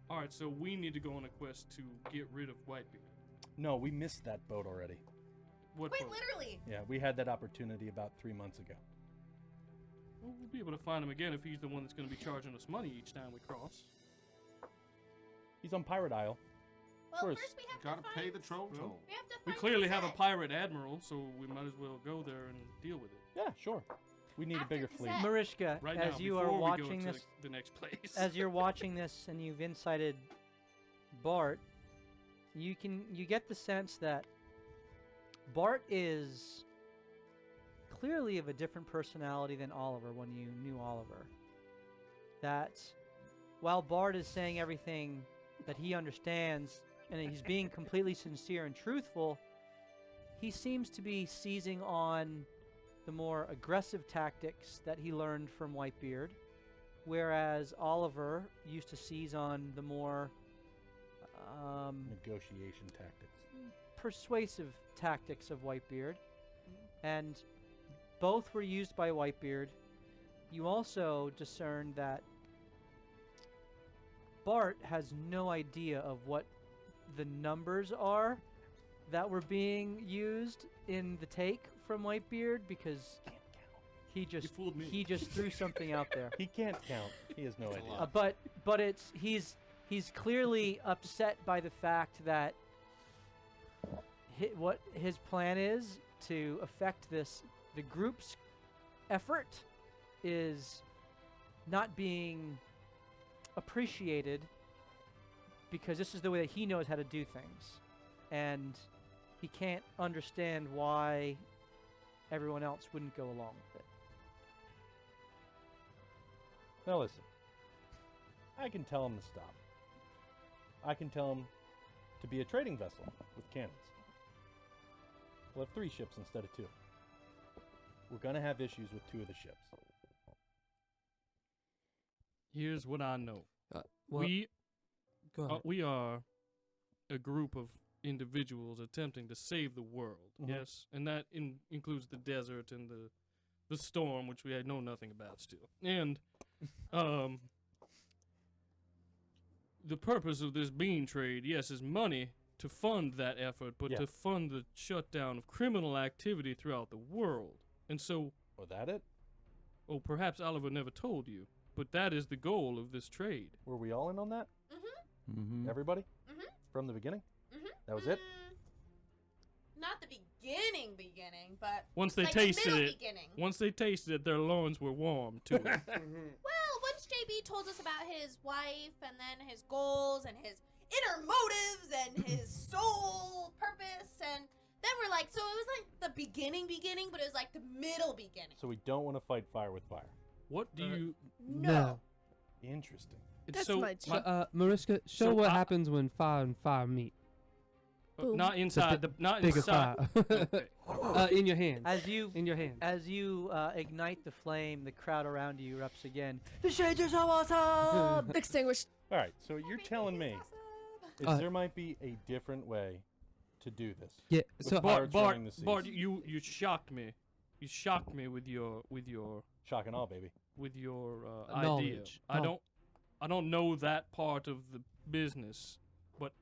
All right, so we need to go on a quest to get rid of Whitebeard. No, we missed that boat already. What? Wait, boat? literally. Yeah, we had that opportunity about 3 months ago. Well, we'll be able to find him again if he's the one that's going to be charging us money each time we cross. He's on Pirate Isle. Well, course. first we have Gotta to pay find. the troll Well, toll. We have to We find clearly have a Cassette. pirate admiral, so we might as well go there and deal with it. Yeah, sure. We need a After bigger fleet. Cassette. Marishka, Right as now, you before are we watching go to this, the next place. as you're watching this, and you've incited Bart, you get the sense that Bart is clearly of a different personality than Oliver when you knew Oliver. That while Bart is saying everything that he understands and he's being completely sincere and truthful, he seems to be seizing on the more aggressive tactics that he learned from Whitebeard, whereas Oliver used to seize on the more Negotiation tactics. persuasive tactics of Whitebeard, and both were used by Whitebeard. You also discern that Bart has no idea of what the numbers are that were being used in the take from Whitebeard, because he just fooled me. he just threw something out there. He can't count. He has no idea. But it's he's clearly upset by the fact that what his plan is to affect the group's effort is not being appreciated, because this is the way that he knows how to do things, and he can't understand why everyone else wouldn't go along with it. Now listen. I can tell him to stop. I can tell him to be a trading vessel with cannons. We'll have 3 ships instead of 2. We're going to have issues with 2 of the ships. Here's what I know. well, go ahead. We are a group of individuals attempting to save the world. Mhm. Yes, and that includes the desert and the storm, which we know nothing about still. And the purpose of this bean trade, yes, is money to fund that effort, but Yeah. to fund the shutdown of criminal activity throughout the world. And so, Was that it? oh, perhaps Oliver never told you, but that is the goal of this trade. Were we all in on that? Mm-hmm. Everybody? Mhm. From the beginning? Mhm. That was it? Not the beginning, but Once they like tasted the middle it, beginning. once they tasted it, their loins were warm to it. Well, once JB told us about his wife and then his goals and his inner motives and his soul purpose, and then we're like, so it was like the beginning, but it was like the middle beginning. So we don't want to fight fire with fire. What do you? No. Interesting. It's That's so my job. Mariska, show So what I- happens when fire and fire meet. Boom. not inside the not Bigger inside. fire. In your hands. In your hands. As you ignite the flame, the crowd around you erupts again. The shades are so awesome! Extinguished. All right, so you're telling me is there might be a different way to do this. Yeah. With So pirates Bart, running the seas. Bart, you shocked me. You shocked me with your Shock and awe, baby. idea. knowledge. I don't know that part of the business, but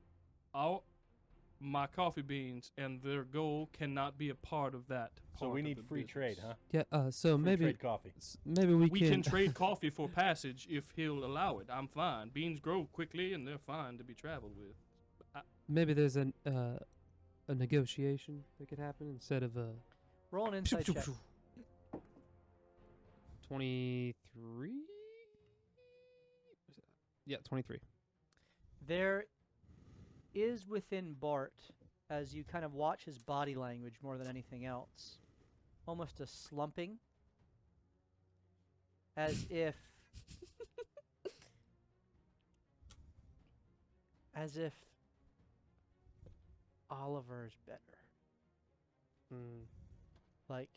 my coffee beans and their goal cannot be a part of that. So part we of need the free trade, business. huh? yeah. So Free maybe trade coffee. maybe we We can trade coffee for passage if he'll allow it. I'm fine. Beans grow quickly and they're fine to be traveled with. maybe there's a negotiation that could happen instead of a Roll an insight check. 23. Yeah, 23. There is within Bart, as you kind of watch his body language more than anything else, almost a slumping, as if Oliver's better. Like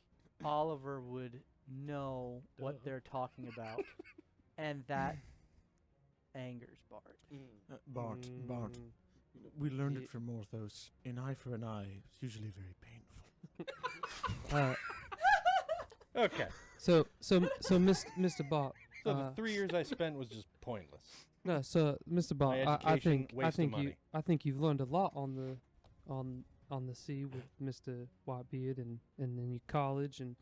Oliver would know what they're talking about, and that angers Bart. Bart, we learned it from Morthos. An eye for an eye is usually very painful. Okay. So Mr. Bart. So the 3 years I spent was just pointless. No, so Mr. Bart, I education, think waste of money. I think you've learned a lot on the sea with Mr. Whitebeard and in your college and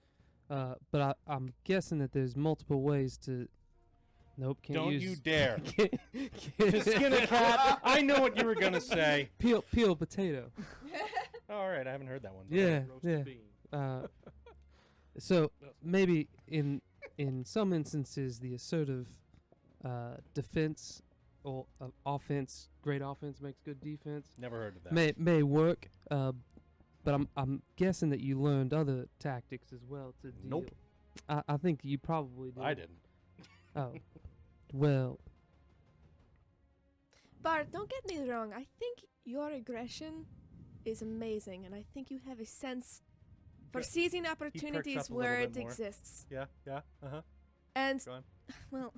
but I'm guessing that there's multiple ways to. Nope, can't Don't use. you dare. can't- To skin a cat. I know what you were gonna say. Peel potato. All right, I haven't heard that one. Yeah, Roasted yeah. bean. So maybe in some instances the assertive defense or offense, great offense makes good defense. Never heard of that. May work, but I'm guessing that you learned other tactics as well to deal. Nope. I think you probably did. I didn't. Oh, well, Bart, don't get me wrong. I think your aggression is amazing, and I think you have a sense for Yeah. seizing up opportunities a where little it bit more. exists. Yeah, yeah, uh-huh. And Go on. well,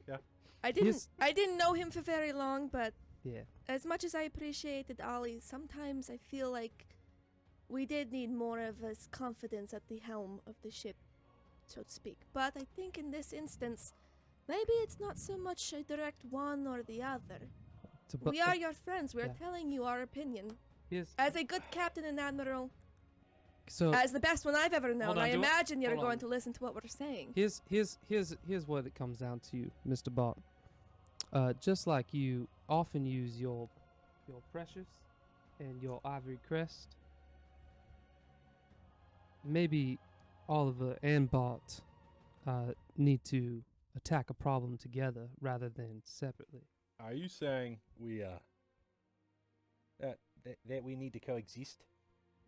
Yeah. I didn't. Yes. I didn't know him for very long, but yeah. as much as I appreciated Ollie, sometimes I feel like we did need more of his confidence at the helm of the ship, so to speak. But I think in this instance, maybe it's not so much a direct one or the other. We are your friends. We're yeah. telling you our opinion. Yes. As a good captain and admiral, So as the best one I've ever known, on, I do I- imagine you're hold going on. to listen to what we're saying. here's what it comes down to, Mr. Bart. Just like you often use your precious and your ivory crest, maybe Oliver and Bart need to attack a problem together rather than separately. Are you saying we that we need to coexist?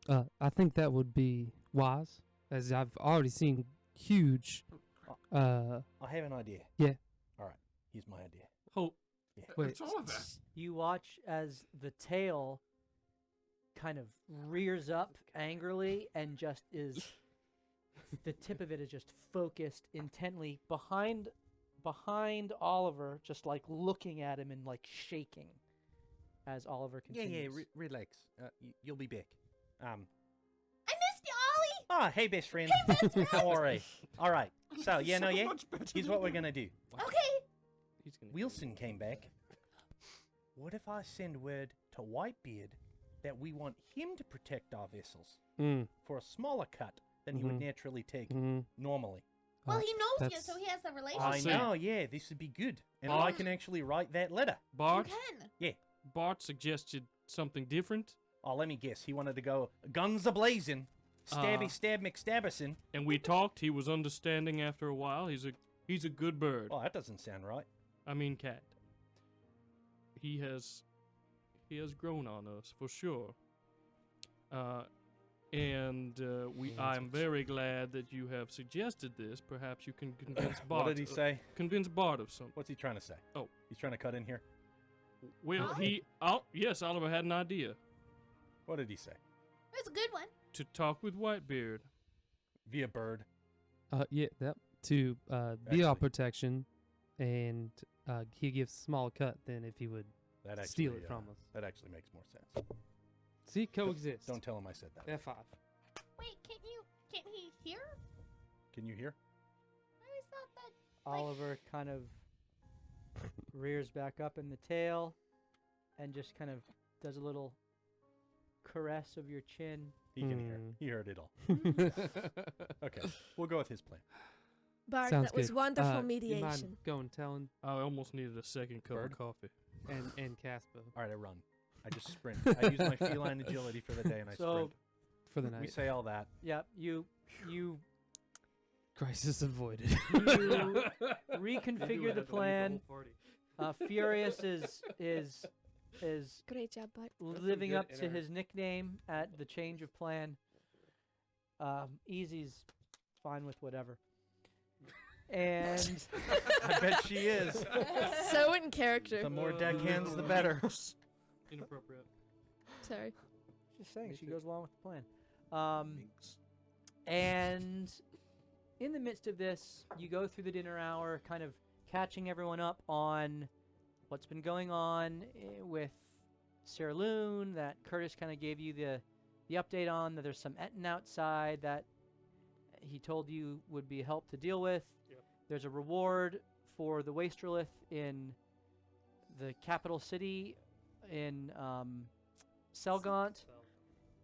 I think that would be wise, as I've already seen huge. I have an idea. Yeah. All right. Here's my idea. Hope. Wait. It's all of that. You watch as the tail kind of rears up angrily and just is the tip of it is just focused intently behind Oliver, just like looking at him and like shaking as Oliver continues. Relax. You'll be back. I missed you, Ollie. Ah, hey, best friend. How are you? All right. So, here's what we're gonna do. Okay. He's gonna Wilson came back. What if I send word to Whitebeard that we want him to protect our vessels for a smaller cut than he would naturally take normally? Well, he knows you, that's- so he has the I relationship. know, yeah, this would be good. And I can actually write that letter. Bart. You can. Yeah. Bart suggested something different, Oh, let me guess. He wanted to go guns a-blazing, stabby stab McStabberson. and we talked. He was understanding after a while. He's He's a good bird. Oh, that doesn't sound right. I mean cat. He has grown on us for sure. I'm very glad that you have suggested this. Perhaps you can convince Bart. What did he say? Convince Bart of something. What's he trying to say? Oh. He's trying to cut in here? Well, yes, Oliver had an idea. What did he say? That's a good one. To talk with Whitebeard. Via bird. Yeah, that to be our protection, and he gives small cut than if he would steal it from us. That actually makes more sense. See, coexist. Don't tell him I said that. F5. Wait, can't he hear? Can you hear? I always thought that. Oliver kind of rears back up in the tail and just kind of does a little caress of your chin. He can hear. He heard it all. Okay, we'll go with his plan. Bart, Sounds that was good. wonderful You mind mediation. go and tell him I almost needed a second cup Bird? of coffee. and Casper All right, I run. I just sprint. I use my feline agility for the day, and I sprint. for the night. We say all that. Yeah, you Crisis avoided. reconfigure the plan. Furious is Great job, Bart. living up to his nickname at the change of plan. Easy's fine with whatever. And I bet she is. So in character. The more deckhands, the better. Inappropriate. Sorry. just saying, she goes along with the plan. And in the midst of this, you go through the dinner hour, kind of catching everyone up on what's been going on with Saerloon, that Curtis kind of gave you the update on, that there's some Etten outside that he told you would be help to deal with. Yep. There's a reward for the Wastrelith in the capital city in Selgaunt,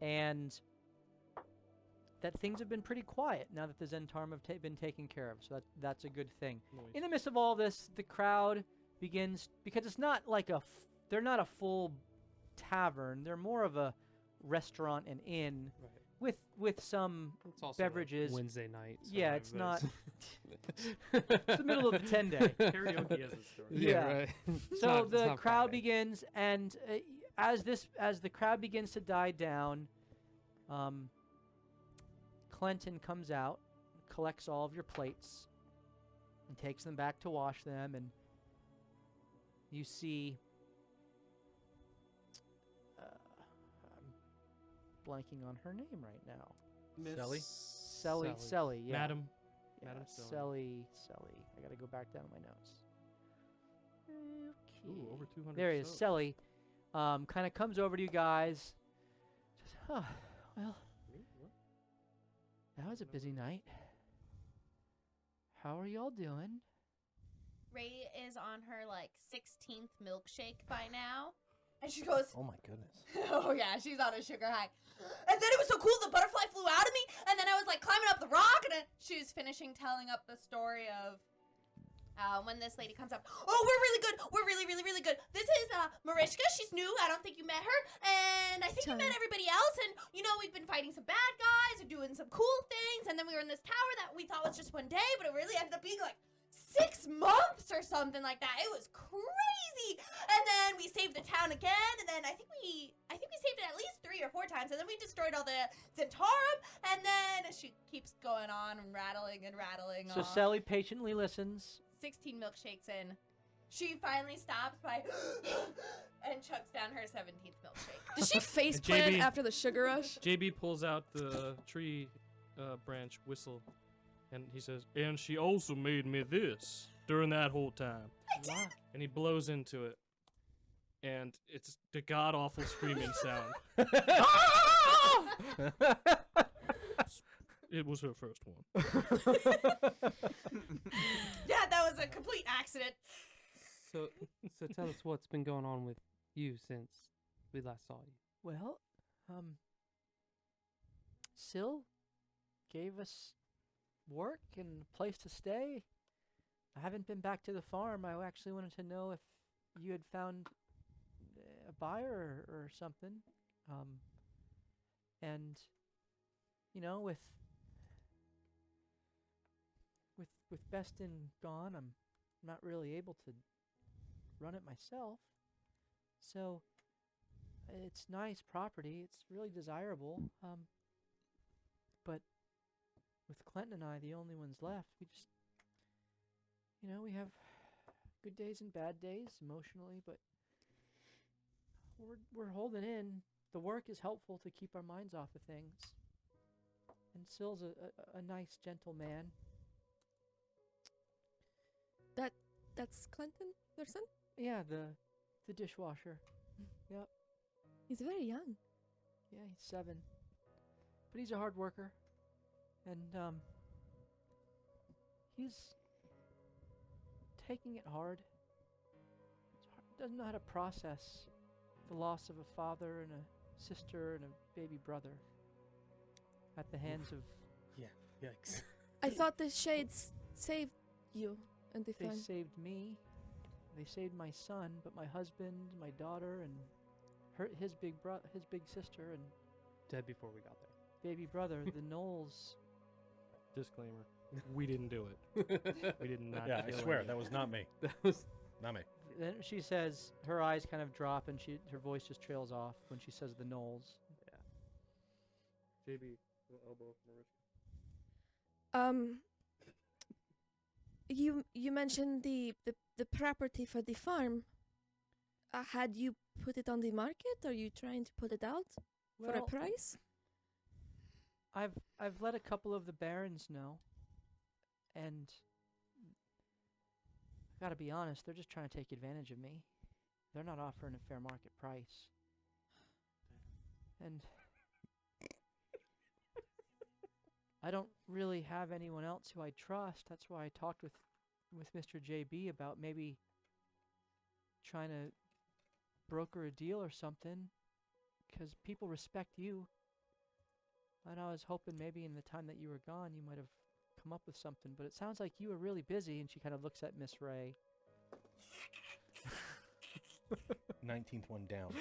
and that things have been pretty quiet now that the Zentarm have been taken care of, so that's a good thing. Nice. In the midst of all this, the crowd begins, because it's not like they're not a full tavern, they're more of a restaurant and inn with some It's also beverages. Wednesday night. So Yeah, it's not. everybody's- It's the middle of the 10-day. Karaoke as a story. Yeah. right. It's So not- it's the not crowd Friday. begins, and as the crowd begins to die down, Clinton comes out, collects all of your plates, and takes them back to wash them, and you see. I'm blanking on her name right now. Sally? Selly, yeah. Madam. Yeah, Madam Selly. I gotta go back down to my notes. Okay. Ooh, over 200 There he is, subs. Selly. Kind of comes over to you guys. Says, "Oh, well, that was a busy night. How are y'all doing?" Ray is on her 16th milkshake by now, and she goes, Oh my goodness. "Oh yeah, she's on a sugar high." And then it was so cool, the butterfly flew out of me, and then I was climbing up the rock, and then she was finishing telling up the story of when this lady comes up. "Oh, we're really good. We're really, really, really good. This is Marishka. She's new. I don't think you met her, and I think you met everybody else. And we've been fighting some bad guys and doing some cool things. And then we were in this tower that we thought was just one day, but it really ended up being 6 months or something like that. It was crazy. And then we saved the town again, and then I think we saved it at least 3 or 4 times, and then we destroyed all the Zentarum, and then she keeps going on and rattling So off. Selly patiently listens. 16 milkshakes in, she finally stops by and chugs down her 17th milkshake. Does she face And plant JB after the sugar rush? JB pulls out the tree branch whistle, and he says, "And she also made me this during that whole time." Wow. And he blows into it, and it's the god-awful screaming sound. It was her first one. Yeah, that was a complete accident. So tell us what's been going on with you since we last saw you. Well, Syl gave us work and a place to stay. I haven't been back to the farm. I actually wanted to know if you had found a buyer or something. And with with Beston gone, I'm not really able to run it myself. So it's nice property. It's really desirable. But with Clinton and I, the only ones left, we just, we have good days and bad days emotionally, but we're holding in. The work is helpful to keep our minds off of things. And Sill's a nice, gentle man. That's Clinton, your son? Yeah, the dishwasher. Yep. He's very young. Yeah, he's 7. But he's a hard worker. And he's taking it hard. Doesn't know how to process the loss of a father and a sister and a baby brother at the hands of... Yeah, yikes. I thought the shades saved you and the They fun. saved me. They saved my son, but my husband, my daughter, and his big sister, and Dead before we got there. baby brother, the Knowles. Disclaimer: we didn't do it. We did not. Yeah, I kill swear any. that was not me. That was Not me. Then she says, her eyes kind of drop, and her voice just trails off when she says the Knowles. JB. Elbow Marishka. You mentioned the property for the farm. Had you put it on the market? Are you trying to put it out for a Well, price? I've let a couple of the barons know, and I gotta be honest, they're just trying to take advantage of me. They're not offering a fair market price. And I don't really have anyone else who I trust. That's why I talked with Mr. JB about maybe trying to broker a deal or something, because people respect you. And I was hoping maybe in the time that you were gone, you might have come up with something. But it sounds like you were really busy, and she kind of looks at Miss Ray. 19th one down.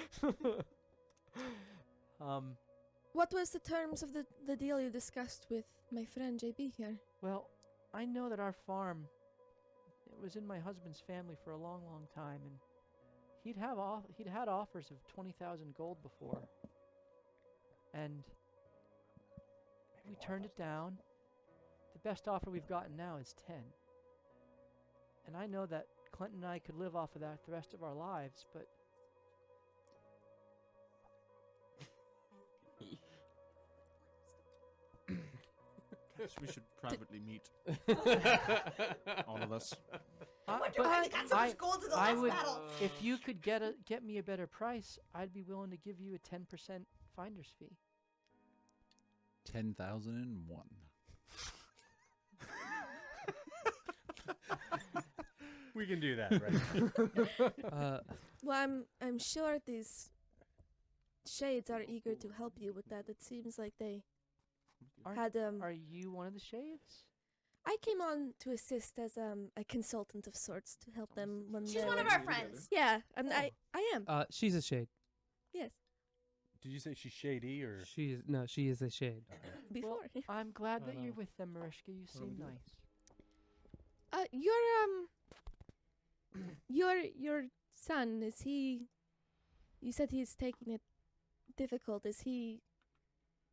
What was the terms of the deal you discussed with my friend JB here? Well, I know that our farm, it was in my husband's family for a long, long time, and he'd had offers of 20,000 gold before, and we turned it down. The best offer we've gotten now is 10, and I know that Clinton and I could live off of that the rest of our lives, but Perhaps we should privately meet. All of us. I wonder why we got so much gold in the I last would, battle. if you could get me a better price, I'd be willing to give you a 10% finder's fee. 10,001. We can do that, right? Well, I'm sure these shades are eager to help you with that. It seems like they had Are you one of the shades? I came on to assist as a consultant of sorts to help them when She's they're one of our friends. Yeah, and I am. She's a shade. Yes. Did you say she's shady or? She is a shade. Before. Well, I'm glad that you're with them, Marishka. You seem nice. Your son, is he? You said he's taking it difficult. Is he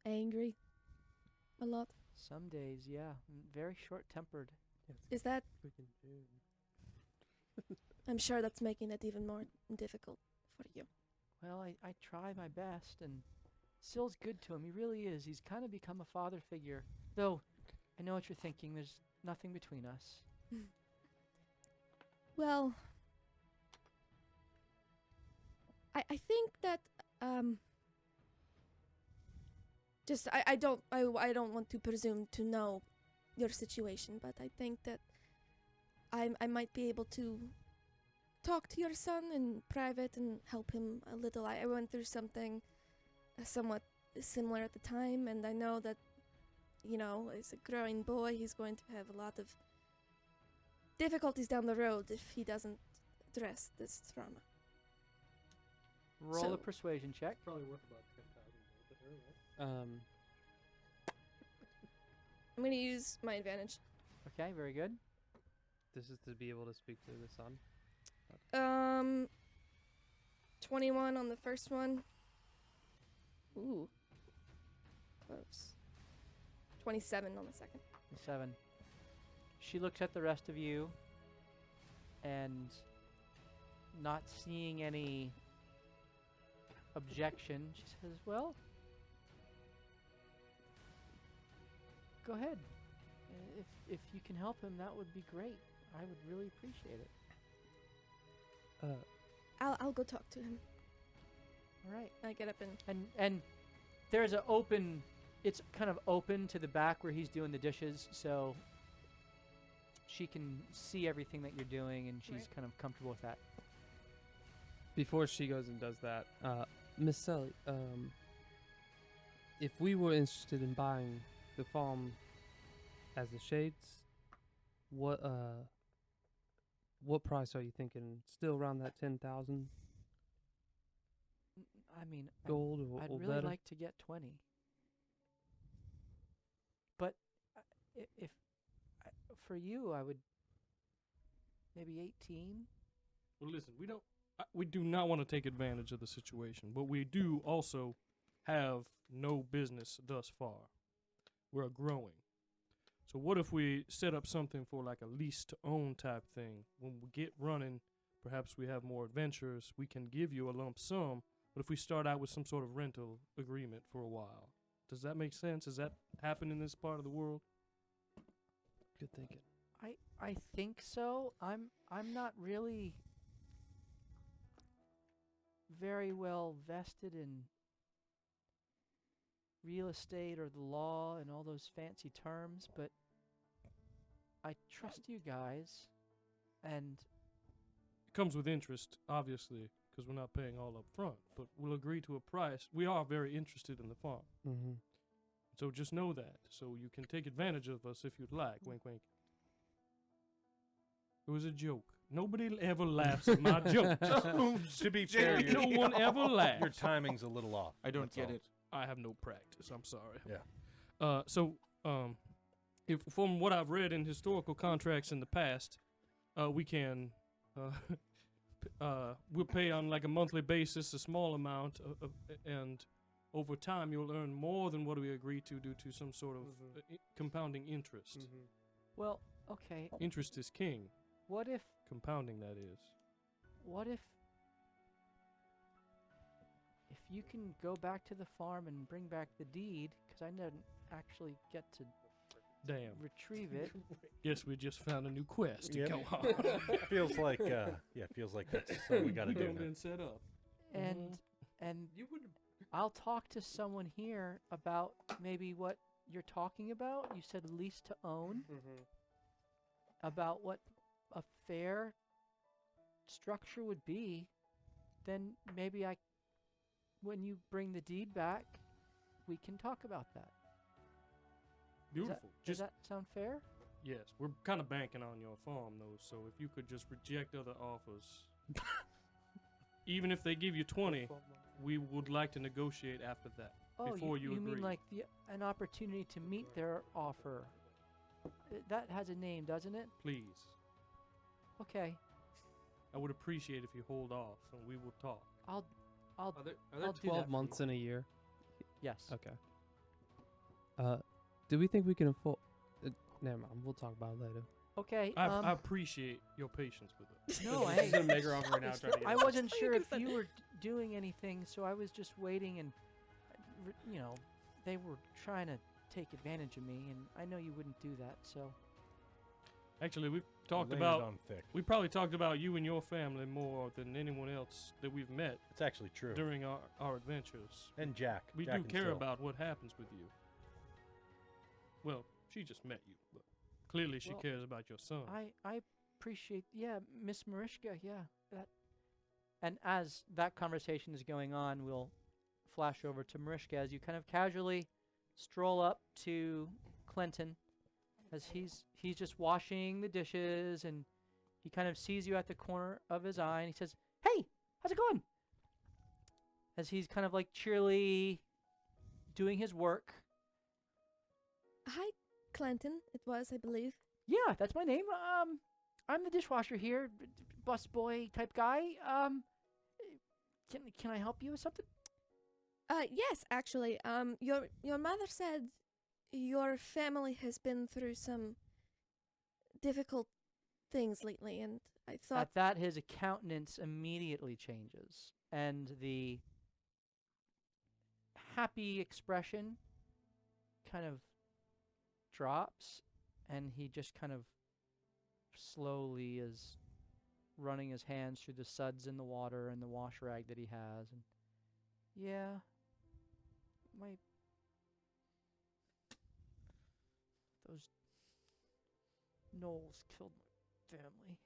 angry a lot? Some days, yeah. Very short-tempered. Is that? Freaking June. I'm sure that's making it even more difficult for you. Well, I try my best, and Sill's good to him. He really is. He's kind of become a father figure. Though, I know what you're thinking. There's nothing between us. Well, I think that just I don't want to presume to know your situation, but I think that I might be able to talk to your son in private and help him a little. I went through something somewhat similar at the time, and I know that, as a growing boy, he's going to have a lot of difficulties down the road if he doesn't address this trauma. Roll a persuasion check. Probably worth about 10,000 gold to her, right? I'm going to use my advantage. Okay, very good. This is to be able to speak to the sun. 21 on the first one. Ooh. Close. 27 on the second. 7. She looks at the rest of you and not seeing any objection, she says, well, go ahead. If you can help him, that would be great. I would really appreciate it. I'll go talk to him. All right. I get up and And there's a open, it's kind of open to the back where he's doing the dishes, so she can see everything that you're doing, and she's kind of comfortable with that. Before she goes and does that, Miss Sally, if we were interested in buying the farm as the Shades, what price are you thinking? Still around that 10,000 I mean, gold I'd or really better? like to get 20. But if for you, I would maybe 18. Well, listen, we do not want to take advantage of the situation, but we do also have no business thus far. We're growing. So what if we set up something for like a lease to own type thing? When we get running, perhaps we have more adventures. We can give you a lump sum, but if we start out with some sort of rental agreement for a while, does that make sense? Does that happen in this part of the world? Good thinking. I think so. I'm not really very well vested in real estate or the law and all those fancy terms, but I trust you guys, and It comes with interest, obviously, because we're not paying all up front, but we'll agree to a price. We are very interested in the farm. Mm-hmm. So just know that. So you can take advantage of us if you'd like. Wink, wink. It was a joke. Nobody ever laughs at my jokes. To be fair, No one ever laughs. your timing's a little off. I don't that's get all. it. I have no practice. I'm sorry. Yeah. If from what I've read in historical contracts in the past, we can we'll pay on like a monthly basis a small amount, and over time you'll earn more than what we agreed to due to some sort of compounding interest. Mm-hmm. well, okay. Interest is king. What if Compounding, that is. if you can go back to the farm and bring back the deed, because I didn't actually get to Damn. retrieve it. Guess we just found a new quest to Yep. go on. feels like feels like that's something we got to do. Done now. been set up. And I'll talk to someone here about maybe what you're talking about. You said lease to own, about what a fair structure would be. Then maybe when you bring the deed back, we can talk about that. Beautiful. Does that sound fair? Yes, we're kind of banking on your farm, though, so if you could just reject other offers. Even if they give you 20, we would like to negotiate after that, Oh, before you you agree. mean like an opportunity to meet their offer? That has a name, doesn't it? Please. Okay, I would appreciate if you hold off, and we will talk. I'll Are there I'll do that 12 for months you. in a year? Yes. Okay. Do we think we can afford... never mind. We'll talk about it later. Okay. I appreciate your patience with it. No, She's gonna make her offer right now. it's try to get I it. wasn't Just sure if like you you were doing anything, so I was just waiting, and they were trying to take advantage of me, and I know you wouldn't do that. So Actually, we've talked Laying it about... on thick. We probably talked about you and your family more than anyone else that we've met It's actually true. during our adventures. And Jack. We Jack do and care Phil. about what happens with you. Well, she just met you, but clearly she Well, cares about your son. I appreciate, Miss Marishka, that. And as that conversation is going on, we'll flash over to Marishka as you kind of casually stroll up to Clinton, as he's just washing the dishes, and he kind of sees you at the corner of his eye, and he says, "Hey, how's it going?" As he's kind of like cheerily doing his work. Hi, Clanton. It was, I believe. Yeah, that's my name. I'm the dishwasher here, bus boy type guy. Can I help you with something? Yes, actually. Your mother said your family has been through some difficult things lately, and I thought At that, his countenance immediately changes, and the happy expression kind of drops, and he just kind of slowly is running his hands through the suds in the water and the wash rag that he has, and yeah, those gnolls killed my family.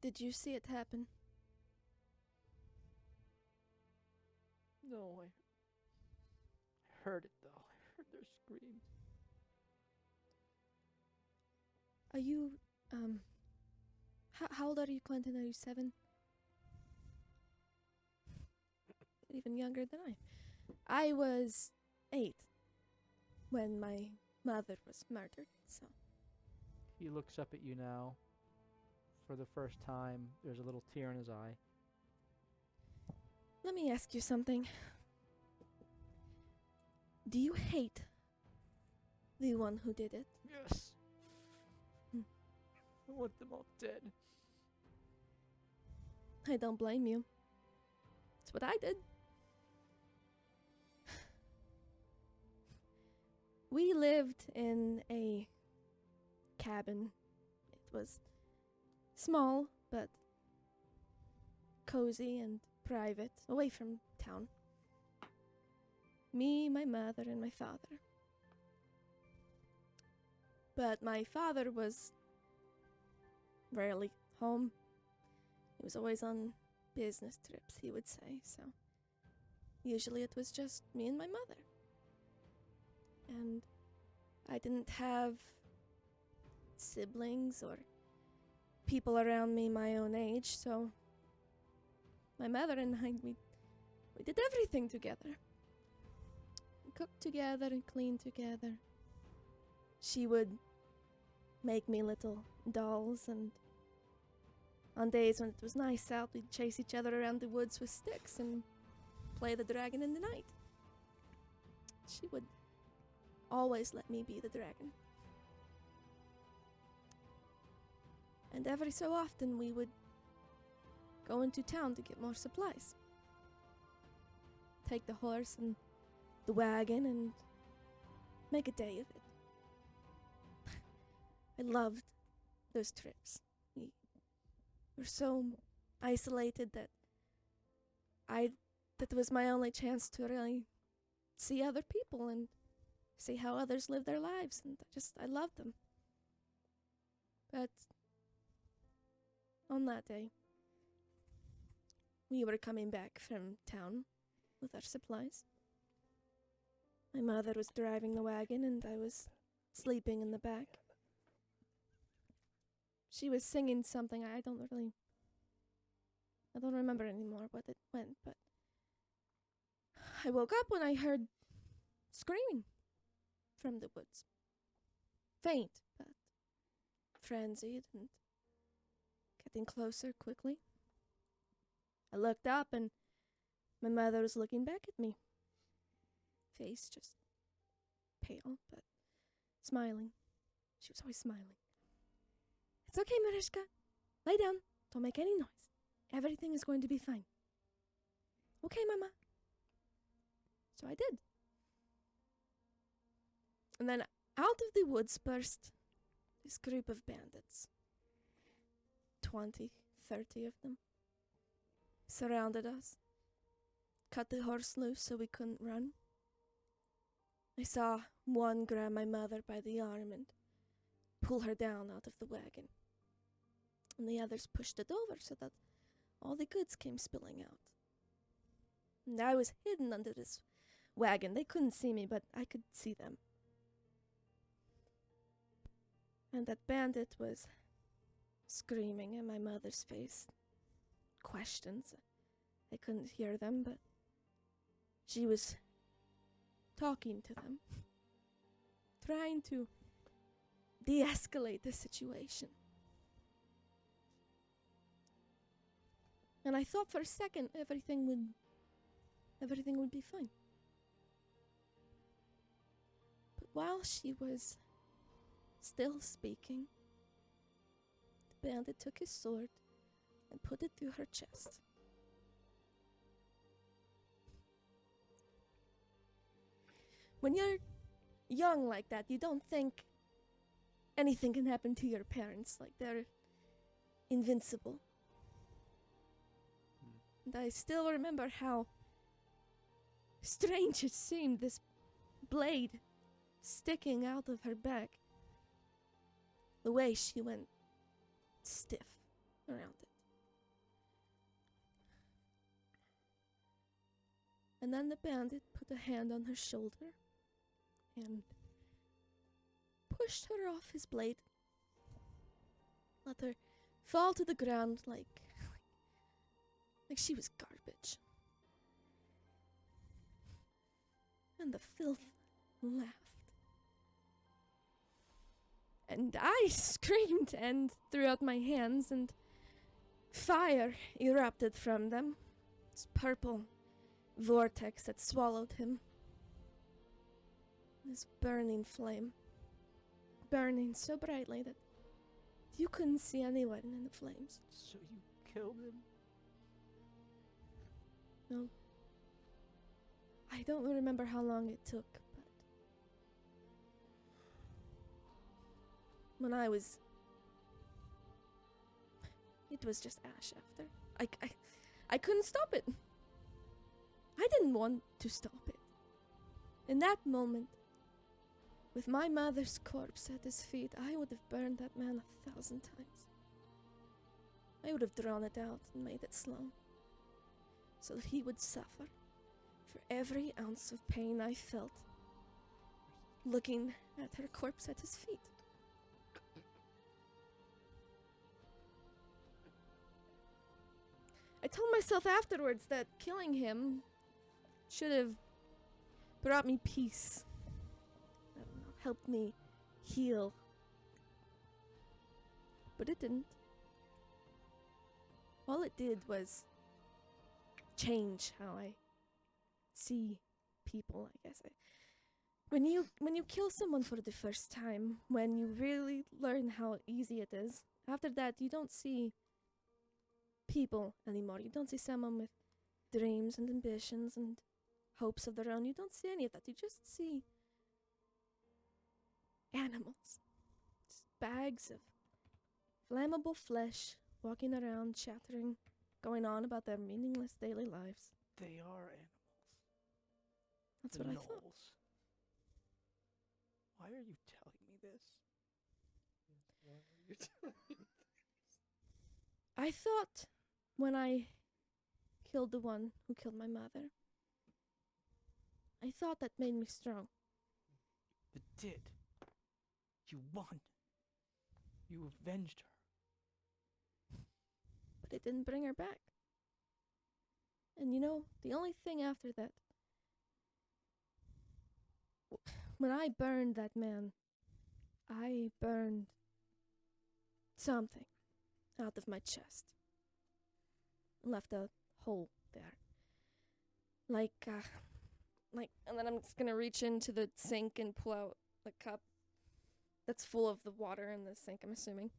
Did you see it happen? No, I heard it though. I heard their screams. Are you, how old are you, Quentin? Are you 7? Even younger than I. I was 8 when my mother was murdered, so. He looks up at you now. For the first time, there's a little tear in his eye. Let me ask you something. Do you hate the one who did it? Yes. I want them all dead. I don't blame you. It's what I did. We lived in a cabin. It was small, but cozy and private, away from town. Me, my mother, and my father. But my father was rarely home. He was always on business trips, he would say, so usually it was just me and my mother. And I didn't have siblings or people around me my own age, so my mother and I, we did everything together. We cooked together and cleaned together. She would make me little dolls, and on days when it was nice out, we'd chase each other around the woods with sticks and play the dragon in the night. She would always let me be the dragon. And every so often we would go into town to get more supplies. Take the horse and the wagon and make a day of it. I loved those trips. We were so isolated that was my only chance to really see other people and see how others live their lives, and I loved them. But on that day, we were coming back from town with our supplies. My mother was driving the wagon and I was sleeping in the back. She was singing something. I don't remember anymore what it went, but I woke up when I heard screaming from the woods. Faint, but frenzied and getting closer quickly. I looked up and my mother was looking back at me. Face just pale, but smiling. She was always smiling. It's okay, Marishka. Lay down. Don't make any noise. Everything is going to be fine. Okay, Mama. So I did. And then out of the woods burst this group of bandits. 20, 30 of them. Surrounded us. Cut the horse loose so we couldn't run. I saw one grab my mother by the arm and pull her down out of the wagon. And the others pushed it over so that all the goods came spilling out. And I was hidden under this wagon. They couldn't see me, but I could see them. And that bandit was screaming in my mother's face. Questions. I couldn't hear them, but she was talking to them. Trying to de-escalate the situation. And I thought for a second everything would be fine. But while she was still speaking, the bandit took his sword and put it through her chest. When you're young like that, you don't think anything can happen to your parents, like they're invincible. And I still remember how strange it seemed, this blade sticking out of her back. The way she went stiff around it. And then the bandit put a hand on her shoulder and pushed her off his blade. Let her fall to the ground like she was garbage. And the filth laughed. And I screamed and threw out my hands, and fire erupted from them. This purple vortex that swallowed him. This burning flame. Burning so brightly that you couldn't see anyone in the flames. So you killed him? No. I don't remember how long it took, but when I was... It was just ash after. I couldn't stop it. I didn't want to stop it. In that moment, with my mother's corpse at his feet, I would have burned that man 1,000 times. I would have drawn it out and made it slow, so that he would suffer for every ounce of pain I felt looking at her corpse at his feet. I told myself afterwards that killing him should have brought me peace, helped me heal. But it didn't. All it did was change how I see people, I guess. When you kill someone for the first time, when you really learn how easy it is, after that you don't see people anymore. You don't see someone with dreams and ambitions and hopes of their own. You don't see any of that. You just see animals. Just bags of flammable flesh walking around, chattering, going on about their meaningless daily lives. They are animals. That's The what I thought. gnolls. Why are you telling me this? Why are you telling me this? I thought when I killed the one who killed my mother, I thought that made me strong. It did. You won. You avenged her. But it didn't bring her back. And you know, the only thing after that, when I burned that man, I burned something out of my chest. Left a hole there. And then I'm just gonna reach into the sink and pull out the cup that's full of the water in the sink, I'm assuming.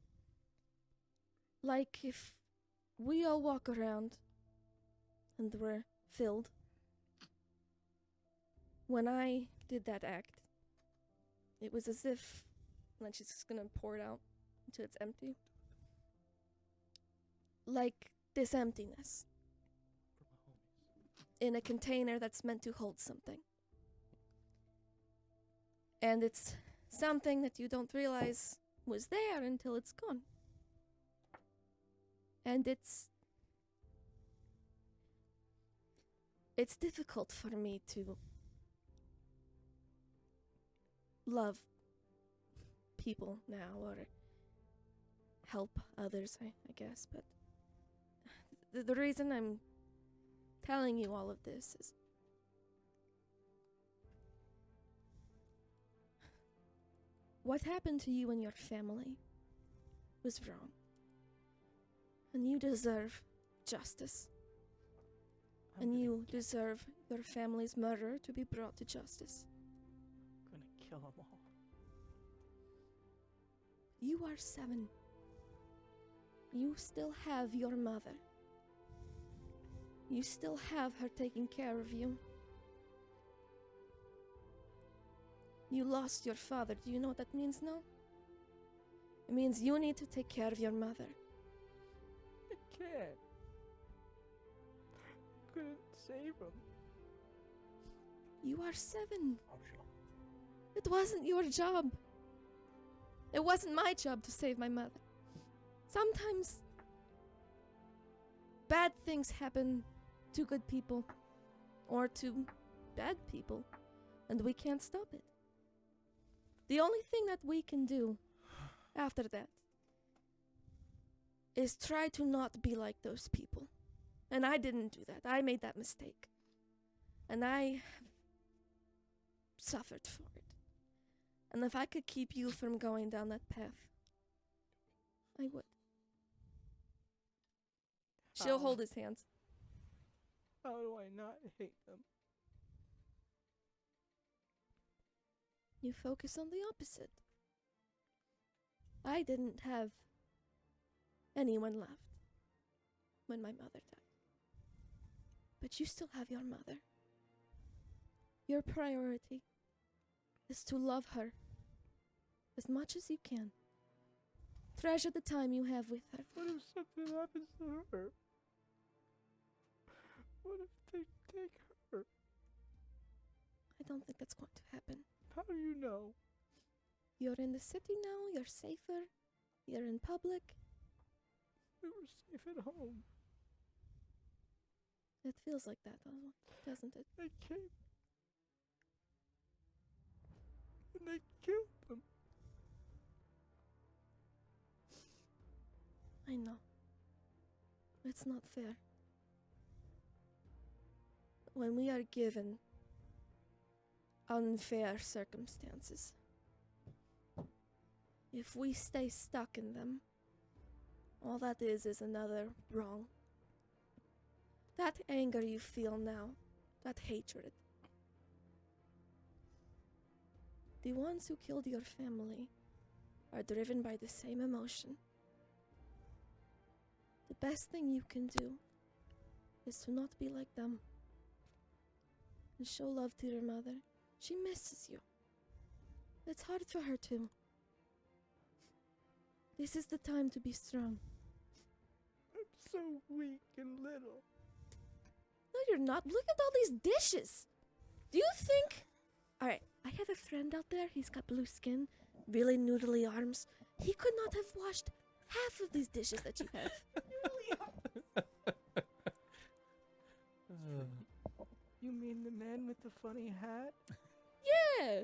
Like if we all walk around and we're filled. When I did that act, it was as if, and then she's just gonna pour it out until it's empty. Like this emptiness in a container that's meant to hold something. And it's something that you don't realize was there until it's gone. And it's difficult for me to love people now or help others, I guess, but the reason I'm telling you all of this is What happened to you and your family was wrong. And you deserve justice. And you deserve your family's murderer to be brought to justice. I'm gonna kill them all. You are 7. You still have your mother. You still have her taking care of you. You lost your father. Do you know what that means now? It means you need to take care of your mother. I can't. Couldn't save him. You are 7. It wasn't your job. It wasn't my job to save my mother. Sometimes bad things happen to good people or to bad people, and we can't stop it. The only thing that we can do after that is try to not be like those people. And I didn't do that. I made that mistake. And I suffered for it. And if I could keep you from going down that path, I would. She'll hold his hands. How do I not hate them? You focus on the opposite. I didn't have anyone left when my mother died. But you still have your mother. Your priority is to love her as much as you can. Treasure the time you have with her. What if something happens to her? What if they take her? I don't think that's going to happen. How do you know? You're in the city now, you're safer, you're in public. We were safe at home. It feels like that, doesn't it? They came. And they killed them. I know. It's not fair. When we are given unfair circumstances, if we stay stuck in them, all that is another wrong. That anger you feel now, that hatred, the ones who killed your family are driven by the same emotion. The best thing you can do is to not be like them and show love to your mother. She misses you. It's hard for her too. This is the time to be strong. I'm so weak and little. No, you're not. Look at all these dishes. Do you think... Alright, I have a friend out there. He's got blue skin, really noodly arms. He could not have washed half of these dishes that you have. You mean the man with the funny hat? Yeah!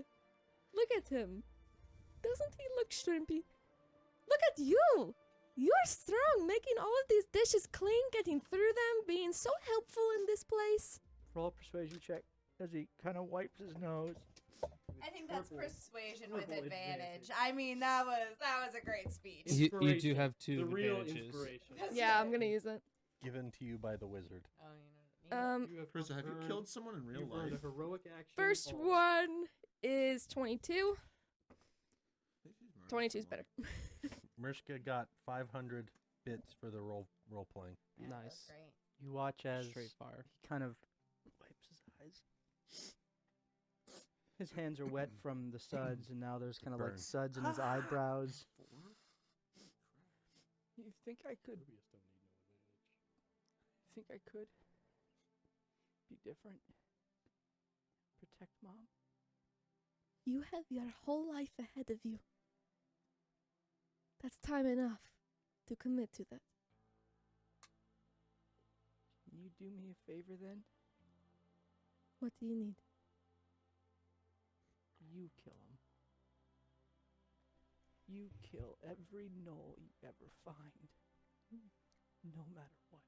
Look at him. Doesn't he look shrimpy? Look at you! You're strong, making all of these dishes clean, getting through them, being so helpful in this place. Roll a persuasion check as he kind of wipes his nose. I think that's persuasion with advantage. I mean, that was a great speech. You do have 2 The real advantages. inspiration. Yeah, I'm gonna use it. Given to you by the wizard. Krista, have you killed someone in real life? A heroic action. First one is 22. 22 is better. Marishka got 500 bits for the role playing. Yeah, that was Nice. great. You watch as Straight fire. he kind of wipes his eyes. His hands are wet from the suds, and now there's kind of like Burn. suds in his eyebrows. You think I could? Think I could be different? Protect Mom? You have your whole life ahead of you. That's time enough to commit to that. Can you do me a favor then? What do you need? You kill him. You kill every gnoll you ever find. No matter what.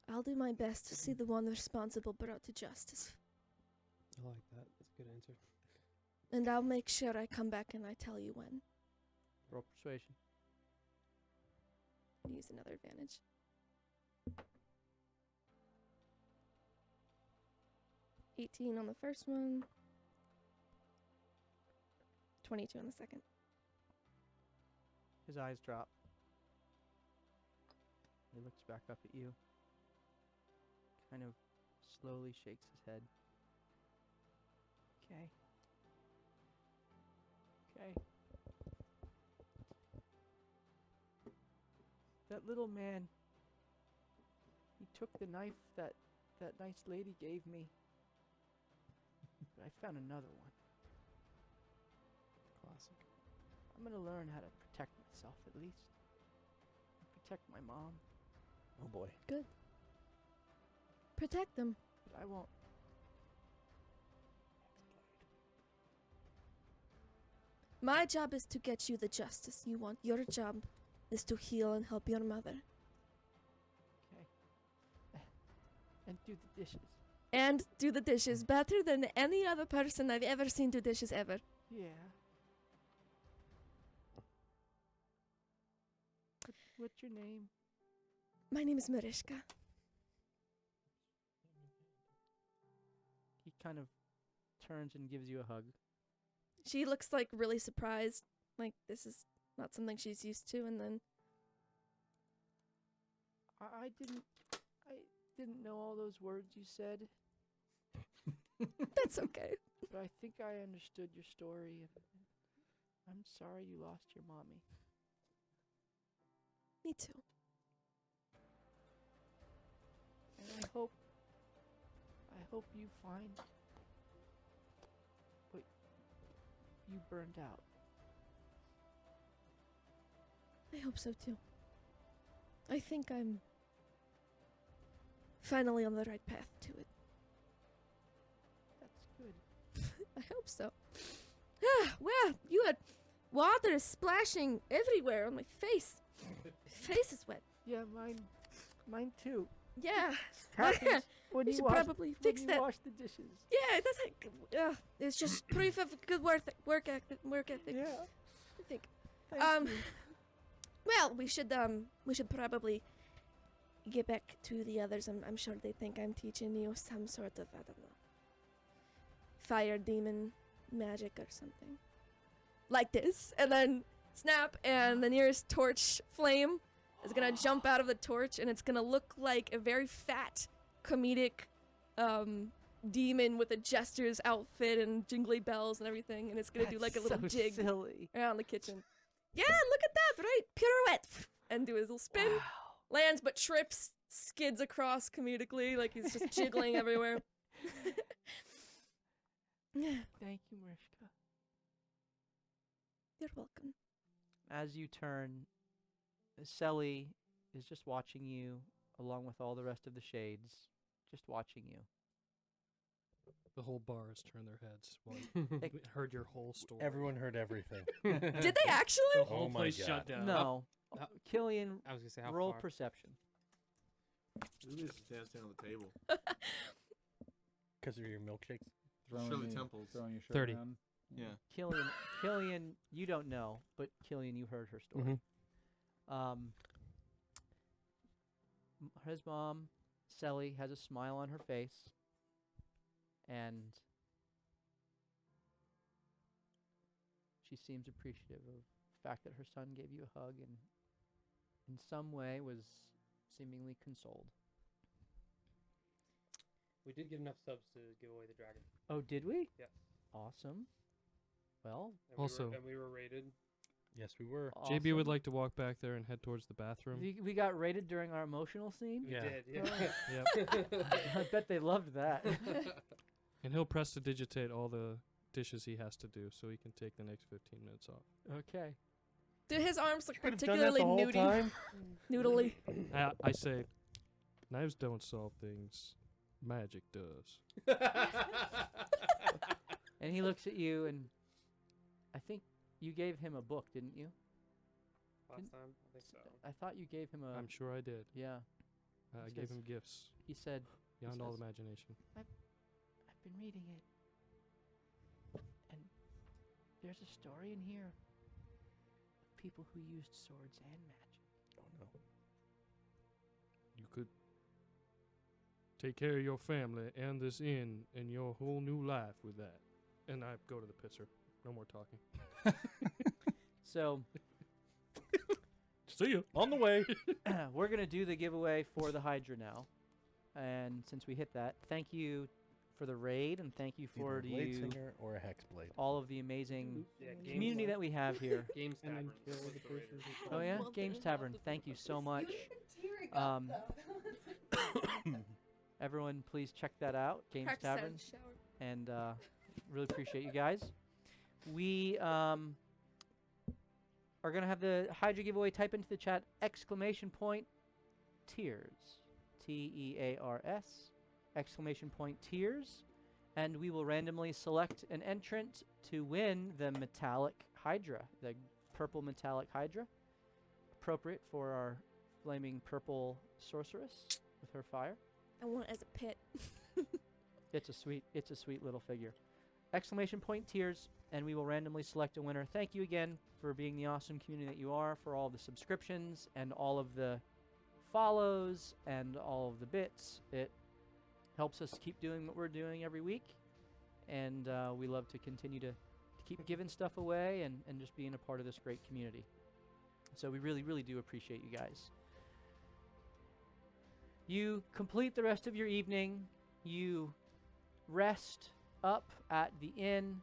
I'll do my best to see the one responsible brought to justice. I like that. That's a good answer. And I'll make sure I come back and I tell you when. Roll persuasion. And use another advantage. 18 on the first one. 22 on the second. His eyes drop. He looks back up at you. Kind of slowly shakes his head. Okay. Okay. That little man, he took the knife that nice lady gave me. But I found another one. Classic. I'm gonna learn how to protect myself at least. Protect my mom. Oh boy. Good. Protect them. But I won't. My job is to get you the justice you want. Your job is to heal and help your mother. Okay. And do the dishes. And do the dishes better than any other person I've ever seen do dishes ever. Yeah. What's your name? My name is Marishka. He kind of turns and gives you a hug. She looks like really surprised. Like this is not something she's used to, and then I didn't know all those words you said, that's okay. but I think I understood your story, and I'm sorry you lost your mommy. Me too. And I hope you find what you burned out. I hope so too. I think I'm finally on the right path to it. That's good. I hope so. Ah, well, you had water splashing everywhere on my face. My face is wet. Yeah, mine too. Yeah. Happens when We you should wash, probably fix when that. you wash the dishes. Yeah, that's like, it's just proof of good work ethic. Yeah. I think. Thank you. Well, we should probably get back to the others. I'm sure they think I'm teaching you some sort of, I don't know, fire demon magic or something. Like this. And then snap, and the nearest torch flame is gonna jump out of the torch, and it's gonna look like a very fat, comedic, demon with a jester's outfit and jingly bells and everything, and it's gonna do like a little so jig silly. around the kitchen. Yeah, look at that, right? Pirouette. And do his little spin. Wow. Lands, but trips, skids across comedically, like he's just jiggling everywhere. Thank you, Marishka. You're welcome. As you turn, Selly is just watching you, along with all the rest of the shades, just watching you. The whole bar has turned their heads while we heard your whole story. Everyone heard everything. Did they actually? The whole Oh my place God. shut down. No. How- Killian, I was gonna say how roll far. perception. Maybe this is dancing on the table. Because of your milkshakes. Shirley Temples. Throwing your shirt 30. around. Yeah. Killian, you don't know, but Killian, you heard her story. His mom, Selly, has a smile on her face, and she seems appreciative of the fact that her son gave you a hug and in some way was seemingly consoled. We did get enough subs to give away the dragon. Oh, did we? Yes. Awesome. Well, And Also- we were rated. Yes, we were. JB would awesome. like to walk back there and head towards the bathroom. We got rated during our emotional scene. We Yeah. did, yeah. Yep. I bet they loved that. And he'll prestidigitate all the dishes he has to do so he can take the next 15 minutes off. Okay. Do his arms look Could have done that particularly the whole time. noodly? I say, knives don't solve things. Magic does. And he looks at you, and I think you gave him a book, didn't you? Last time? I think so. I thought you gave him a. I'm sure I did. Yeah. I This gave guy's- him gifts He said, beyond all says- imagination. I've been reading it, and There's a story in here of people who used swords and magic. Oh no. You could take care of your family and this inn and your whole new life with that. And I go to the pisser. No more talking. So See ya. On the way. we're gonna do the giveaway for the Hydra now, and since we hit that, thank you for the raid, and thank you Either for a blade singer or a hex blade. all of the amazing Yeah, community that we have here. Games And then Tavern. kill the person who Oh yeah, Well, Games then- Tavern. Thank you so much. Tearing Um, up, though. Everyone, please check that out, Games Practice Tavern, out shower. and really appreciate you guys. We are gonna have the Hydra giveaway. Type into the chat !tears, TEARS, !tears, and we will randomly select an entrant to win the metallic Hydra, the purple metallic Hydra, appropriate for our flaming purple sorceress with her fire. I want it as a pet. It's a sweet little figure. !tears, and we will randomly select a winner. Thank you again for being the awesome community that you are, for all the subscriptions and all of the follows and all of the bits. It helps us keep doing what we're doing every week, and we love to continue to keep giving stuff away and just being a part of this great community. So we really, really do appreciate you guys. You complete the rest of your evening. You rest up at the inn.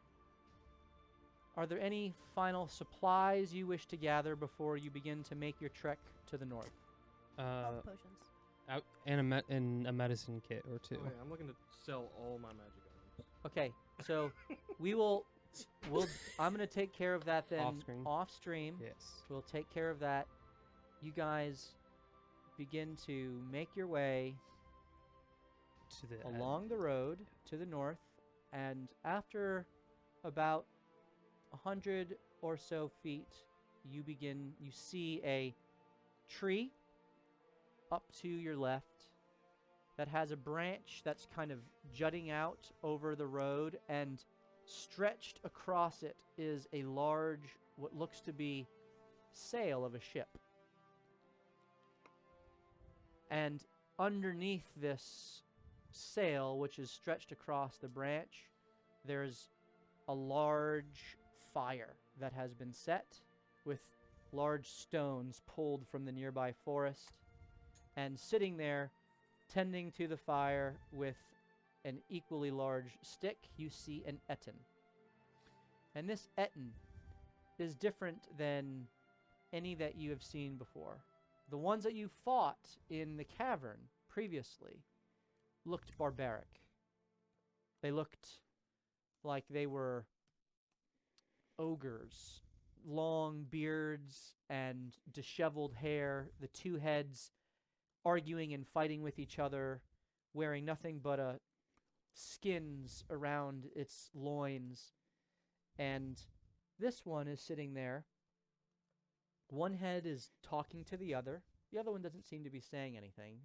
Are there any final supplies you wish to gather before you begin to make your trek to the north? Health potions. And a medicine kit or two. Oh, yeah, I'm looking to sell all my magic items. Okay, so I'm going to take care of that then Off-screen. off stream. Yes. We'll take care of that. You guys begin to make your way To the along the road to the north, and after about 100 or so feet, you see a tree up to your left that has a branch that's kind of jutting out over the road, and stretched across it is a large, what looks to be sail of a ship. And underneath this sail, which is stretched across the branch, there's a large fire that has been set with large stones pulled from the nearby forest, and sitting there tending to the fire with an equally large stick, you see an Etten. And this Etten is different than any that you have seen before. The ones that you fought in the cavern previously looked barbaric. They looked like they were ogres, long beards and disheveled hair, the two heads arguing and fighting with each other, wearing nothing but skins around its loins. And this one is sitting there. One head is talking to the other one doesn't seem to be saying anything.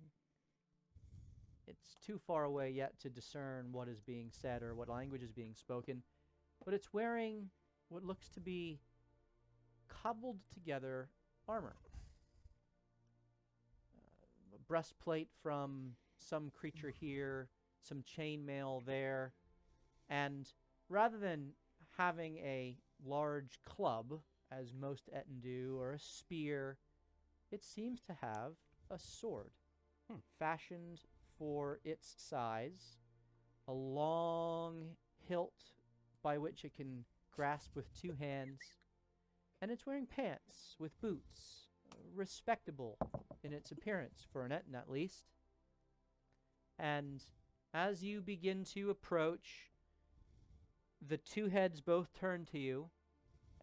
It's too far away yet to discern what is being said or what language is being spoken, but it's wearing what looks to be cobbled together armor. A breastplate from some creature here, some chainmail there, and rather than having a large club, as most Etten do, or a spear, it seems to have a sword, fashioned for its size, a long hilt by which it can grasp with two hands, and it's wearing pants with boots, respectable in its appearance, for an Etten at least. And as you begin to approach, the two heads both turn to you,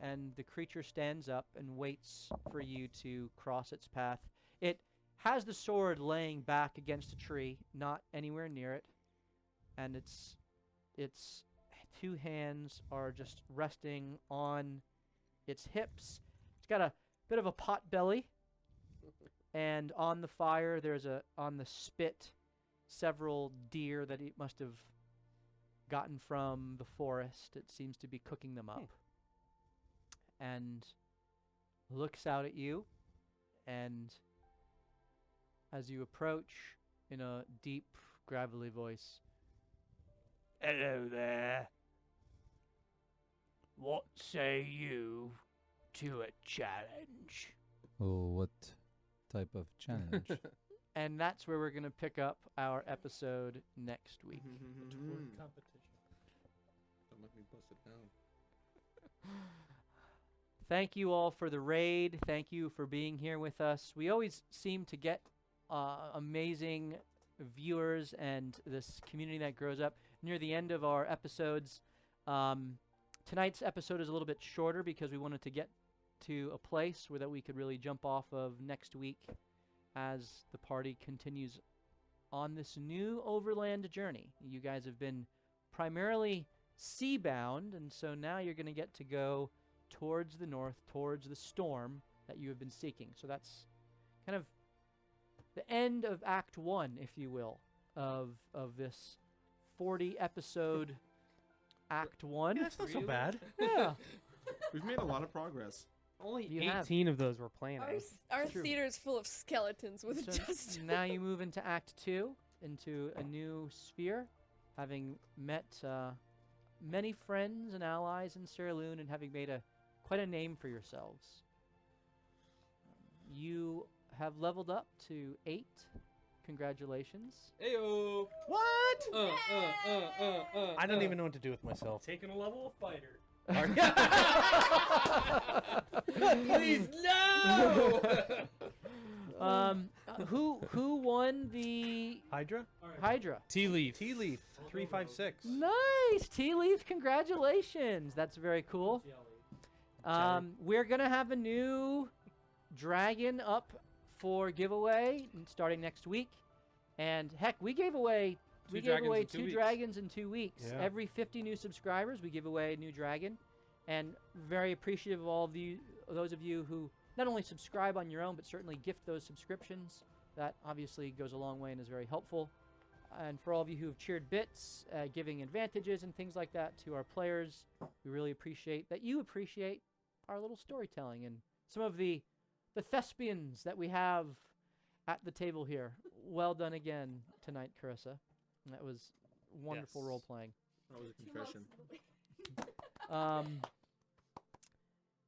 and the creature stands up and waits for you to cross its path. It has the sword laying back against a tree, not anywhere near it, and its two hands are just resting on its hips. It's got a bit of a pot belly, and on the fire on the spit, several deer that it must have gotten from the forest. It seems to be cooking them up. and looks out at you, and as you approach in a deep, gravelly voice, "Hello there. What say you to a challenge?" Oh, what type of challenge? And that's where we're going to pick up our episode next week. Competition. Don't let me bust it down. Thank you all for the raid. Thank you for being here with us. We always seem to get amazing viewers and this community that grows up near the end of our episodes. Tonight's episode is a little bit shorter because we wanted to get to a place where that we could really jump off of next week as the party continues on this new overland journey. You guys have been primarily sea-bound, and so now you're going to get to go towards the north, towards the storm that you have been seeking. So that's kind of the end of Act 1, if you will, of this 40-episode Act 1. Yeah, that's not so bad. Yeah. We've made a lot of progress. Only You have. 18 of those were planning. Our True. theater is full of skeletons with So just. now you move into Act 2, into a new sphere, having met many friends and allies in Saerloon and having made quite a name for yourselves. You have leveled up to 8. Congratulations. Ayo. What? I don't uh. even know what to do with myself. Taking a level of fighter. Please, no! Who won the Hydra? Hydra? Tea leaf. Tea leaf, 356. Nice, Tea Leaf. Congratulations. That's very cool. We're gonna have a new dragon up for giveaway starting next week, and heck, we gave away two dragons in 2 weeks. Yeah. Every 50 new subscribers, we give away a new dragon, and very appreciative of all of those of you who not only subscribe on your own, but certainly gift those subscriptions. That obviously goes a long way and is very helpful. And for all of you who have cheered bits, giving advantages and things like that to our players, we really appreciate that you appreciate our little storytelling and some of the thespians that we have at the table here. Well done again tonight, Carissa. That was wonderful Yes. role playing. That was a confession.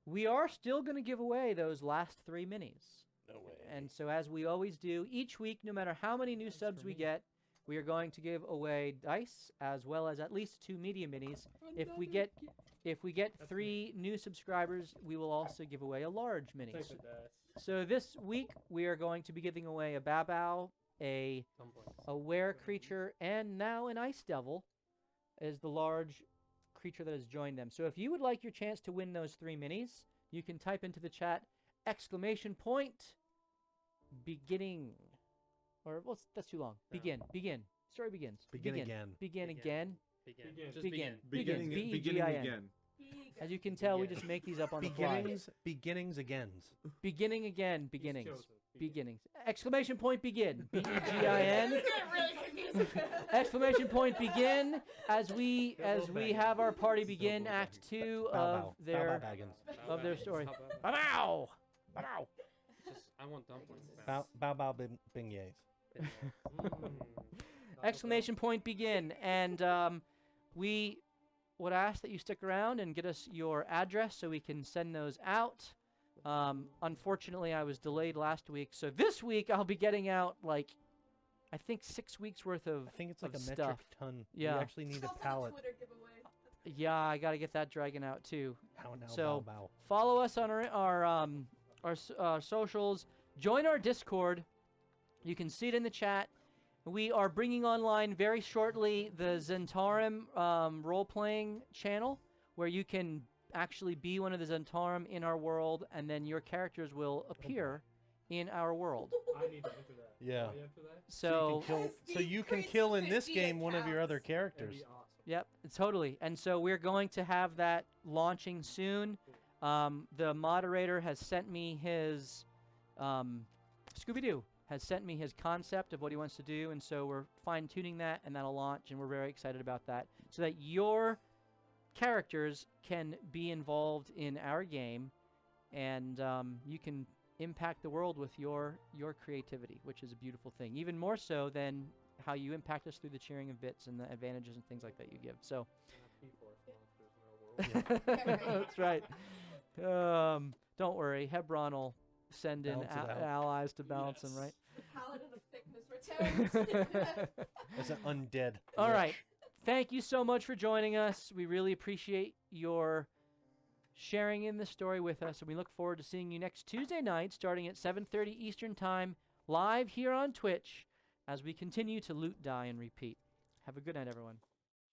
We are still going to give away those last 3 minis. No way. And so as we always do, each week, no matter how many new subs we get, we are going to give away dice as well as at least 2 media minis. If we get 3 new subscribers, we will also give away a large mini. So this week we are going to be giving away a Babao, a were creature, and now an ice devil is the large creature that has joined them. So if you would like your chance to win those 3 minis, you can type into the chat !beginning. Or, well, that's too long. Begin. Story begins. Begin again. Begin again. Just Begin. Beginning B-E-G-I-N. again. As you can tell, we just make these up on the fly. Beginnings agains. Beginning again. Beginnings. Beginnings. Exclamation point begin. B-E-G-I-n. Exclamation point begin as we have our party begin Act 2 of their story. Bow! Bow! I want dumplings. Bow beignets. Exclamation point begin. And we would ask that you stick around and get us your address so we can send those out. Unfortunately, I was delayed last week, so this week I'll be getting out I think 6 weeks worth of I think it's like a stuff. metric ton. Yeah. You actually need a pallet. Yeah, I got to get that dragon out too. How now, So bow. follow us on our socials. Join our Discord. You can see it in the chat. We are bringing online very shortly the Zentarum role-playing channel, where you can actually be one of the Zentarum in our world, and then your characters will appear in our world. I need to enter that. Yeah. So you can kill in this game one of your other characters. Yep, totally. And so we're going to have that launching soon. The moderator has sent me his Scooby-Doo has sent me his concept of what he wants to do, and so we're fine-tuning that, and that'll launch, and we're very excited about that. So that your characters can be involved in our game, and you can impact the world with your creativity, which is a beautiful thing. Even more so than how you impact us through the cheering of bits and the advantages and things like that you give. So that's right. Don't worry, Hebron will send in Balance it out. allies to balance them, right? Paladin of thickness returns. As an undead. All right. lich. Thank you so much for joining us. We really appreciate your sharing in the story with us, and we look forward to seeing you next Tuesday night starting at 7:30 Eastern Time live here on Twitch as we continue to loot, die, and repeat. Have a good night, everyone.